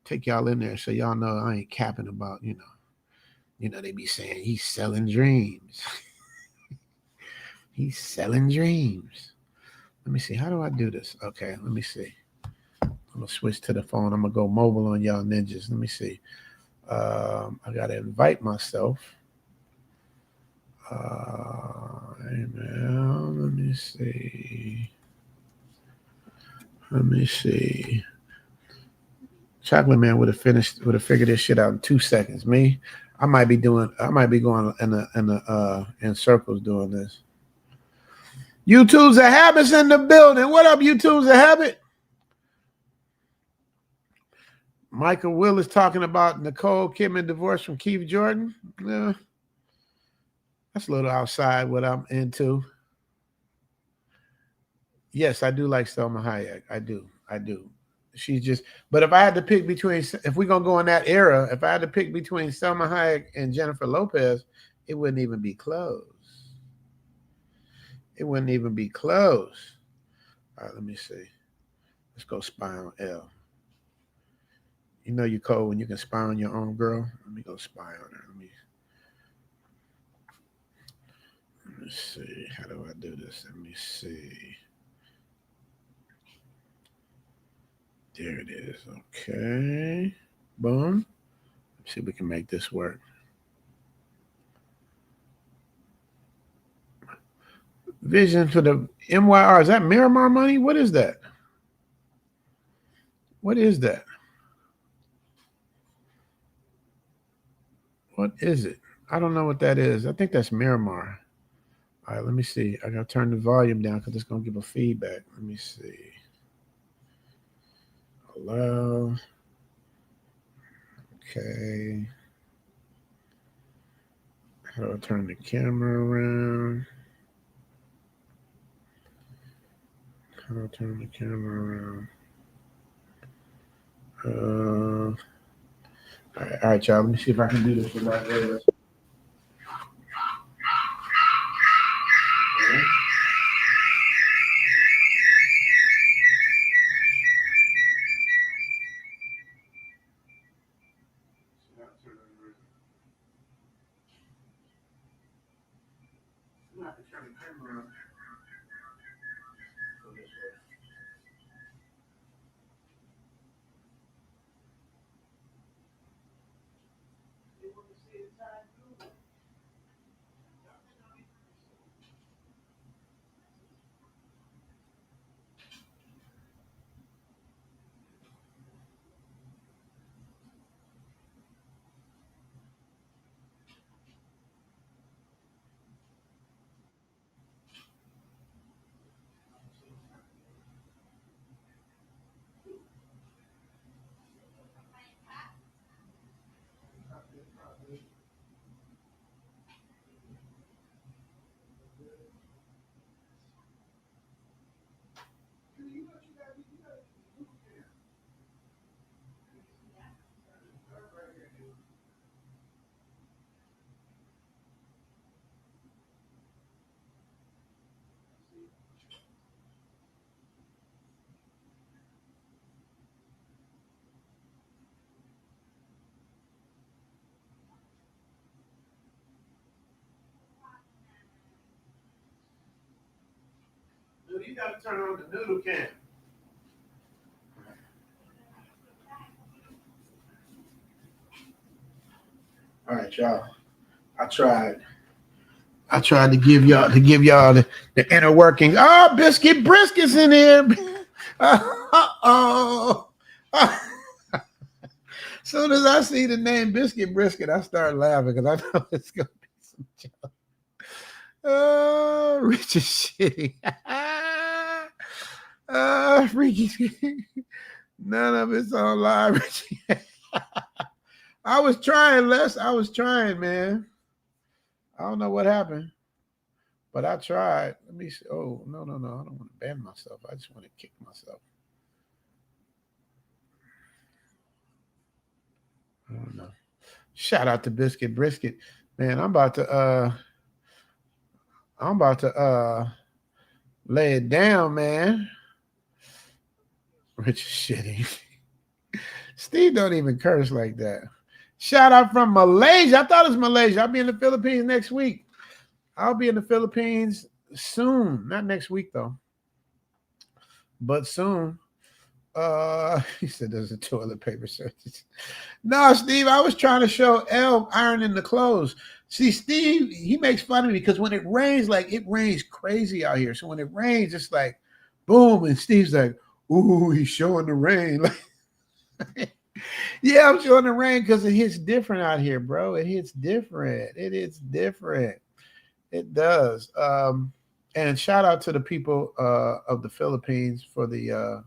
take y'all in there so y'all know I ain't capping about, you know, they be saying he's selling dreams. He's selling dreams. Let me see. How do I do this? Okay, let me see. I'm going to switch to the phone. I'm going to go mobile on y'all ninjas. Let me see. I got to invite myself. Amen. Let me see. Chocolate Man would have figured this shit out in 2 seconds. Me, I might be going in circles doing this. YouTube's a habit's in the building. What up, YouTube's a habit? Michael Will is talking about Nicole Kidman divorce from Keith Jordan. Yeah, that's a little outside what I'm into. Yes, I do like Selma Hayek. I do. She's just, but if I had to pick between, if we're going to go in that era, if I had to pick between Selma Hayek and Jennifer Lopez, it wouldn't even be close. It wouldn't even be close. All right, let me see. Let's go spy on L. You know you're cold when you can spy on your own girl. Let me go spy on her. Let me see. How do I do this? Let me see. There it is. Okay. Boom. Let's see if we can make this work. Vision for the MYR. Is that Miramar money? What is that? What is that? What is it? I don't know what that is. I think that's Miramar. All right, let me see. I got to turn the volume down because it's going to give a feedback. Let me see. Hello. Okay. How do I turn the camera around? How do I turn the camera around? All right, y'all. Let me see if I can do this without errors. You got to turn on the noodle can. All right, y'all. I tried to give y'all the inner workings. Oh, Biscuit Brisket's in here. Oh. Soon as I see the name Biscuit Brisket, I start laughing because I know it's gonna be some joke. Oh, Rich is shitty. Freaky. None of it's on live, Richie. I was trying, Les. I was trying, man. I don't know what happened, but I tried. Let me see. Oh, no. I don't want to ban myself. I just want to kick myself. I don't know. Shout out to Biscuit Brisket. Man, I'm about to lay it down, man. Rich is shitty. Steve don't even curse like that. Shout out from Malaysia. I thought it was Malaysia. I'll be in the Philippines next week. I'll be in the Philippines soon. Not next week, though. But soon. He said there's a toilet paper shortage. No, Steve, I was trying to show L ironing the clothes. See, Steve, he makes fun of me because when it rains, like it rains crazy out here. So when it rains, it's like boom, and Steve's like, ooh, he's showing the rain. Yeah, I'm showing the rain because it hits different out here, bro. It hits different. It is different. It does. And shout out to the people of the Philippines for the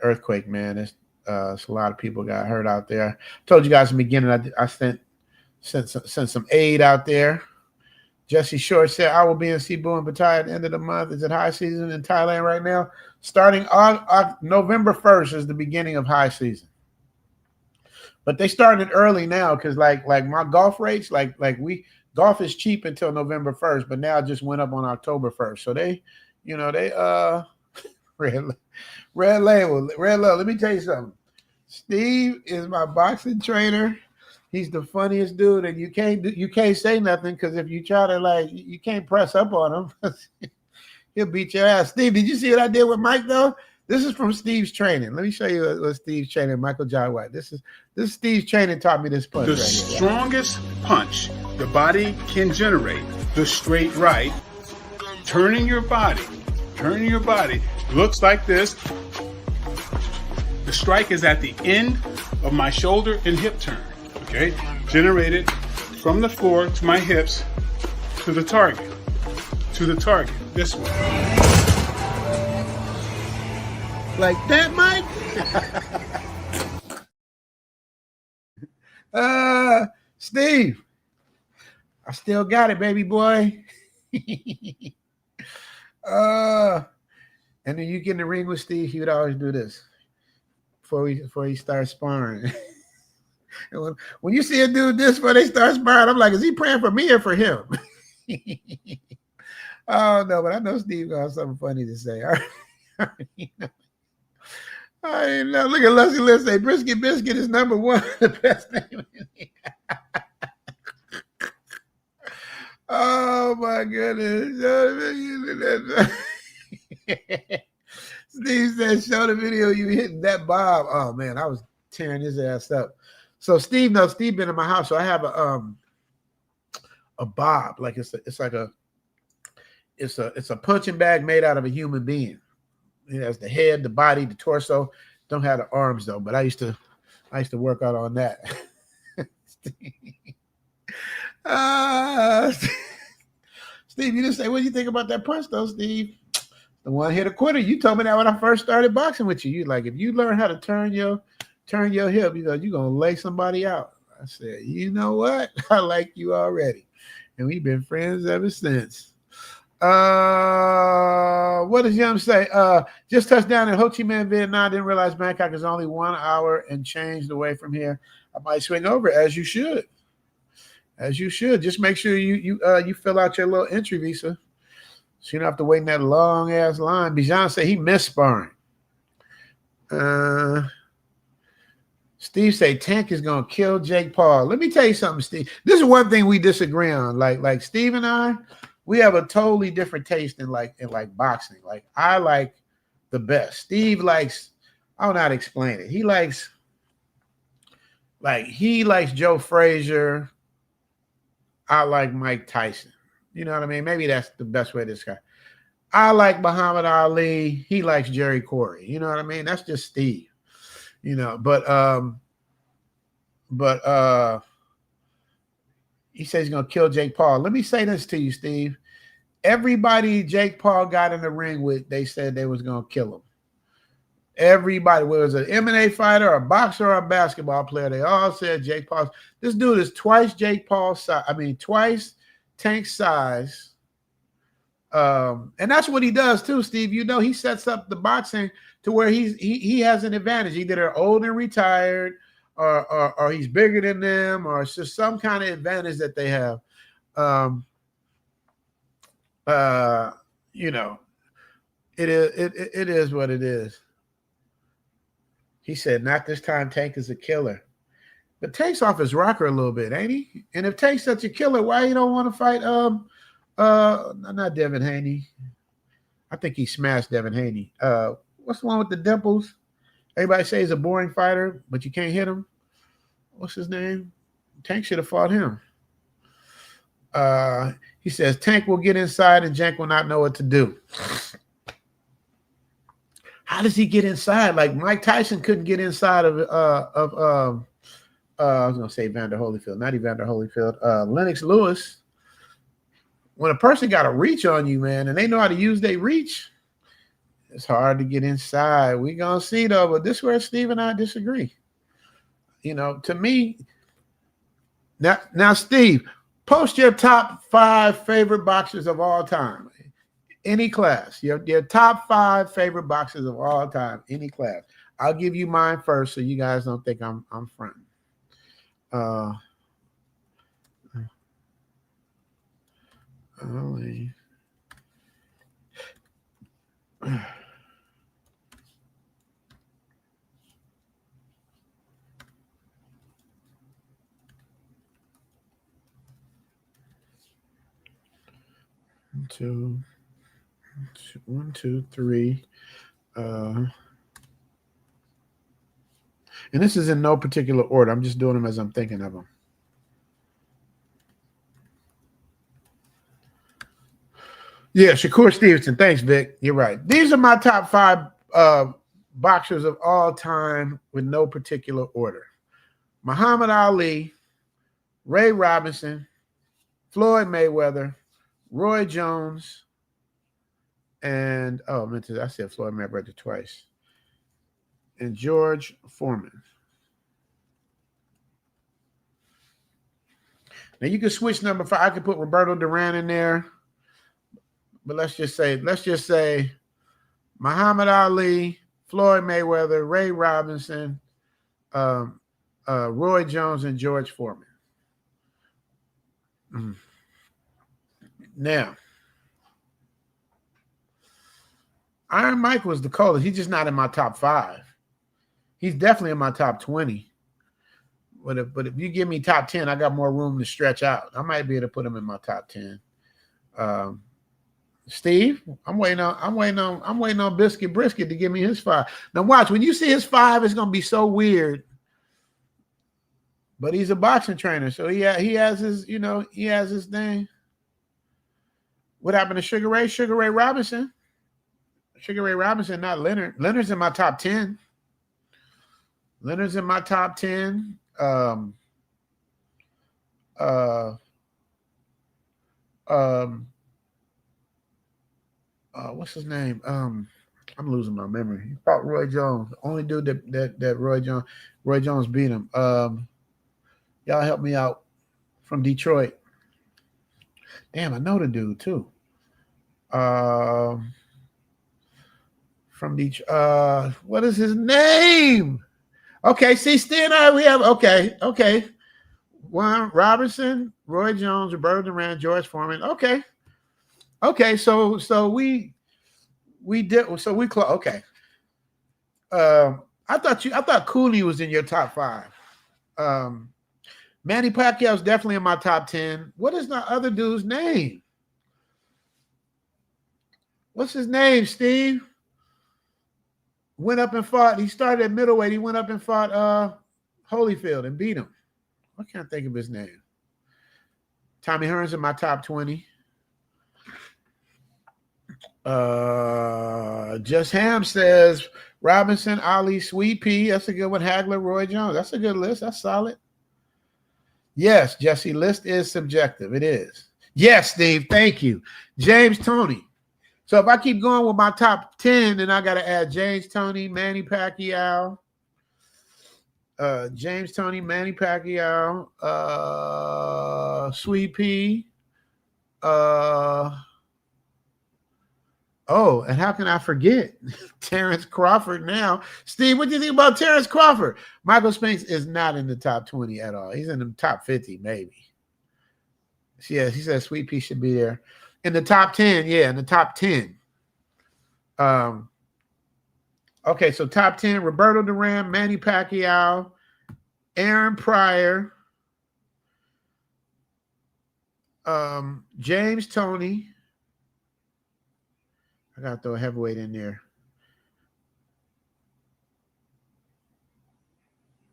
earthquake, man. It's a lot of people got hurt out there. I told you guys in the beginning I sent some aid out there. Jesse Short said, I will be in Cebu and Pattaya at the end of the month. It's at high season in Thailand right now. Starting on November 1st is the beginning of high season. But they started early now because like my golf rates, golf is cheap until November 1st, but now it just went up on October 1st. So they red label. Let me tell you something. Steve is my boxing trainer. He's the funniest dude, and you can't say nothing because if you try to you can't press up on him. He'll beat your ass. Steve, did you see what I did with Mike though? This is from Steve's training. Let me show you what Steve's training. Michael John White. This is Steve's training taught me this punch. The right here. strongest punch the body can generate, the straight right, turning your body, looks like this. The strike is at the end of my shoulder and hip turn. Okay, generated from the floor to my hips to the target, this way. Like that, Mike? Steve, I still got it, baby boy. And then you get in the ring with Steve, he would always do this before he starts sparring. When you see a dude this before they start sparring, I'm like, is he praying for me or for him? Oh no, but I know Steve got something funny to say. I know. Look at Leslie Lynn say Brisket Biscuit is number one, the best name in the Oh my goodness. Steve said, show the video you hitting that Bob. Oh man, I was tearing his ass up. So Steve been in my house. So I have a Bob. Like it's a punching bag made out of a human being. It has the head, the body, the torso. Don't have the arms though, but I used to work out on that. Steve, you didn't say what do you think about that punch though, Steve? The one hit a quitter. You told me that when I first started boxing with you. You like if you learn how to turn your hip, you're gonna lay somebody out. I said, you know what? I like you already. And we've been friends ever since. What does Yum say? Just touched down in Ho Chi Minh, Vietnam. Didn't realize Bangkok is only 1 hour and changed away from here. I might swing over as you should. As you should. Just make sure you fill out your little entry visa. So you don't have to wait in that long ass line. Bijan said he missed sparring. Steve say Tank is gonna kill Jake Paul. Let me tell you something, Steve. This is one thing we disagree on. Like Steve and I, we have a totally different taste in boxing. Like I like the best. Steve likes, I don't know how to explain it. He likes Joe Frazier. I like Mike Tyson. You know what I mean? Maybe that's the best way to describe it. I like Muhammad Ali. He likes Jerry Corey. You know what I mean? That's just Steve. You know, but he says he's gonna kill Jake Paul. Let me say this to you, Steve. Everybody Jake Paul got in the ring with, they said they was gonna kill him. Everybody, whether it was an MMA fighter, a boxer, or a basketball player, they all said Jake Paul. This dude is twice Jake Paul's size. I mean, twice Tank's size. And that's what he does too, Steve. You know, he sets up the boxing to where he has an advantage. Either they're old and retired, or he's bigger than them, or it's just some kind of advantage that they have. You know, it is what it is. He said, not this time, Tank is a killer. But Tank's off his rocker a little bit, ain't he? And if Tank's such a killer, why you don't want to fight not Devin Haney. I think he smashed Devin Haney. What's the one with the dimples? Everybody says he's a boring fighter, but you can't hit him. What's his name? Tank should have fought him. He says Tank will get inside and Jank will not know what to do. How does he get inside? Like Mike Tyson couldn't get inside of I was gonna say Evander Holyfield, not Evander Holyfield. Lennox Lewis. When a person got a reach on you, man, and they know how to use their reach, it's hard to get inside. We gonna see though, but this is where Steve and I disagree. You know, to me, now Steve, post your top 5 favorite boxers of all time. Any class. Your top 5 favorite boxers of all time. Any class. I'll give you mine first so you guys don't think I'm fronting. Ollie. One, two, three. And this is in no particular order. I'm just doing them as I'm thinking of them. Yeah, Shakur Stevenson. Thanks, Vic. You're right. These are my top 5 boxers of all time with no particular order. Muhammad Ali, Ray Robinson, Floyd Mayweather, Roy Jones, and I said Floyd Mayweather twice, and George Foreman. Now you can switch number 5. I could put Roberto Duran in there. But let's just say Muhammad Ali, Floyd Mayweather, Ray Robinson, Roy Jones, and George Foreman. Now, Iron Mike was the coldest. He's just not in my top 5. He's definitely in my top 20. But if you give me top 10, I got more room to stretch out. I might be able to put him in my top 10. Steve, I'm waiting on Biscuit Brisket to give me his 5. Now watch, when you see his 5, it's gonna be so weird. But he's a boxing trainer, so he has his, he has his thing. What happened to Sugar Ray? Sugar Ray Robinson. Sugar Ray Robinson, not Leonard. Leonard's in my top 10. Leonard's in my top 10. What's his name? I'm losing my memory. He fought Roy Jones. The only dude that Roy Jones beat him. Y'all help me out from Detroit. Damn, I know the dude too. From Detroit. What is his name? Okay, see, Steve and I, we have okay. Warren Robinson, Roy Jones, Roberto Duran, George Foreman. Okay, so we did. So we close. Okay. I I thought Cooley was in your top 5. Manny Pacquiao's definitely in my top 10. What is the other dude's name? What's his name, Steve? Went up and fought. He started at middleweight. He went up and fought Holyfield and beat him. I can't think of his name. Tommy Hearns in my top 20. Just Ham says Robinson, Ali, Sweet Pea. That's a good one. Hagler, Roy Jones. That's a good list. That's solid. Yes, Jesse, list is subjective. It is. Yes, Steve. Thank you. James Toney. So if I keep going with my top 10, then I got to add James Toney, Manny Pacquiao, James Toney, Manny Pacquiao, Sweet Pea. And how can I forget Terrence Crawford now? Steve, what do you think about Terrence Crawford? Michael Spinks is not in the top 20 at all. He's in the top 50, maybe. Yes, he says Sweet Pea should be there. In the top 10, yeah, in the top 10. Okay, so top 10, Roberto Duran, Manny Pacquiao, Aaron Pryor, James Toney. I got to throw a heavyweight in there.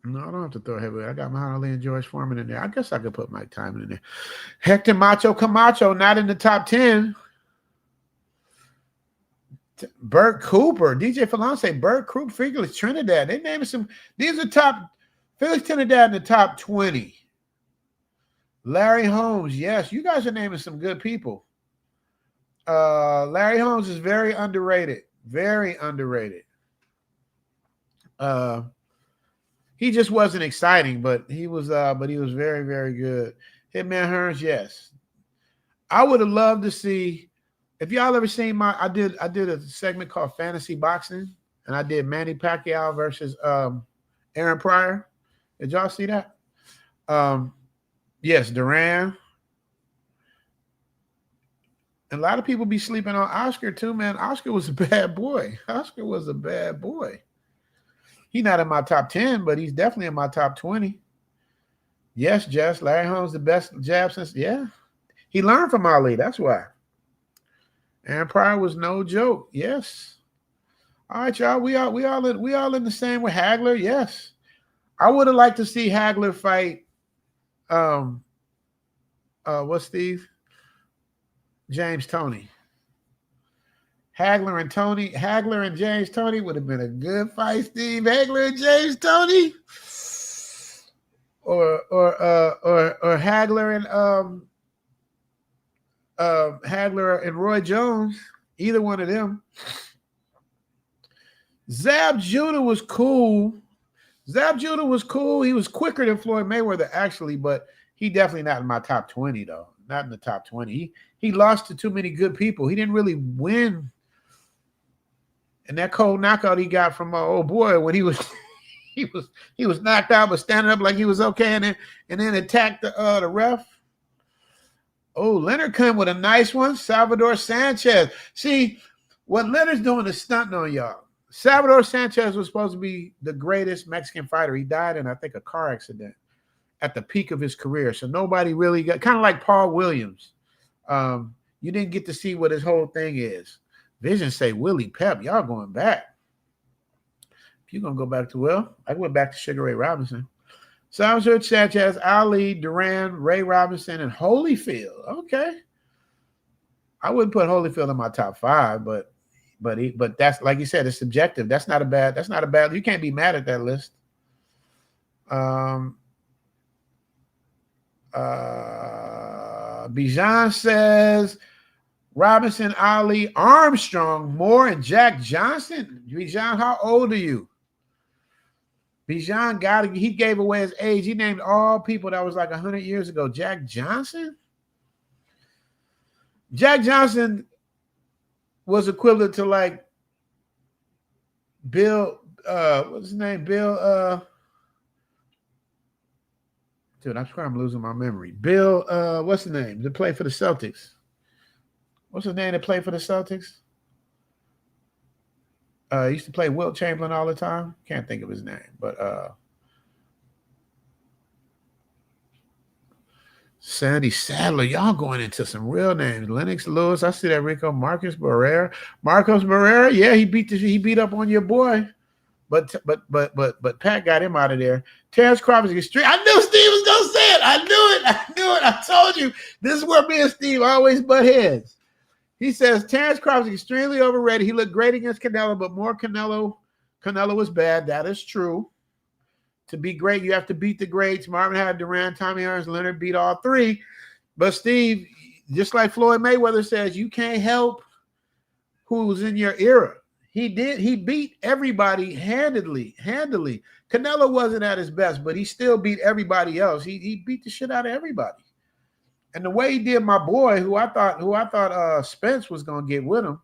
No, I don't have to throw a heavyweight. I got Muhammad Ali and George Foreman in there. I guess I could put Mike Tyson in there. Hector Macho Camacho, not in the top 10. Bert Cooper, DJ Falon say Bert Cooper, Felix Trinidad. They named some. These are top. Felix Trinidad in the top 20. Larry Holmes, yes, you guys are naming some good people. Larry Holmes is very underrated. Very underrated. He just wasn't exciting, but he was very, very good. Hitman Hearns, yes. I would have loved to see, if y'all ever seen I did a segment called Fantasy Boxing, and I did Manny Pacquiao versus Aaron Pryor. Did y'all see that? Yes, Duran. And a lot of people be sleeping on Oscar too, man. Oscar was a bad boy. Oscar was a bad boy. He's not in my top 10, but he's definitely in my top 20. Yes, Jess. Larry Holmes, the best jab since, yeah. He learned from Ali. That's why. Aaron Pryor was no joke. Yes. All right, y'all. We all in the same with Hagler. Yes. I would have liked to see Hagler fight. What's Steve? James Toney. Hagler and James Toney would have been a good fight, Steve. Hagler and James Toney, or Hagler and Roy Jones. Either one of them. Zab Judah was cool. He was quicker than Floyd Mayweather, actually, but he definitely not in my top 20, though. Not in the top 20. He lost to too many good people. He didn't really win. And that cold knockout he got from old boy when he was knocked out but standing up like he was okay, and then attacked the ref. Oh, Leonard came with a nice one. Salvador Sanchez. See, what Leonard's doing is stunting on y'all. Salvador Sanchez was supposed to be the greatest Mexican fighter. He died in, I think, a car accident at the peak of his career. So nobody really got, kind of like Paul Williams. You didn't get to see what his whole thing is. Vision say Willie Pep. Y'all going back. If you're going to go back to, I went back to Sugar Ray Robinson. Salvador Sanchez, Ali, Duran, Ray Robinson, and Holyfield. Okay. I wouldn't put Holyfield in my top 5, but that's, like you said, it's subjective. That's not a bad, you can't be mad at that list. Bijan says Robinson, Ali, Armstrong, Moore, and Jack Johnson. Bijan, how old are you? Bijan he gave away his age. He named all people that was like 100 years ago. Jack Johnson? Jack Johnson was equivalent to like Bill, what's his name? Bill, dude, I'm losing my memory. Bill, what's his name? That played for the Celtics. What's his name that played for the Celtics? Used to play Wilt Chamberlain all the time. Can't think of his name, but Sandy Sadler. Y'all going into some real names. Lennox Lewis. I see that. Rico Marcos Barrera. Marcos Barrera. Yeah, he beat up on your boy. But Pat got him out of there. Terrence Crawford is extreme. I knew Steve was gonna say it. I knew it. I told you. This is where me and Steve always butt heads. He says Terrence Crawford is extremely overrated. He looked great against Canelo, but more Canelo was bad. That is true. To be great, you have to beat the greats. Marvin had Duran, Tommy Hearns, Leonard beat all three. But Steve, just like Floyd Mayweather says, you can't help who's in your era. He did. He beat everybody handily. Canelo wasn't at his best, but he still beat everybody else. He beat the shit out of everybody. And the way he did my boy, who I thought Spence was gonna get with him,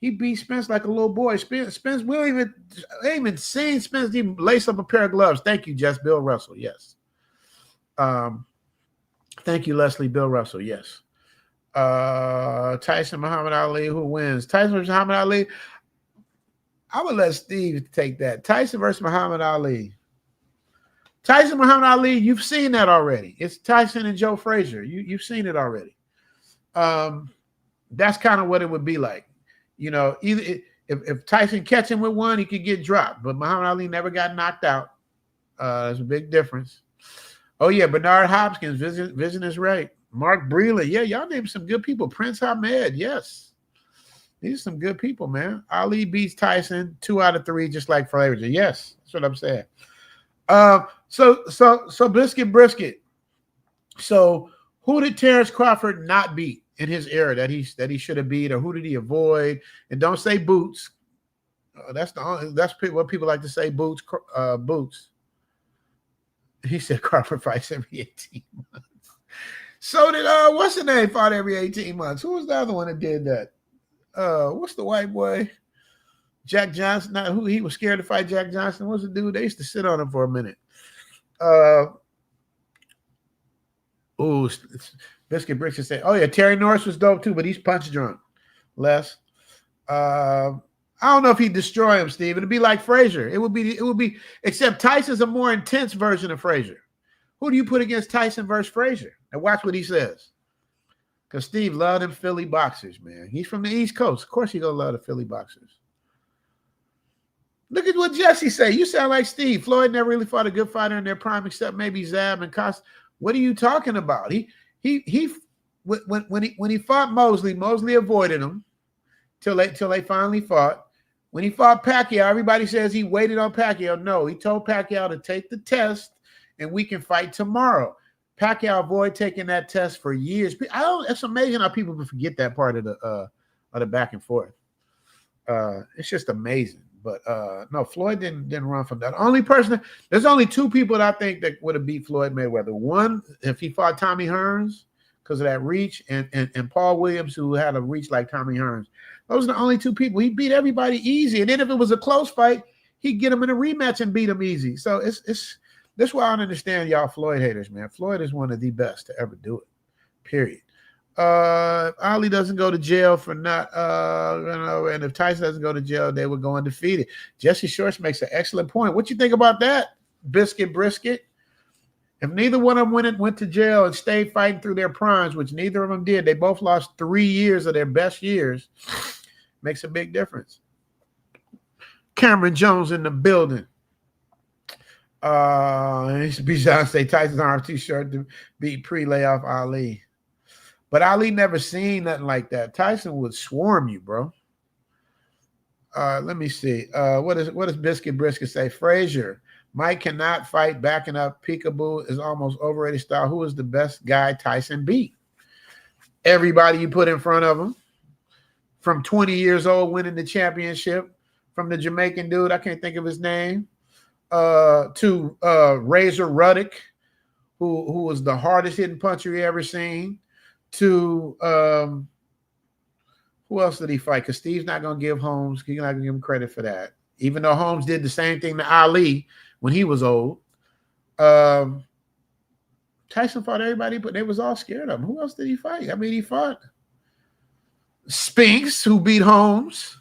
he beat Spence like a little boy. Spence, we ain't even seen Spence even lace up a pair of gloves. Thank you, Jess. Bill Russell, yes. Thank you, Leslie. Bill Russell, yes. Tyson Muhammad Ali, who wins? Tyson versus Muhammad Ali. I would let Steve take that. Tyson versus Muhammad Ali. Tyson Muhammad Ali, you've seen that already. It's Tyson and Joe Frazier. You've seen it already. That's kind of what it would be like. You know, either if Tyson catch him with one, he could get dropped. But Muhammad Ali never got knocked out. There's a big difference. Oh, yeah, Bernard Hopkins, vision is right. Mark Breland. Yeah, y'all named some good people. Prince Ahmed, yes. These are some good people, man. Ali beats Tyson 2 out of 3, just like Frazier. Yes, that's what I'm saying. So Brisket. So who did Terrence Crawford not beat in his era that he should have beat, or who did he avoid? And don't say Boots. That's what people like to say. Boots. He said Crawford fights every 18 months. So did what's the name fought every 18 months? Who was the other one that did that? What's the white boy? Jack Johnson. Not who he was scared to fight Jack Johnson. What's the dude? They used to sit on him for a minute. Biscuit Bricks said, oh yeah, Terry Norris was dope too, but he's punch drunk. Les. I don't know if he'd destroy him, Steve. It'd be like Frazier. It would be, except Tyson's a more intense version of Frazier. Who do you put against Tyson versus Frazier? And watch what he says. Because Steve loved them Philly boxers, man. He's from the East Coast. Of course he gonna love the Philly boxers. Look at what Jesse say. You sound like Steve. Floyd never really fought a good fighter in their prime, except maybe Zab and Cost. What are you talking about? When he fought Mosley avoided him till they finally fought. When he fought Pacquiao, everybody says he waited on Pacquiao. No, he told Pacquiao to take the test and we can fight tomorrow. Pacquiao avoided taking that test for years. It's amazing how people forget that part of the back and forth. It's just amazing. But no, Floyd didn't run from that. There's only 2 people that I think that would have beat Floyd Mayweather. One, if he fought Tommy Hearns because of that reach, and Paul Williams, who had a reach like Tommy Hearns. Those are the only 2 people. He beat everybody easy. And then if it was a close fight, he'd get him in a rematch and beat him easy. So that's why I don't understand y'all Floyd haters, man. Floyd is one of the best to ever do it. Period. Ali doesn't go to jail for not, and if Tyson doesn't go to jail, they would go undefeated. Jesse Shorts makes an excellent point. What you think about that, Biscuit Brisket? If neither one of them went to jail and stayed fighting through their primes, which neither of them did, they both lost 3 years of their best years. Makes a big difference. Cameron Jones in the building. Bijan say Tyson's arm too short to beat pre-layoff Ali. But Ali never seen nothing like that. Tyson would swarm you, bro. Let me see. What does Biscuit Brisket say? Frazier. Mike cannot fight backing up. Peekaboo is almost overrated style. Who is the best guy Tyson beat? Everybody you put in front of him. From 20 years old winning the championship. From the Jamaican dude, I can't think of his name. To Razor Ruddock, who was the hardest hitting puncher you ever seen. To who else did he fight? Because Steve's not going to give Holmes. He's not going to give him credit for that. Even though Holmes did the same thing to Ali when he was old. Tyson fought everybody, but they was all scared of him. Who else did he fight? I mean, he fought Spinks, who beat Holmes.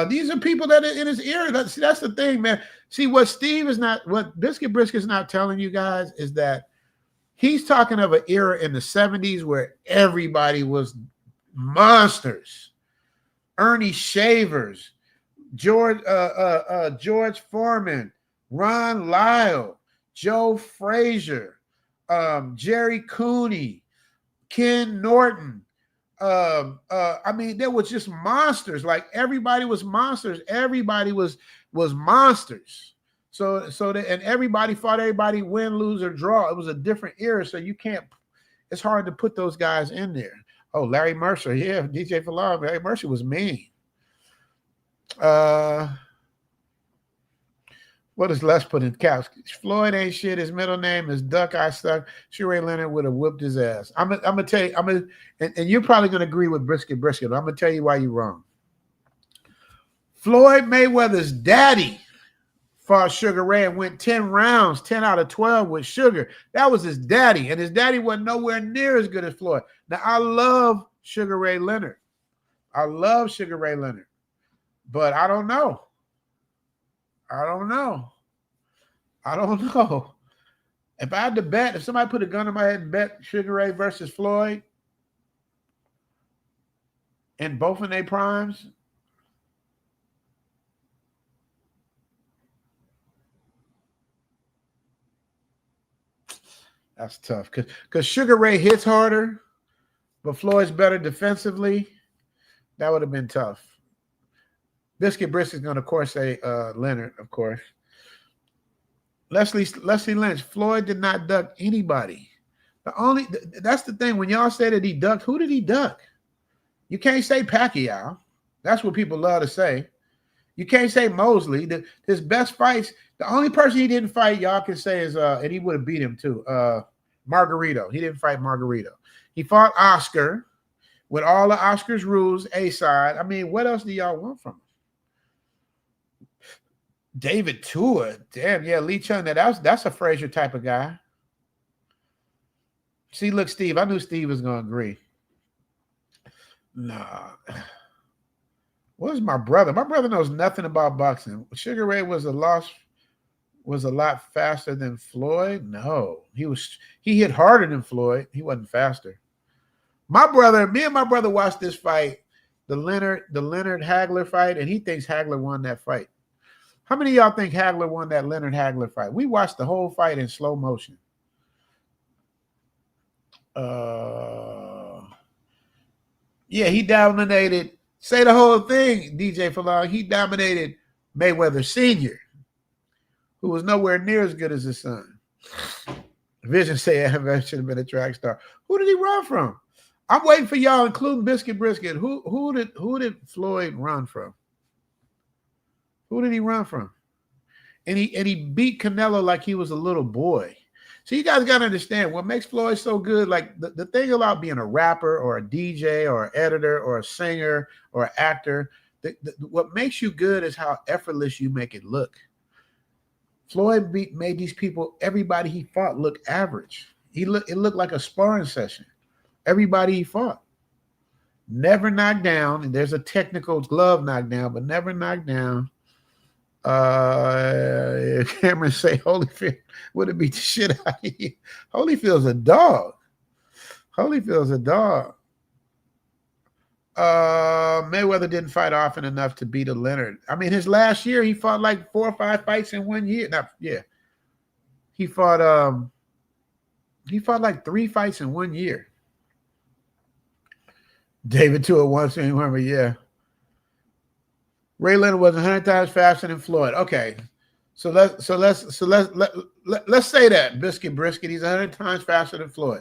These are people that are in his era. That's the thing, man. See, what Biscuit Brisket's not telling you guys is that he's talking of an era in the 70s where everybody was monsters. Ernie Shavers, George Foreman, Ron Lyle, Joe Frazier, Jerry Cooney, Ken Norton. I mean, there was just monsters. Like everybody was monsters. Everybody was monsters. And everybody fought everybody, win, lose, or draw. It was a different era, so you can't. It's hard to put those guys in there. Oh, Larry Mercer, yeah, DJ Falar. Larry Mercer was mean. What does Les put in caps? Floyd ain't shit. His middle name is Duck. I stuck. Sugar Leonard would have whooped his ass. I'm gonna tell you. And you're probably gonna agree with Brisket. I'm gonna tell you why you're wrong. Floyd Mayweather's daddy fought Sugar Ray and went 10 rounds, 10 out of 12 with Sugar. That was his daddy, and his daddy wasn't nowhere near as good as Floyd. Now I love Sugar Ray Leonard. But I don't know. If I had to bet, if somebody put a gun in my head and bet Sugar Ray versus Floyd in both in their primes, that's tough. Because Sugar Ray hits harder, but Floyd's better defensively. That would have been tough. Biscuit Brisket's going to, of course, say Leonard, of course. Leslie Lynch, Floyd did not duck anybody. That's the thing. When y'all say that he ducked, who did he duck? You can't say Pacquiao. That's what people love to say. You can't say Mosley. His best fights, the only person he didn't fight, y'all can say is, and he would have beat him too, Margarito. He didn't fight Margarito. He fought Oscar with all the Oscar's rules, A-side. I mean, what else do y'all want from him? David Tua, damn, yeah, Lee Chung, that's a Frazier type of guy. See, look, Steve, I knew Steve was going to agree. Nah. What's my brother? My brother knows nothing about boxing. Sugar Ray was a lot faster than Floyd. No, he hit harder than Floyd. He wasn't faster. Me and my brother watched this fight, the Leonard Hagler fight, and he thinks Hagler won that fight. How many of y'all think Hagler won that Leonard Hagler fight? We watched the whole fight in slow motion. Yeah, he dominated. Say the whole thing, DJ Falar. He dominated Mayweather Sr., who was nowhere near as good as his son. Vision say Evan should have been a track star. Who did he run from? I'm waiting for y'all, including Biscuit Brisket. Who did Floyd run from? Who did he run from? And he beat Canelo like he was a little boy. So you guys got to understand what makes Floyd so good. Like the thing about being a rapper or a DJ or an editor or a singer or an actor, what makes you good is how effortless you make it look. Floyd made these people, everybody he fought, look average. It looked like a sparring session. Everybody he fought. Never knocked down. And there's a technical glove knockdown, but never knocked down. Cameron say Holyfield would have beat the shit out of you. Holyfield's a dog. Mayweather didn't fight often enough to beat a Leonard. I mean, his last year he fought like 4 or 5 fights in 1 year. He fought like 3 fights in 1 year. David 201, remember, yeah. Ray Leonard was 100 times faster than Floyd. Okay, so let's say that Biscuit Brisket, he's 100 times faster than Floyd.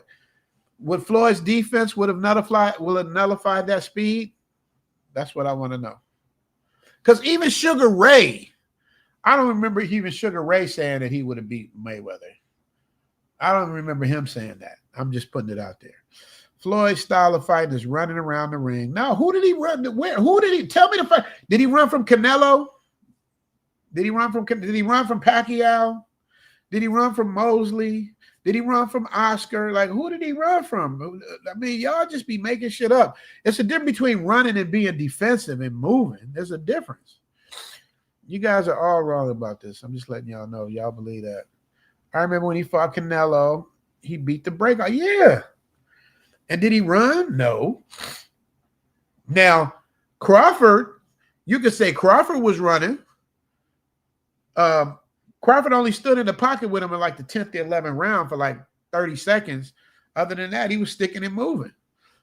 Would Floyd's defense will it nullify that speed? That's what I want to know. Because even Sugar Ray, I don't remember even Sugar Ray saying that he would have beat Mayweather. I don't remember him saying that. I'm just putting it out there. Floyd's style of fighting is running around the ring. Now, who did he run? Where? Who did he? Tell me the fight. Did he run from Canelo? Did he run from Pacquiao? Did he run from Mosley? Did he run from Oscar? Like, who did he run from? I mean, y'all just be making shit up. It's a difference between running and being defensive and moving. There's a difference. You guys are all wrong about this. I'm just letting y'all know. Y'all believe that. I remember when he fought Canelo, he beat the brake out. Yeah. And did he run? No. Now, Crawford, you could say Crawford was running. Crawford only stood in the pocket with him in like the 10th to 11th round for like 30 seconds. Other than that, he was sticking and moving.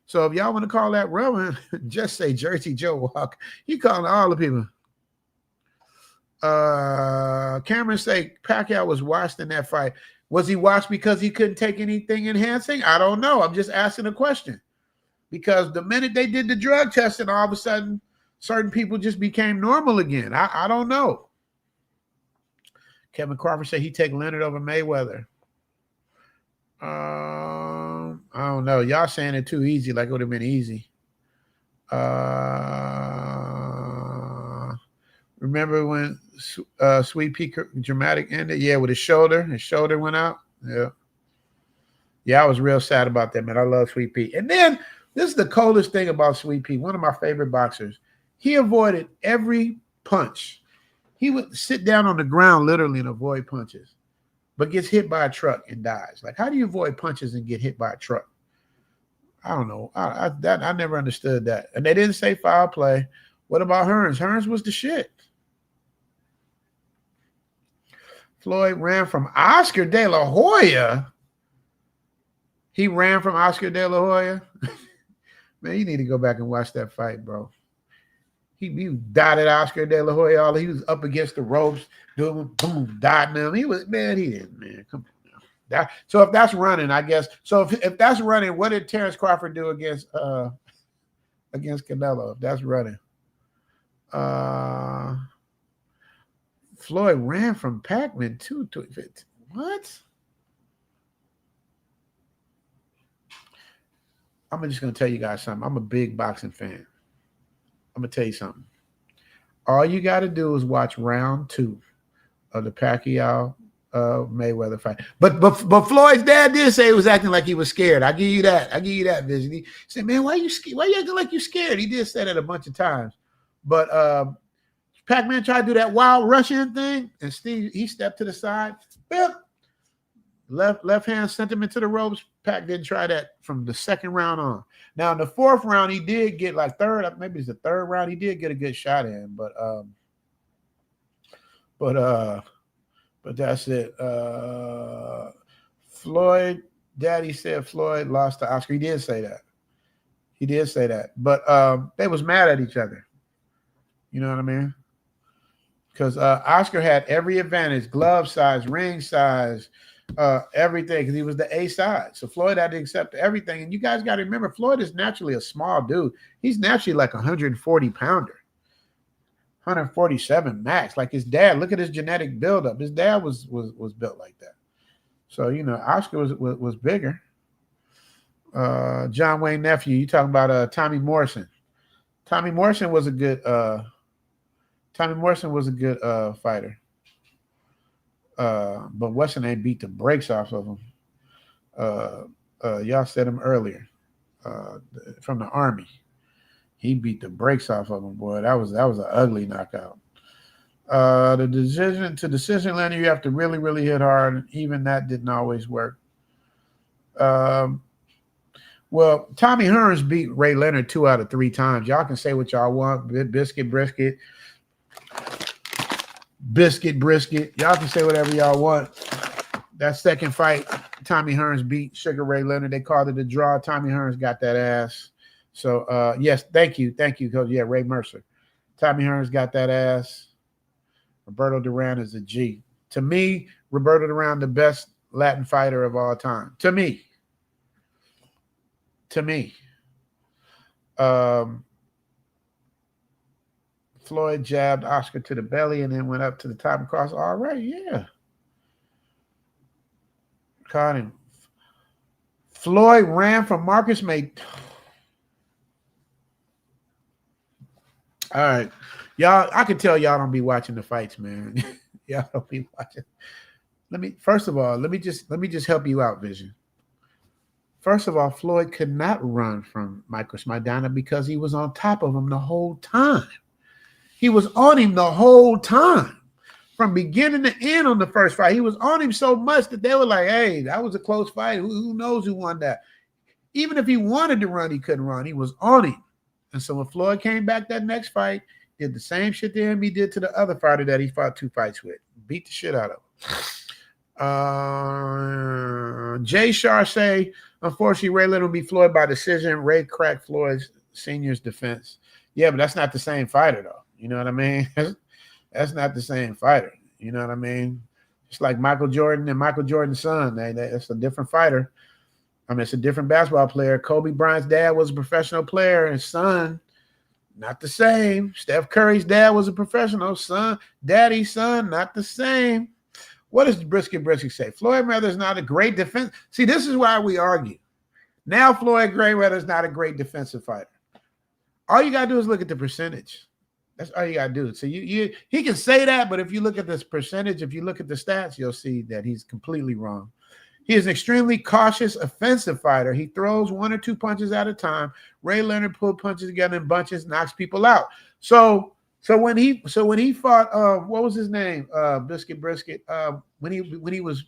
So if y'all want to call that running, just say Jersey Joe Walker. He calling all the people. Cameron say Pacquiao was watched in that fight. Was he watched because he couldn't take anything enhancing? I don't know. I'm just asking a question. Because the minute they did the drug testing, all of a sudden, certain people just became normal again. I don't know. Kevin Crawford said he'd take Leonard over Mayweather. I don't know. Y'all saying it too easy, like it would have been easy. Remember when Sweet Pea dramatic ended? Yeah, with his shoulder. His shoulder went out. Yeah. Yeah, I was real sad about that, man. I love Sweet Pea. And then this is the coldest thing about Sweet Pea. One of my favorite boxers. He avoided every punch. He would sit down on the ground literally and avoid punches, but gets hit by a truck and dies. Like, how do you avoid punches and get hit by a truck? I don't know. I never understood that. And they didn't say foul play. What about Hearns? Hearns was the shit. Floyd ran from Oscar De La Hoya. He ran from Oscar De La Hoya. Man, you need to go back and watch that fight, bro. He dotted Oscar De La Hoya. He was up against the ropes, doing boom, dotting him. He didn't, man. Come on now. So if that's running, I guess. So if that's running, what did Terrence Crawford do against Canelo? If that's running. Floyd ran from Pac-Man too. What? I'm just going to tell you guys something. I'm a big boxing fan. I'm going to tell you something. All you got to do is watch round 2 of the Pacquiao Mayweather fight. But Floyd's dad did say he was acting like he was scared. I give you that vision. He said, man, why you acting like you scared? He did say that a bunch of times. But Pac-Man tried to do that wild Russian thing, and Steve, he stepped to the side. Bip. Left hand sent him into the ropes. Pac didn't try that from the second round on. Now in the 4th round, he did get like maybe it's the 3rd round. He did get a good shot in, but that's it. Floyd, Daddy said Floyd lost to Oscar. He did say that. But they was mad at each other. You know what I mean? Because Oscar had every advantage: glove size, ring size, everything, because he was the A side. So Floyd had to accept everything. And you guys got to remember, Floyd is naturally a small dude. He's naturally like a 140 pounder, 147 max. Like his dad. Look at his genetic buildup. His dad was built like that. So Oscar was bigger. John Wayne nephew. You talking about Tommy Morrison? Tommy Morrison was a good fighter. But Wesson ain't beat the brakes off of him. Y'all said him earlier. From the Army. He beat the brakes off of him, boy. That was an ugly knockout. The decision, Lenny, you have to really, really hit hard. Even that didn't always work. Well, Tommy Hearns beat Ray Leonard 2 out of 3 times. Y'all can say what y'all want. Biscuit, brisket. Y'all can say whatever y'all want. That second fight, Tommy Hearns beat Sugar Ray Leonard. They called it a draw. Tommy Hearns got that ass. So, yes, thank you, Coach. Yeah, Ray Mercer. Tommy Hearns got that ass. Roberto Duran is a G. To me, Roberto Duran, the best Latin fighter of all time. To me. Floyd jabbed Oscar to the belly and then went up to the top and crossed. All right, yeah. Caught him. Floyd ran from Marcus May. All right. Y'all, I can tell y'all don't be watching the fights, man. Y'all don't be watching. let me just help you out, Vision. First of all, Floyd could not run from Michael Maidana because he was on top of him the whole time. He was on him the whole time. From beginning to end on the first fight, he was on him so much that they were like, hey, that was a close fight. Who knows who won that? Even if he wanted to run, he couldn't run. He was on him. And so when Floyd came back that next fight, did the same shit to him he did to the other fighter that he fought 2 fights with. Beat the shit out of him. Jay Shar say, unfortunately, Ray Leonard will be Floyd by decision. Ray cracked Floyd's senior's defense. Yeah, but that's not the same fighter, though. You know what I mean? That's not the same fighter. You know what I mean? It's like Michael Jordan and Michael Jordan's son. That's a different fighter. I mean, it's a different basketball player. Kobe Bryant's dad was a professional player, and his son, not the same. Steph Curry's dad was a professional. Daddy's son, not the same. What does Brisket say? Floyd Mayweather's not a great defense. See, this is why we argue. Now Floyd Mayweather's not a great defensive fighter. All you got to do is look at the percentage. That's all you got to do. So he can say that, but if you look at this percentage, if you look at the stats, you'll see that he's completely wrong. He is an extremely cautious offensive fighter. He throws 1 or 2 punches at a time. Ray Leonard pulled punches together in bunches, knocks people out. So when he fought what was his name? Brisket. When he was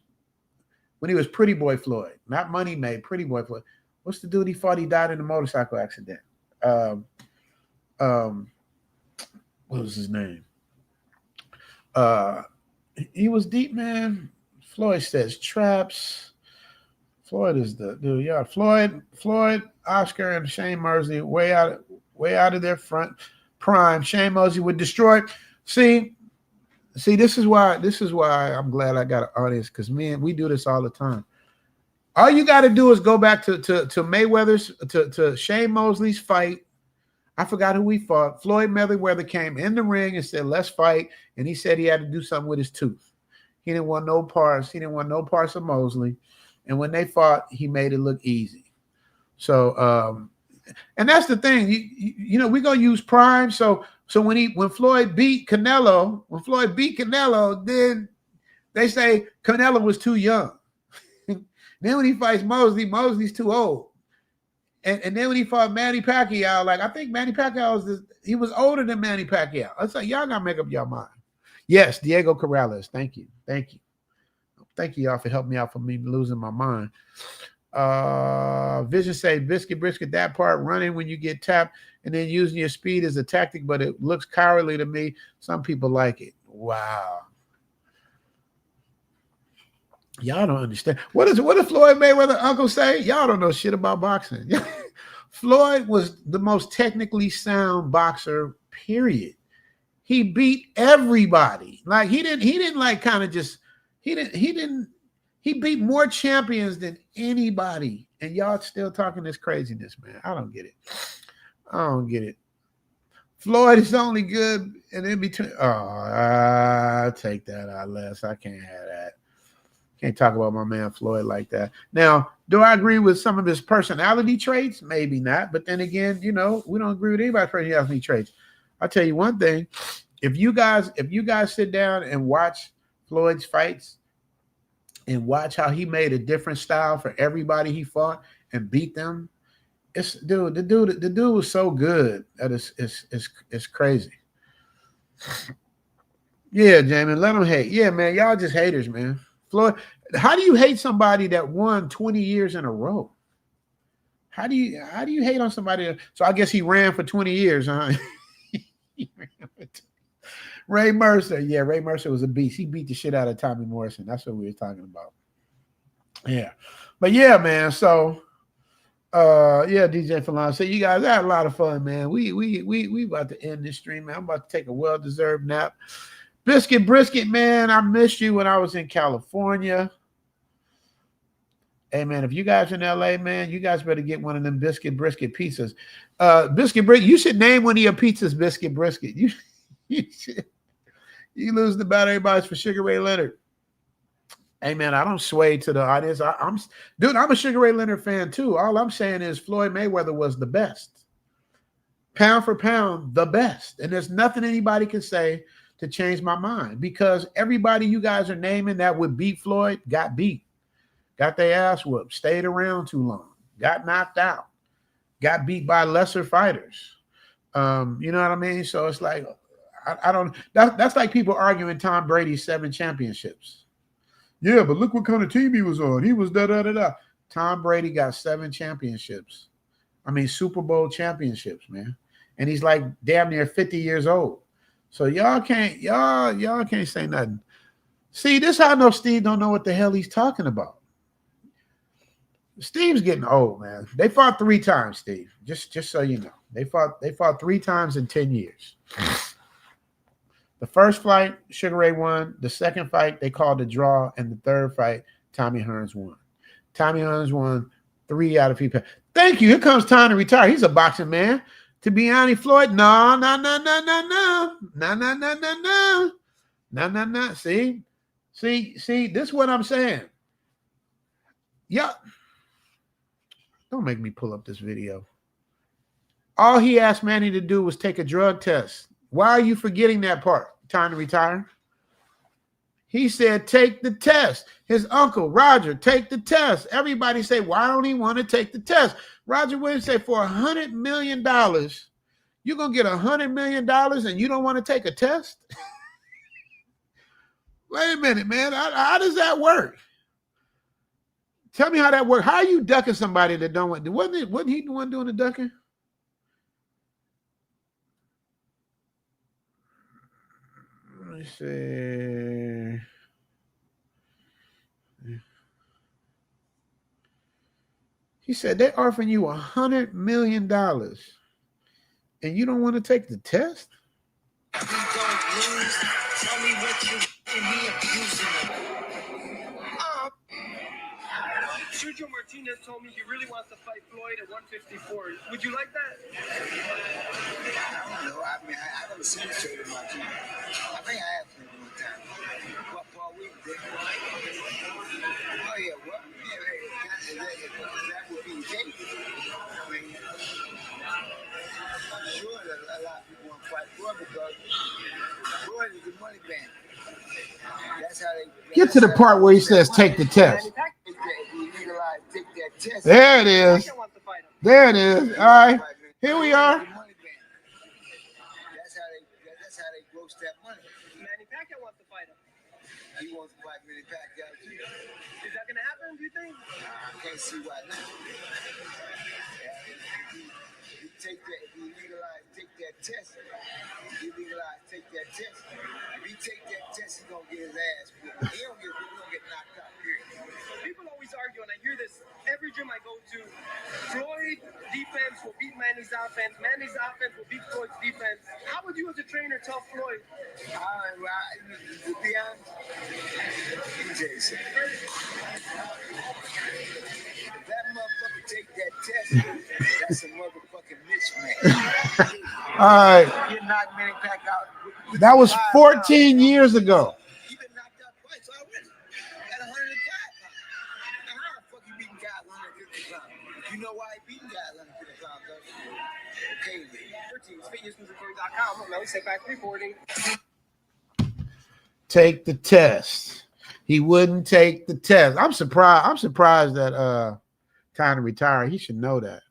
Pretty Boy Floyd, not Money Made, Pretty Boy Floyd. What's the dude he fought? He died in a motorcycle accident. What was his name? He was deep, man. Floyd says traps. Floyd is the dude. Yeah, Floyd, Oscar, and Shane Mosley way out of their front prime. Shane Mosley would destroy. See, this is why I'm glad I got an audience, because man, we do this all the time. All you got to do is go back to Mayweather's to Shane Mosley's fight. I forgot who he fought. Floyd Mayweather came in the ring and said, let's fight. And he said he had to do something with his tooth. He didn't want no parts. He didn't want no parts of Mosley. And when they fought, he made it look easy. So, and that's the thing. You know, we're going to use prime. So when Floyd beat Canelo, then they say Canelo was too young. Then when he fights Mosley, Mosley's too old. And then when he fought Manny Pacquiao, like I think Manny Pacquiao was older than Manny Pacquiao. It's like y'all gotta make up your mind. Yes, Diego Corrales. Thank you y'all for helping me out for me losing my mind. Vision say Brisket that part running when you get tapped and then using your speed as a tactic, but it looks cowardly to me. Some people like it. Wow. Y'all don't understand. What does Floyd Mayweather uncle say? Y'all don't know shit about boxing. Floyd was the most technically sound boxer, period. He beat everybody. Like he beat more champions than anybody. And y'all still talking this craziness, man. I don't get it. Floyd is only good and in between. Oh, I'll take that out, Les. I can't have that. Can't talk about my man Floyd like that. Now, do I agree with some of his personality traits? Maybe not. But then again, you know, we don't agree with anybody's personality traits. I'll tell you one thing. If you guys sit down and watch Floyd's fights and watch how he made a different style for everybody he fought and beat them, the dude was so good that it's crazy. Yeah, Jamie, let them hate. Yeah, man, y'all just haters, man. Floyd, how do you hate somebody that won 20 years in a row? How do you hate on somebody? So I guess he ran for 20 years, huh? Ray Mercer. Yeah, Ray Mercer was a beast. He beat the shit out of Tommy Morrison. That's what we were talking about. Yeah. But yeah, man. So yeah, DJ Falon. So you guys had a lot of fun, man. We about to end this stream, man. I'm about to take a well-deserved nap. Brisket, man, I missed you when I was in California. Hey, man, if you guys are in LA, man, you guys better get one of them brisket pizzas. You should name one of your pizzas Brisket. You lose the battle everybody's for Sugar Ray Leonard. Hey, man, I don't sway to the audience. I'm a Sugar Ray Leonard fan, too. All I'm saying is Floyd Mayweather was the best. Pound for pound, the best. And there's nothing anybody can say to change my mind, because everybody you guys are naming that would beat Floyd got beat, got their ass whooped, stayed around too long, got knocked out, got beat by lesser fighters. You know what I mean? So it's like, I don't, that's like people arguing Tom Brady's 7 championships. Yeah, but look what kind of team he was on. He was da-da-da-da. Tom Brady got 7 championships. I mean, Super Bowl championships, man. And he's like damn near 50 years old. So y'all can't say nothing. See, this is how I know Steve don't know what the hell he's talking about. Steve's getting old, man. They fought 3 times, Steve. Just so you know. They fought 3 times in 10 years. The first fight, Sugar Ray won. The second fight, they called a draw. And the third fight, Tommy Hearns won. Tommy Hearns won 3 out of 3. Thank you. Here comes time to retire. He's a boxing man. To be honest, Floyd, no. See, this is what I'm saying. Yeah. Don't make me pull up this video. All he asked Manny to do was take a drug test. Why are you forgetting that part? Time to retire. He said, take the test. His uncle, Roger, take the test. Everybody say, why don't he want to take the test? Roger Williams said, for $100 million, you're going to get $100 million and you don't want to take a test? Wait a minute, man. How does that work? Tell me how that works. How are you ducking somebody that don't want to? Wasn't he the one doing the ducking? Let me see. He said they're offering you $100 million and you don't want to take the test? Tell me what you and me abusing them. Sergio Martinez told me he really wants to fight Floyd at 154. Would you like that? I don't know. I mean, I never seen Sergio Martinez. I think I have seen him one time. What Paul Week did. Oh, yeah. What? Yeah, that would be the case. I mean, I'm sure that a lot of people want to fight Floyd because Floyd is the money man. That's how they get to the part where he says take the test. There it is. There it is. All right. Here we are. That's how they gross that money. Manny Pacquiao wants to fight him. He wants to fight Manny Pacquiao too. Is that gonna happen, do you think? I can't see why not. If you legalize, take that test. If he take that test, he's gonna get his ass whipped. He don't get knocked out, period. People always argue, and I hear this every gym I go to. Floyd defense will beat Manny's offense. Manny's offense will beat Floyd's defense. How would you as a trainer tell Floyd? To be honest, let me tell you something. If that motherfucker take that test, that's a motherfucking mismatch. All right. That was 14 years ago. You've been knocked out twice already. At 105 pounds. Now, how the fuck you beating guys 150 pounds? You know why he beating guys 150 pounds, don't you? Okay, fitnessmusictory.com. Now we sit back reporting. Take the test. He wouldn't take the test. I'm surprised that time to retire. He should know that.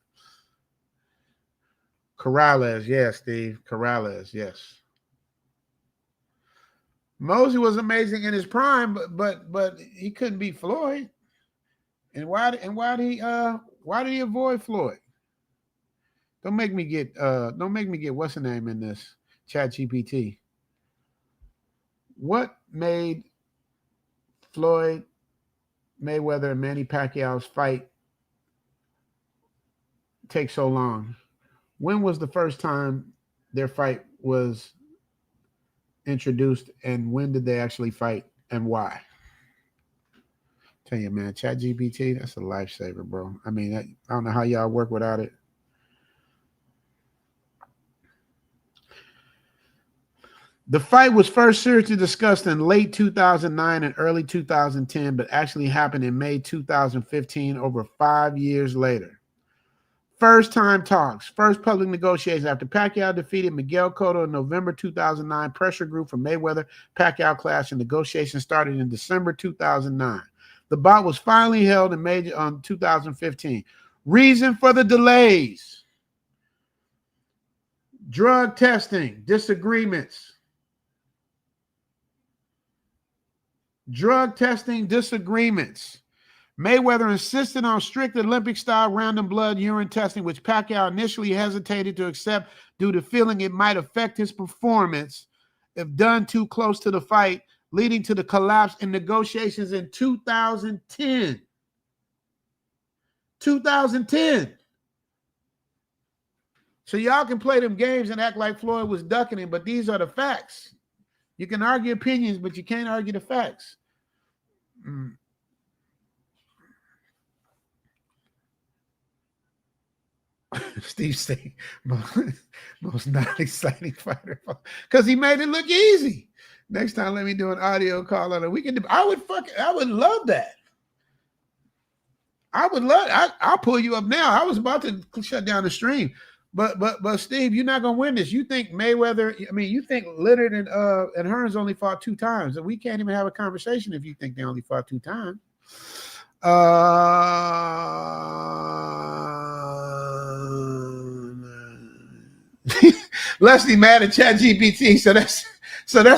Corrales, yes, Steve. Corrales, yes. Mosley was amazing in his prime, but he couldn't beat Floyd. And why did he avoid Floyd? Don't make me get what's the name in this chat GPT. What made Floyd Mayweather and Manny Pacquiao's fight take so long? When was the first time their fight was introduced, and when did they actually fight, and why? Tell you, man, ChatGPT, that's a lifesaver, bro. I mean, I don't know how y'all work without it. The fight was first seriously discussed in late 2009 and early 2010, but actually happened in May 2015, over 5 years later. First time talks, first public negotiations after Pacquiao defeated Miguel Cotto in November 2009. Pressure grew for Mayweather-Pacquiao clash and negotiations started in December 2009. The bout was finally held in May 2015. Reason for the delays: drug testing, disagreements. Mayweather insisted on strict Olympic-style random blood urine testing, which Pacquiao initially hesitated to accept due to feeling it might affect his performance if done too close to the fight, leading to the collapse in negotiations in 2010. 2010. So y'all can play them games and act like Floyd was ducking him, but these are the facts. You can argue opinions, but you can't argue the facts. Steve saying most not exciting fighter because he made it look easy. Next time, let me do an audio call on it. I would love that. I'll pull you up now. I was about to shut down the stream, but Steve, you're not gonna win this. You think Mayweather? I mean, you think Leonard and Hearns only fought 2 times, and we can't even have a conversation if you think they only fought 2 times. Leslie mad at ChatGPT, so that's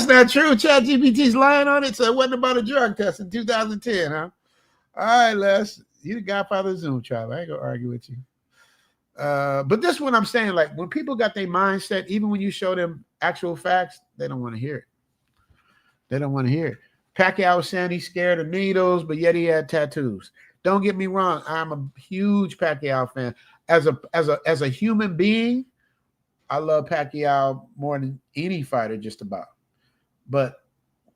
not true. ChatGPT's lying on it, so it wasn't about a drug test in 2010, huh? All right, Les, you the godfather of Zoom, child. I ain't gonna argue with you. But this is what I'm saying. Like when people got their mindset, even when you show them actual facts, they don't want to hear it. They don't want to hear it. Pacquiao was saying he's scared of needles, but yet he had tattoos. Don't get me wrong. I'm a huge Pacquiao fan. As a human being, I love Pacquiao more than any fighter, just about. But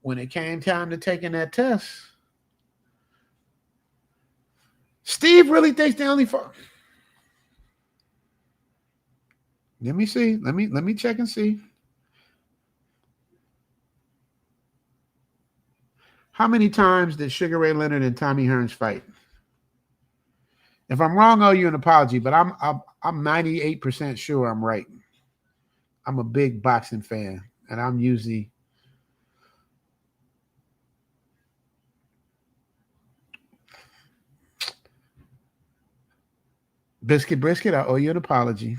when it came time to taking that test, Steve really thinks they only fought. Let me see. Let me check and see. How many times did Sugar Ray Leonard and Tommy Hearns fight? If I'm wrong, I owe you an apology, but I'm 98% sure I'm right. I'm a big boxing fan, and I'm usually Biscuit Brisket, I owe you an apology.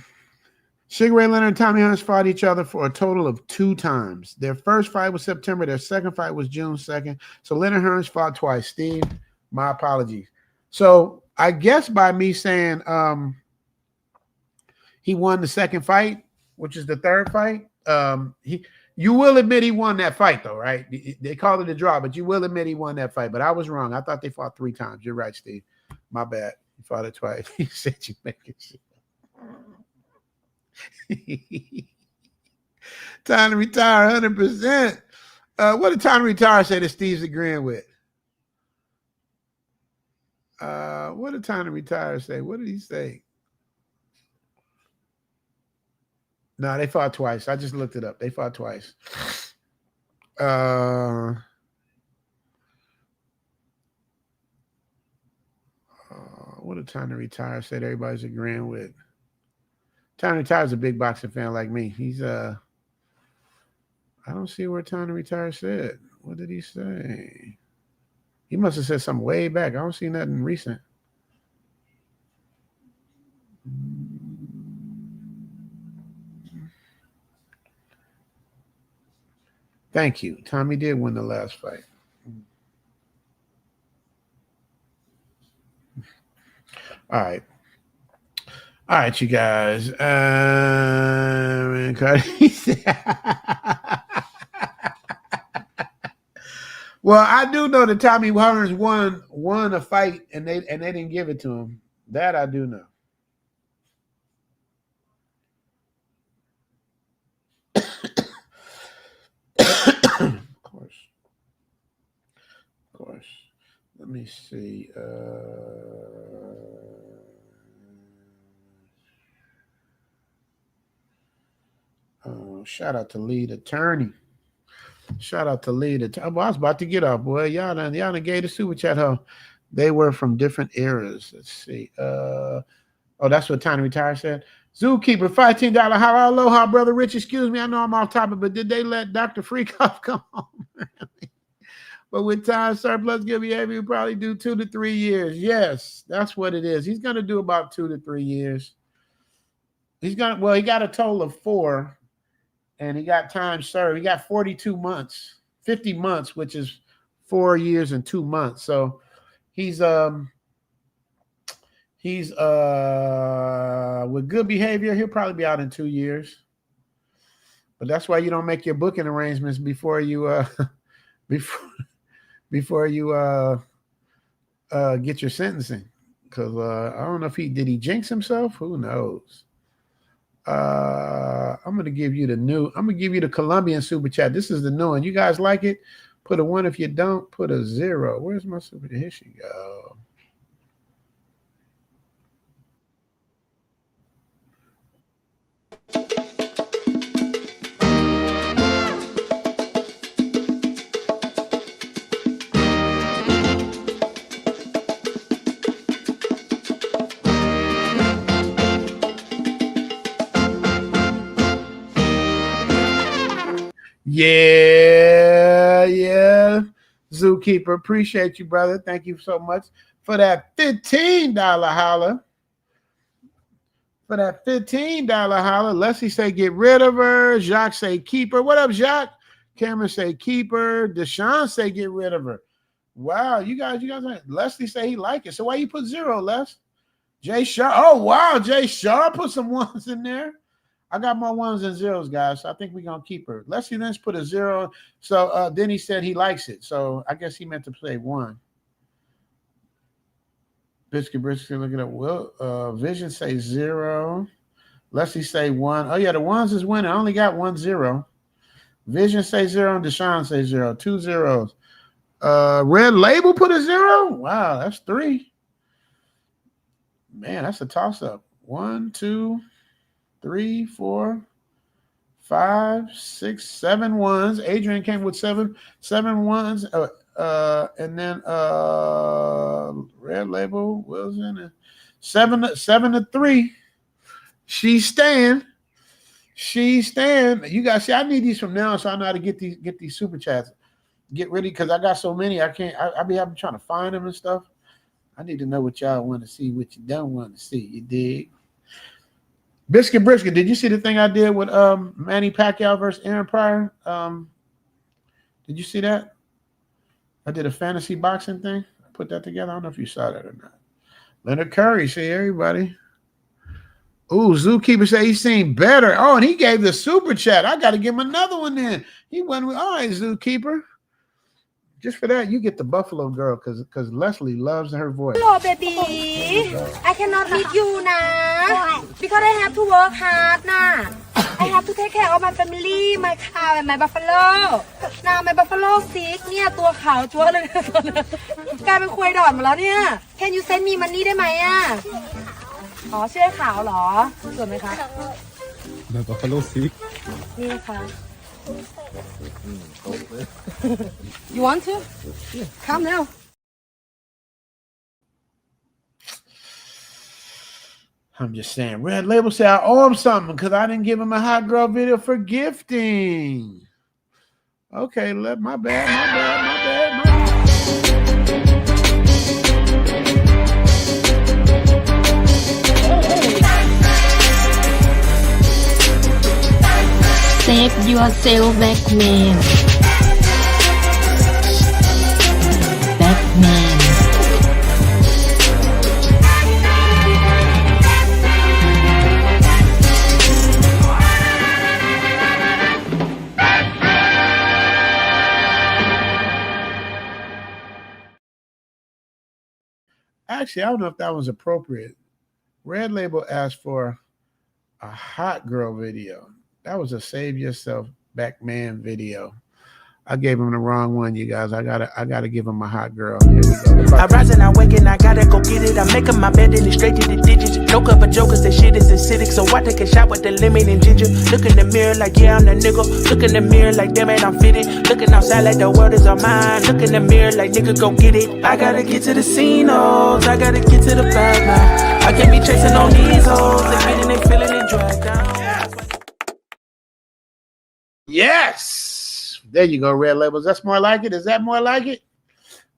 Sugar Ray Leonard and Tommy Hearns fought each other for a total of 2 times. Their first fight was September. Their second fight was June 2nd. So Leonard Hearns fought twice. Steve, my apologies. So I guess by me saying he won the second fight, which is the third fight, you will admit he won that fight, though, right? They called it a draw, but you will admit he won that fight. But I was wrong. I thought they fought 3 times. You're right, Steve. My bad. You fought it twice. He said you make it shit. Time to retire 100%. What did time to retire say that Steve's agreeing with? What did time to retire say? What did he say? No, they fought twice. I just looked it up. They fought twice. What did time to retire say that everybody's agreeing with? Time to Retire is a big boxing fan like me. He's I don't see where Time to Retire said. What did he say? He must have said something way back. I don't see nothing recent. Thank you. Tommy did win the last fight. All right. All right, you guys. Well, I do know that Tommy Hearns won a fight and they didn't give it to him. That I do know. Of course. Let me see. Shout out to lead attorney. Shout out to lead attorney. Well, I was about to get off, boy. Y'all done gave the super chat. Huh? They were from different eras. Let's see. Oh, that's what Tiny Retire said. Zookeeper, $15. How aloha, brother Rich. Excuse me, I know I'm off topic, but did they let Dr. Freakoff come home? But with time surplus good behavior, he'll probably do 2 to 3 years. Yes, that's what it is. He's going to do about 2 to 3 years. He got a total of 4, and he got time served. He got 42 months, 50 months, which is 4 years and 2 months. So he's with good behavior, he'll probably be out in 2 years. But that's why you don't make your booking arrangements before you before you get your sentencing. Because I don't know if did he jinx himself? Who knows? I'm gonna give you the Colombian super chat. This is the new one. You guys like it? Put a 1. If you don't, put a 0. Where's my super chat? Here she go. Yeah. Zookeeper, appreciate you, brother. Thank you so much for that $15 holler. For that $15 holler. Leslie say get rid of her. Jacques say keep her. What up, Jacques? Cameron say keep her. Deshaun say get rid of her. Wow, you guys. Leslie say he like it. So why you put 0, Les? Jay Shaw. Oh wow, Jay Shaw put some 1s in there. I got more 1s and 0s, guys. So I think we're gonna keep her. Leslie Lynch put a 0. So then he said he likes it. So I guess he meant to say 1. Biscuit looking at Vision say 0. Leslie say 1. Oh yeah, the 1s is winning. I only got 1 0. Vision say 0 and Deshaun say 0. 2 zeros. Red Label put a 0. Wow, that's 3. Man, that's a toss-up. 1, 2, 3, 4, 5, 6, 7 1s. Adrian came with 7 1s. And then Red Label Wilson 7 to 3. She's staying. You guys see, I need these from now, so I know how to get these super chats. Get ready, because I got so many. I can't. I be trying to find them and stuff. I need to know what y'all want to see, what you don't want to see. You dig? Biscuit Brisket, did you see the thing I did with Manny Pacquiao versus Aaron Pryor? Did you see that? I did a fantasy boxing thing. I put that together. I don't know if you saw that or not. Leonard Curry, see everybody. Ooh, Zookeeper say he's seen better. Oh, and he gave the super chat. I got to give him another one then. He went with, all right, Zookeeper. Just for that, you get the Buffalo Girl because Leslie loves her voice. Hello, baby. I cannot meet you, na. Because I have to work hard, na. I have to take care of my family, my cow, and my buffalo. Now my buffalo sick เนี่ยตัวขาวจั๊วเลยกลายเป็นควายดอดหมดแล้วเนี่ย Can you send me money ได้ไหมอ่ะอ๋อชื่อขาวเหรอสวยไหมคะ My buffalo sick นี่นะคะ You want to? Yeah. Come now. I'm just saying, Red Label said I owe him something because I didn't give him a hot girl video for gifting. Okay, my bad. Save yourself, Batman. Batman. Actually, I don't know if that was appropriate. Red Label asked for a hot girl video. That was a Save Yourself Batman video. I gave him the wrong one, you guys. I gotta give him a hot girl. Here we go. I rise and I wake and I gotta go get it. I'm making my bed and it's straight to the digits. No cover jokers, that shit is acidic. So I take a shot with the lemon and ginger. Look in the mirror like, yeah, I'm the nigga. Look in the mirror like, damn it, I'm fitted. Looking outside like the world is all mine. Look in the mirror like, nigga, go get it. I gotta get to the casinos. I gotta get to the bag now. I can't be chasing on these hoes. They getting they feeling it drag down. Yes. There you go, Red Labels. That's more like it. Is that more like it?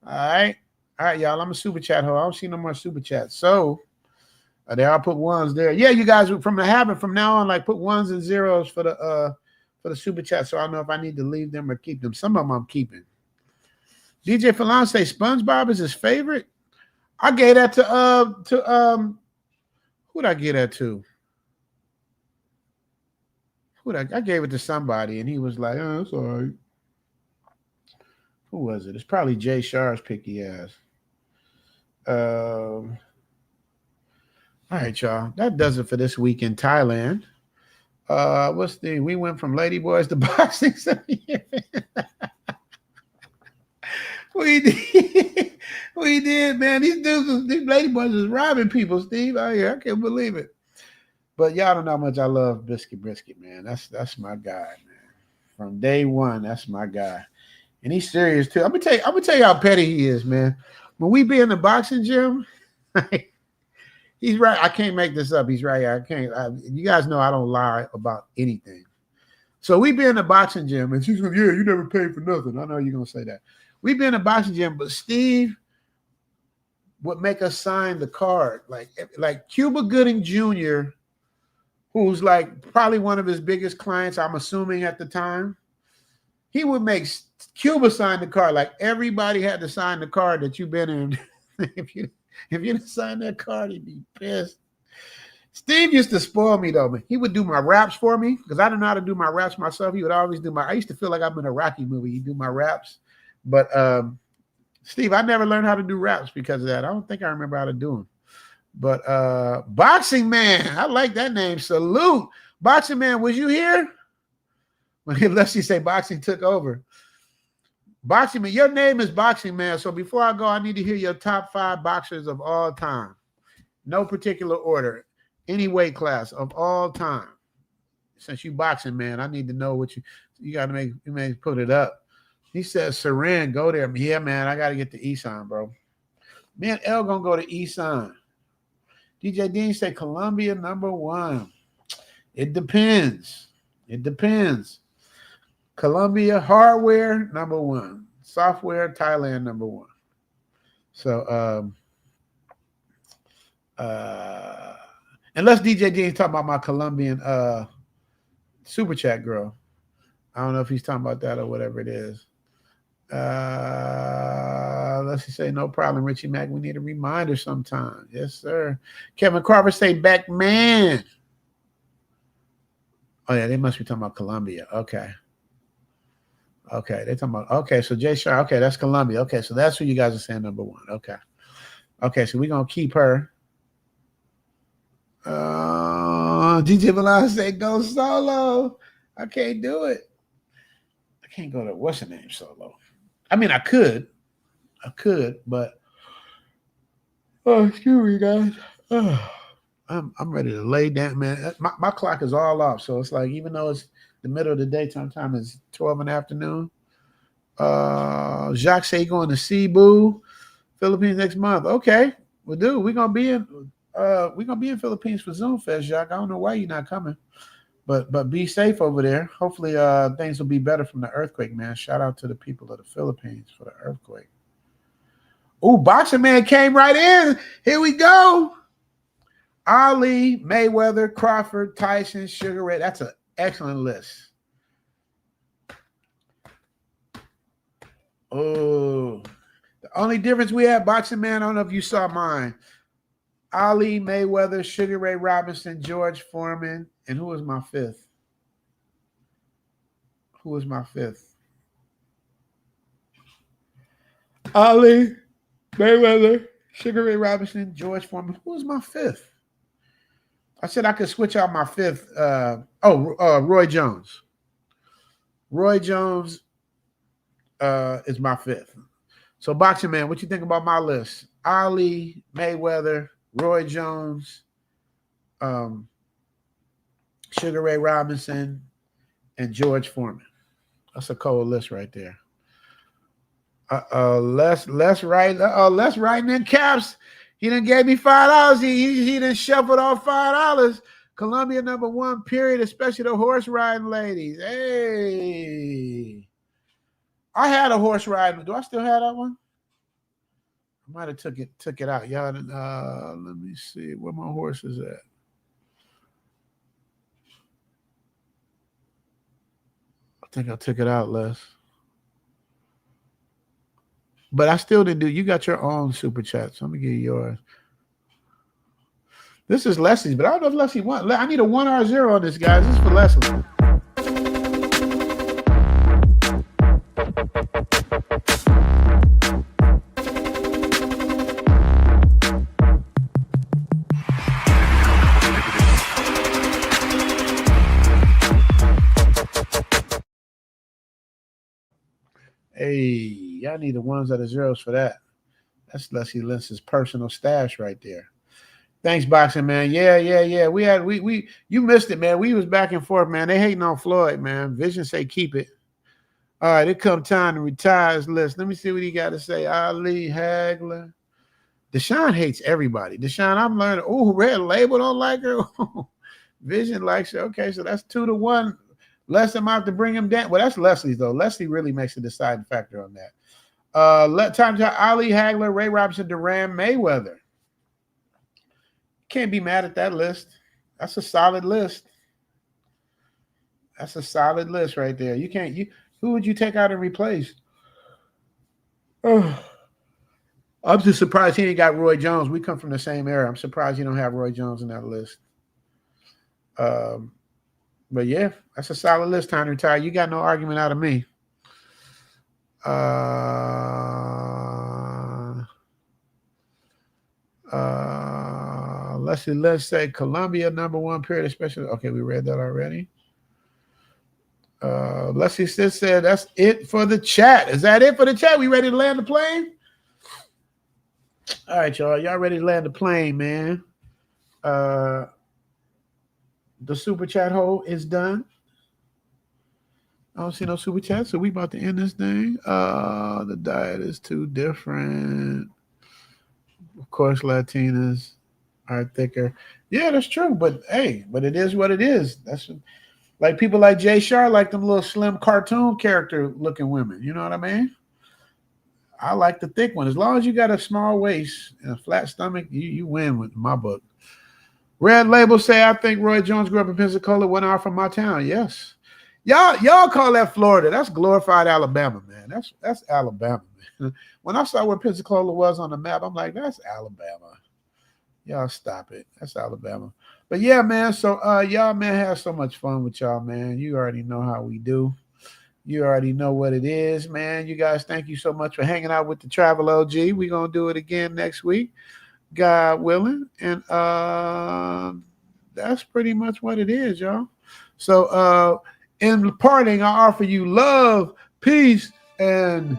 All right. All right, y'all. I'm a super chat hoe. I don't see no more super chats. So there, I'll put ones there. Yeah, you guys from the habit from now on, like put ones and zeros for the super chat, so I know if I need to leave them or keep them. Some of them I'm keeping. DJ Falon say SpongeBob is his favorite. I gave that to who'd I give that to? I gave it to somebody, and he was like, "Oh, it's all right." Who was it? It's probably Jay Shar's picky ass. All right, y'all. That does it for this week in Thailand. We went from Ladyboys to boxing. We did, man. These Ladyboys is robbing people, Steve. I can't believe it. But y'all don't know how much I love Biscuit Brisket, man. That's my guy, man. From day one, that's my guy. And he's serious too. I'm gonna tell you how petty he is, man. When we be in the boxing gym, he's right. I can't make this up. He's right. You guys know I don't lie about anything. So we be in the boxing gym, and she's like, "Yeah, you never paid for nothing." I know you're gonna say that. We be in the boxing gym, but Steve would make us sign the card, like Cuba Gooding Jr., who's like probably one of his biggest clients, I'm assuming at the time. He would make Cuba sign the card. Like everybody had to sign the card that you've been in. If you didn't sign that card, he'd be pissed. Steve used to spoil me though. He would do my raps for me because I didn't know how to do my raps myself. He would always do I used to feel like I'm in a Rocky movie. He'd do my raps. But Steve, I never learned how to do raps because of that. I don't think I remember how to do them. But Boxing Man, I like that name. Salute. Boxing Man, was you here? Unless you say boxing took over. Boxing Man, your name is Boxing Man. So before I go, I need to hear your top 5 boxers of all time. No particular order. Any weight class of all time. Since you boxing, man, I need to know what you got to make put it up. He says, Saran, go there. Yeah, man, I got to get to Isan, bro. Me and L going to go to Isan. DJ Dean said Colombia #1. It depends. Colombia hardware #1. Software Thailand #1. So unless DJ Dean's talking about my Colombian super chat girl. I don't know if he's talking about that or whatever it is. Let's say no problem, Richie Mack. We need a reminder sometime. Yes, sir. Kevin Carver say back man. Oh yeah, they must be talking about Colombia. Okay, they're talking about so Jay Shar. Okay, that's Colombia. Okay, so that's who you guys are saying #1. Okay, so we're gonna keep her. DJ Milan said go solo. I can't do it. I can't go to what's the name solo. I mean, I could, but excuse me, guys. I'm ready to lay down, man. My clock is all off, so it's like even though it's the middle of the day, sometimes it's 12 in the afternoon. Jacques say he going to Cebu, Philippines next month. Okay, we'll do. We're gonna be in Philippines for Zoom Fest, Jacques. I don't know why you're not coming. But be safe over there. Hopefully things will be better from the earthquake, man. Shout out to the people of the Philippines for the earthquake. Oh, Boxing Man came right in. Here we go. Ali, Mayweather, Crawford, Tyson, Sugar Ray. That's an excellent list. Oh, the only difference we had, Boxing Man, I don't know if you saw mine. Ali, Mayweather, Sugar Ray Robinson, George Foreman, and who was my fifth? Ali, Mayweather, Sugar Ray Robinson, George Foreman. Who was my fifth? I said I could switch out my fifth. Roy Jones. Roy Jones is my fifth. So, Boxing Man, what you think about my list? Ali, Mayweather, Roy Jones, Sugar Ray Robinson, and George Foreman. That's a cold list right there. Les writing in caps. He done gave me $5. He done shuffled off $5. Columbia #1, period, especially the horse riding ladies. Hey. I had a horse riding. Do I still have that one? I might have took it out. Y'all, let me see where my horse is at. I think I took it out, Les. But I still didn't do. You got your own super chat, so I'm gonna give you yours. This is Leslie's, but I don't know if Leslie won. I need a 1 or 0 on this, guys. This is for Leslie. Hey, y'all need the 1s or the 0s for that. That's Leslie Lentz's personal stash right there. Thanks, boxing man. Yeah. We you missed it, man. We was back and forth, man. They hating on Floyd, man. Vision say keep it. All right, it come time to retire his list. Let me see what he got to say. Ali Hagler. Deshaun hates everybody. Deshaun, I'm learning. Oh, Red Label don't like her. Vision likes her. Okay, so that's 2-1. Less amount to bring him down. Well, that's Leslie's though. Leslie really makes a deciding factor on that. Time to Ali Hagler, Ray Robinson, Duran, Mayweather. Can't be mad at that list. That's a solid list. That's a solid list right there. You can't. Who would you take out and replace? Oh, I'm just surprised he ain't got Roy Jones. We come from the same era. I'm surprised you don't have Roy Jones in that list. But yeah, that's a solid list. Time to retire. You got no argument out of me. Let's say Columbia #1, period, especially. Okay, we read that already. Leslie said that's it for the chat. Is that it for the chat? We ready to land the plane? All right, y'all. Y'all ready to land the plane, man? The super chat hole is done. I don't see no super chat, so we about to end this thing. The diet is too different. Of course, Latinas are thicker. Yeah, that's true. But hey, it is what it is. That's like people like Jay Shar like them little slim cartoon character looking women. You know what I mean? I like the thick one. As long as you got a small waist and a flat stomach, you win with my book. Red Label say, I think Roy Jones grew up in Pensacola, went out from my town. Yes. Y'all call that Florida. That's glorified Alabama, man. That's Alabama, man. When I saw where Pensacola was on the map, I'm like, that's Alabama. Y'all stop it. That's Alabama. But yeah, man. So y'all, man, have so much fun with y'all, man. You already know how we do. You already know what it is, man. You guys, thank you so much for hanging out with the Travel OG. We're going to do it again next week, God willing. And that's pretty much what it is, y'all. So in parting, I offer you love, peace, and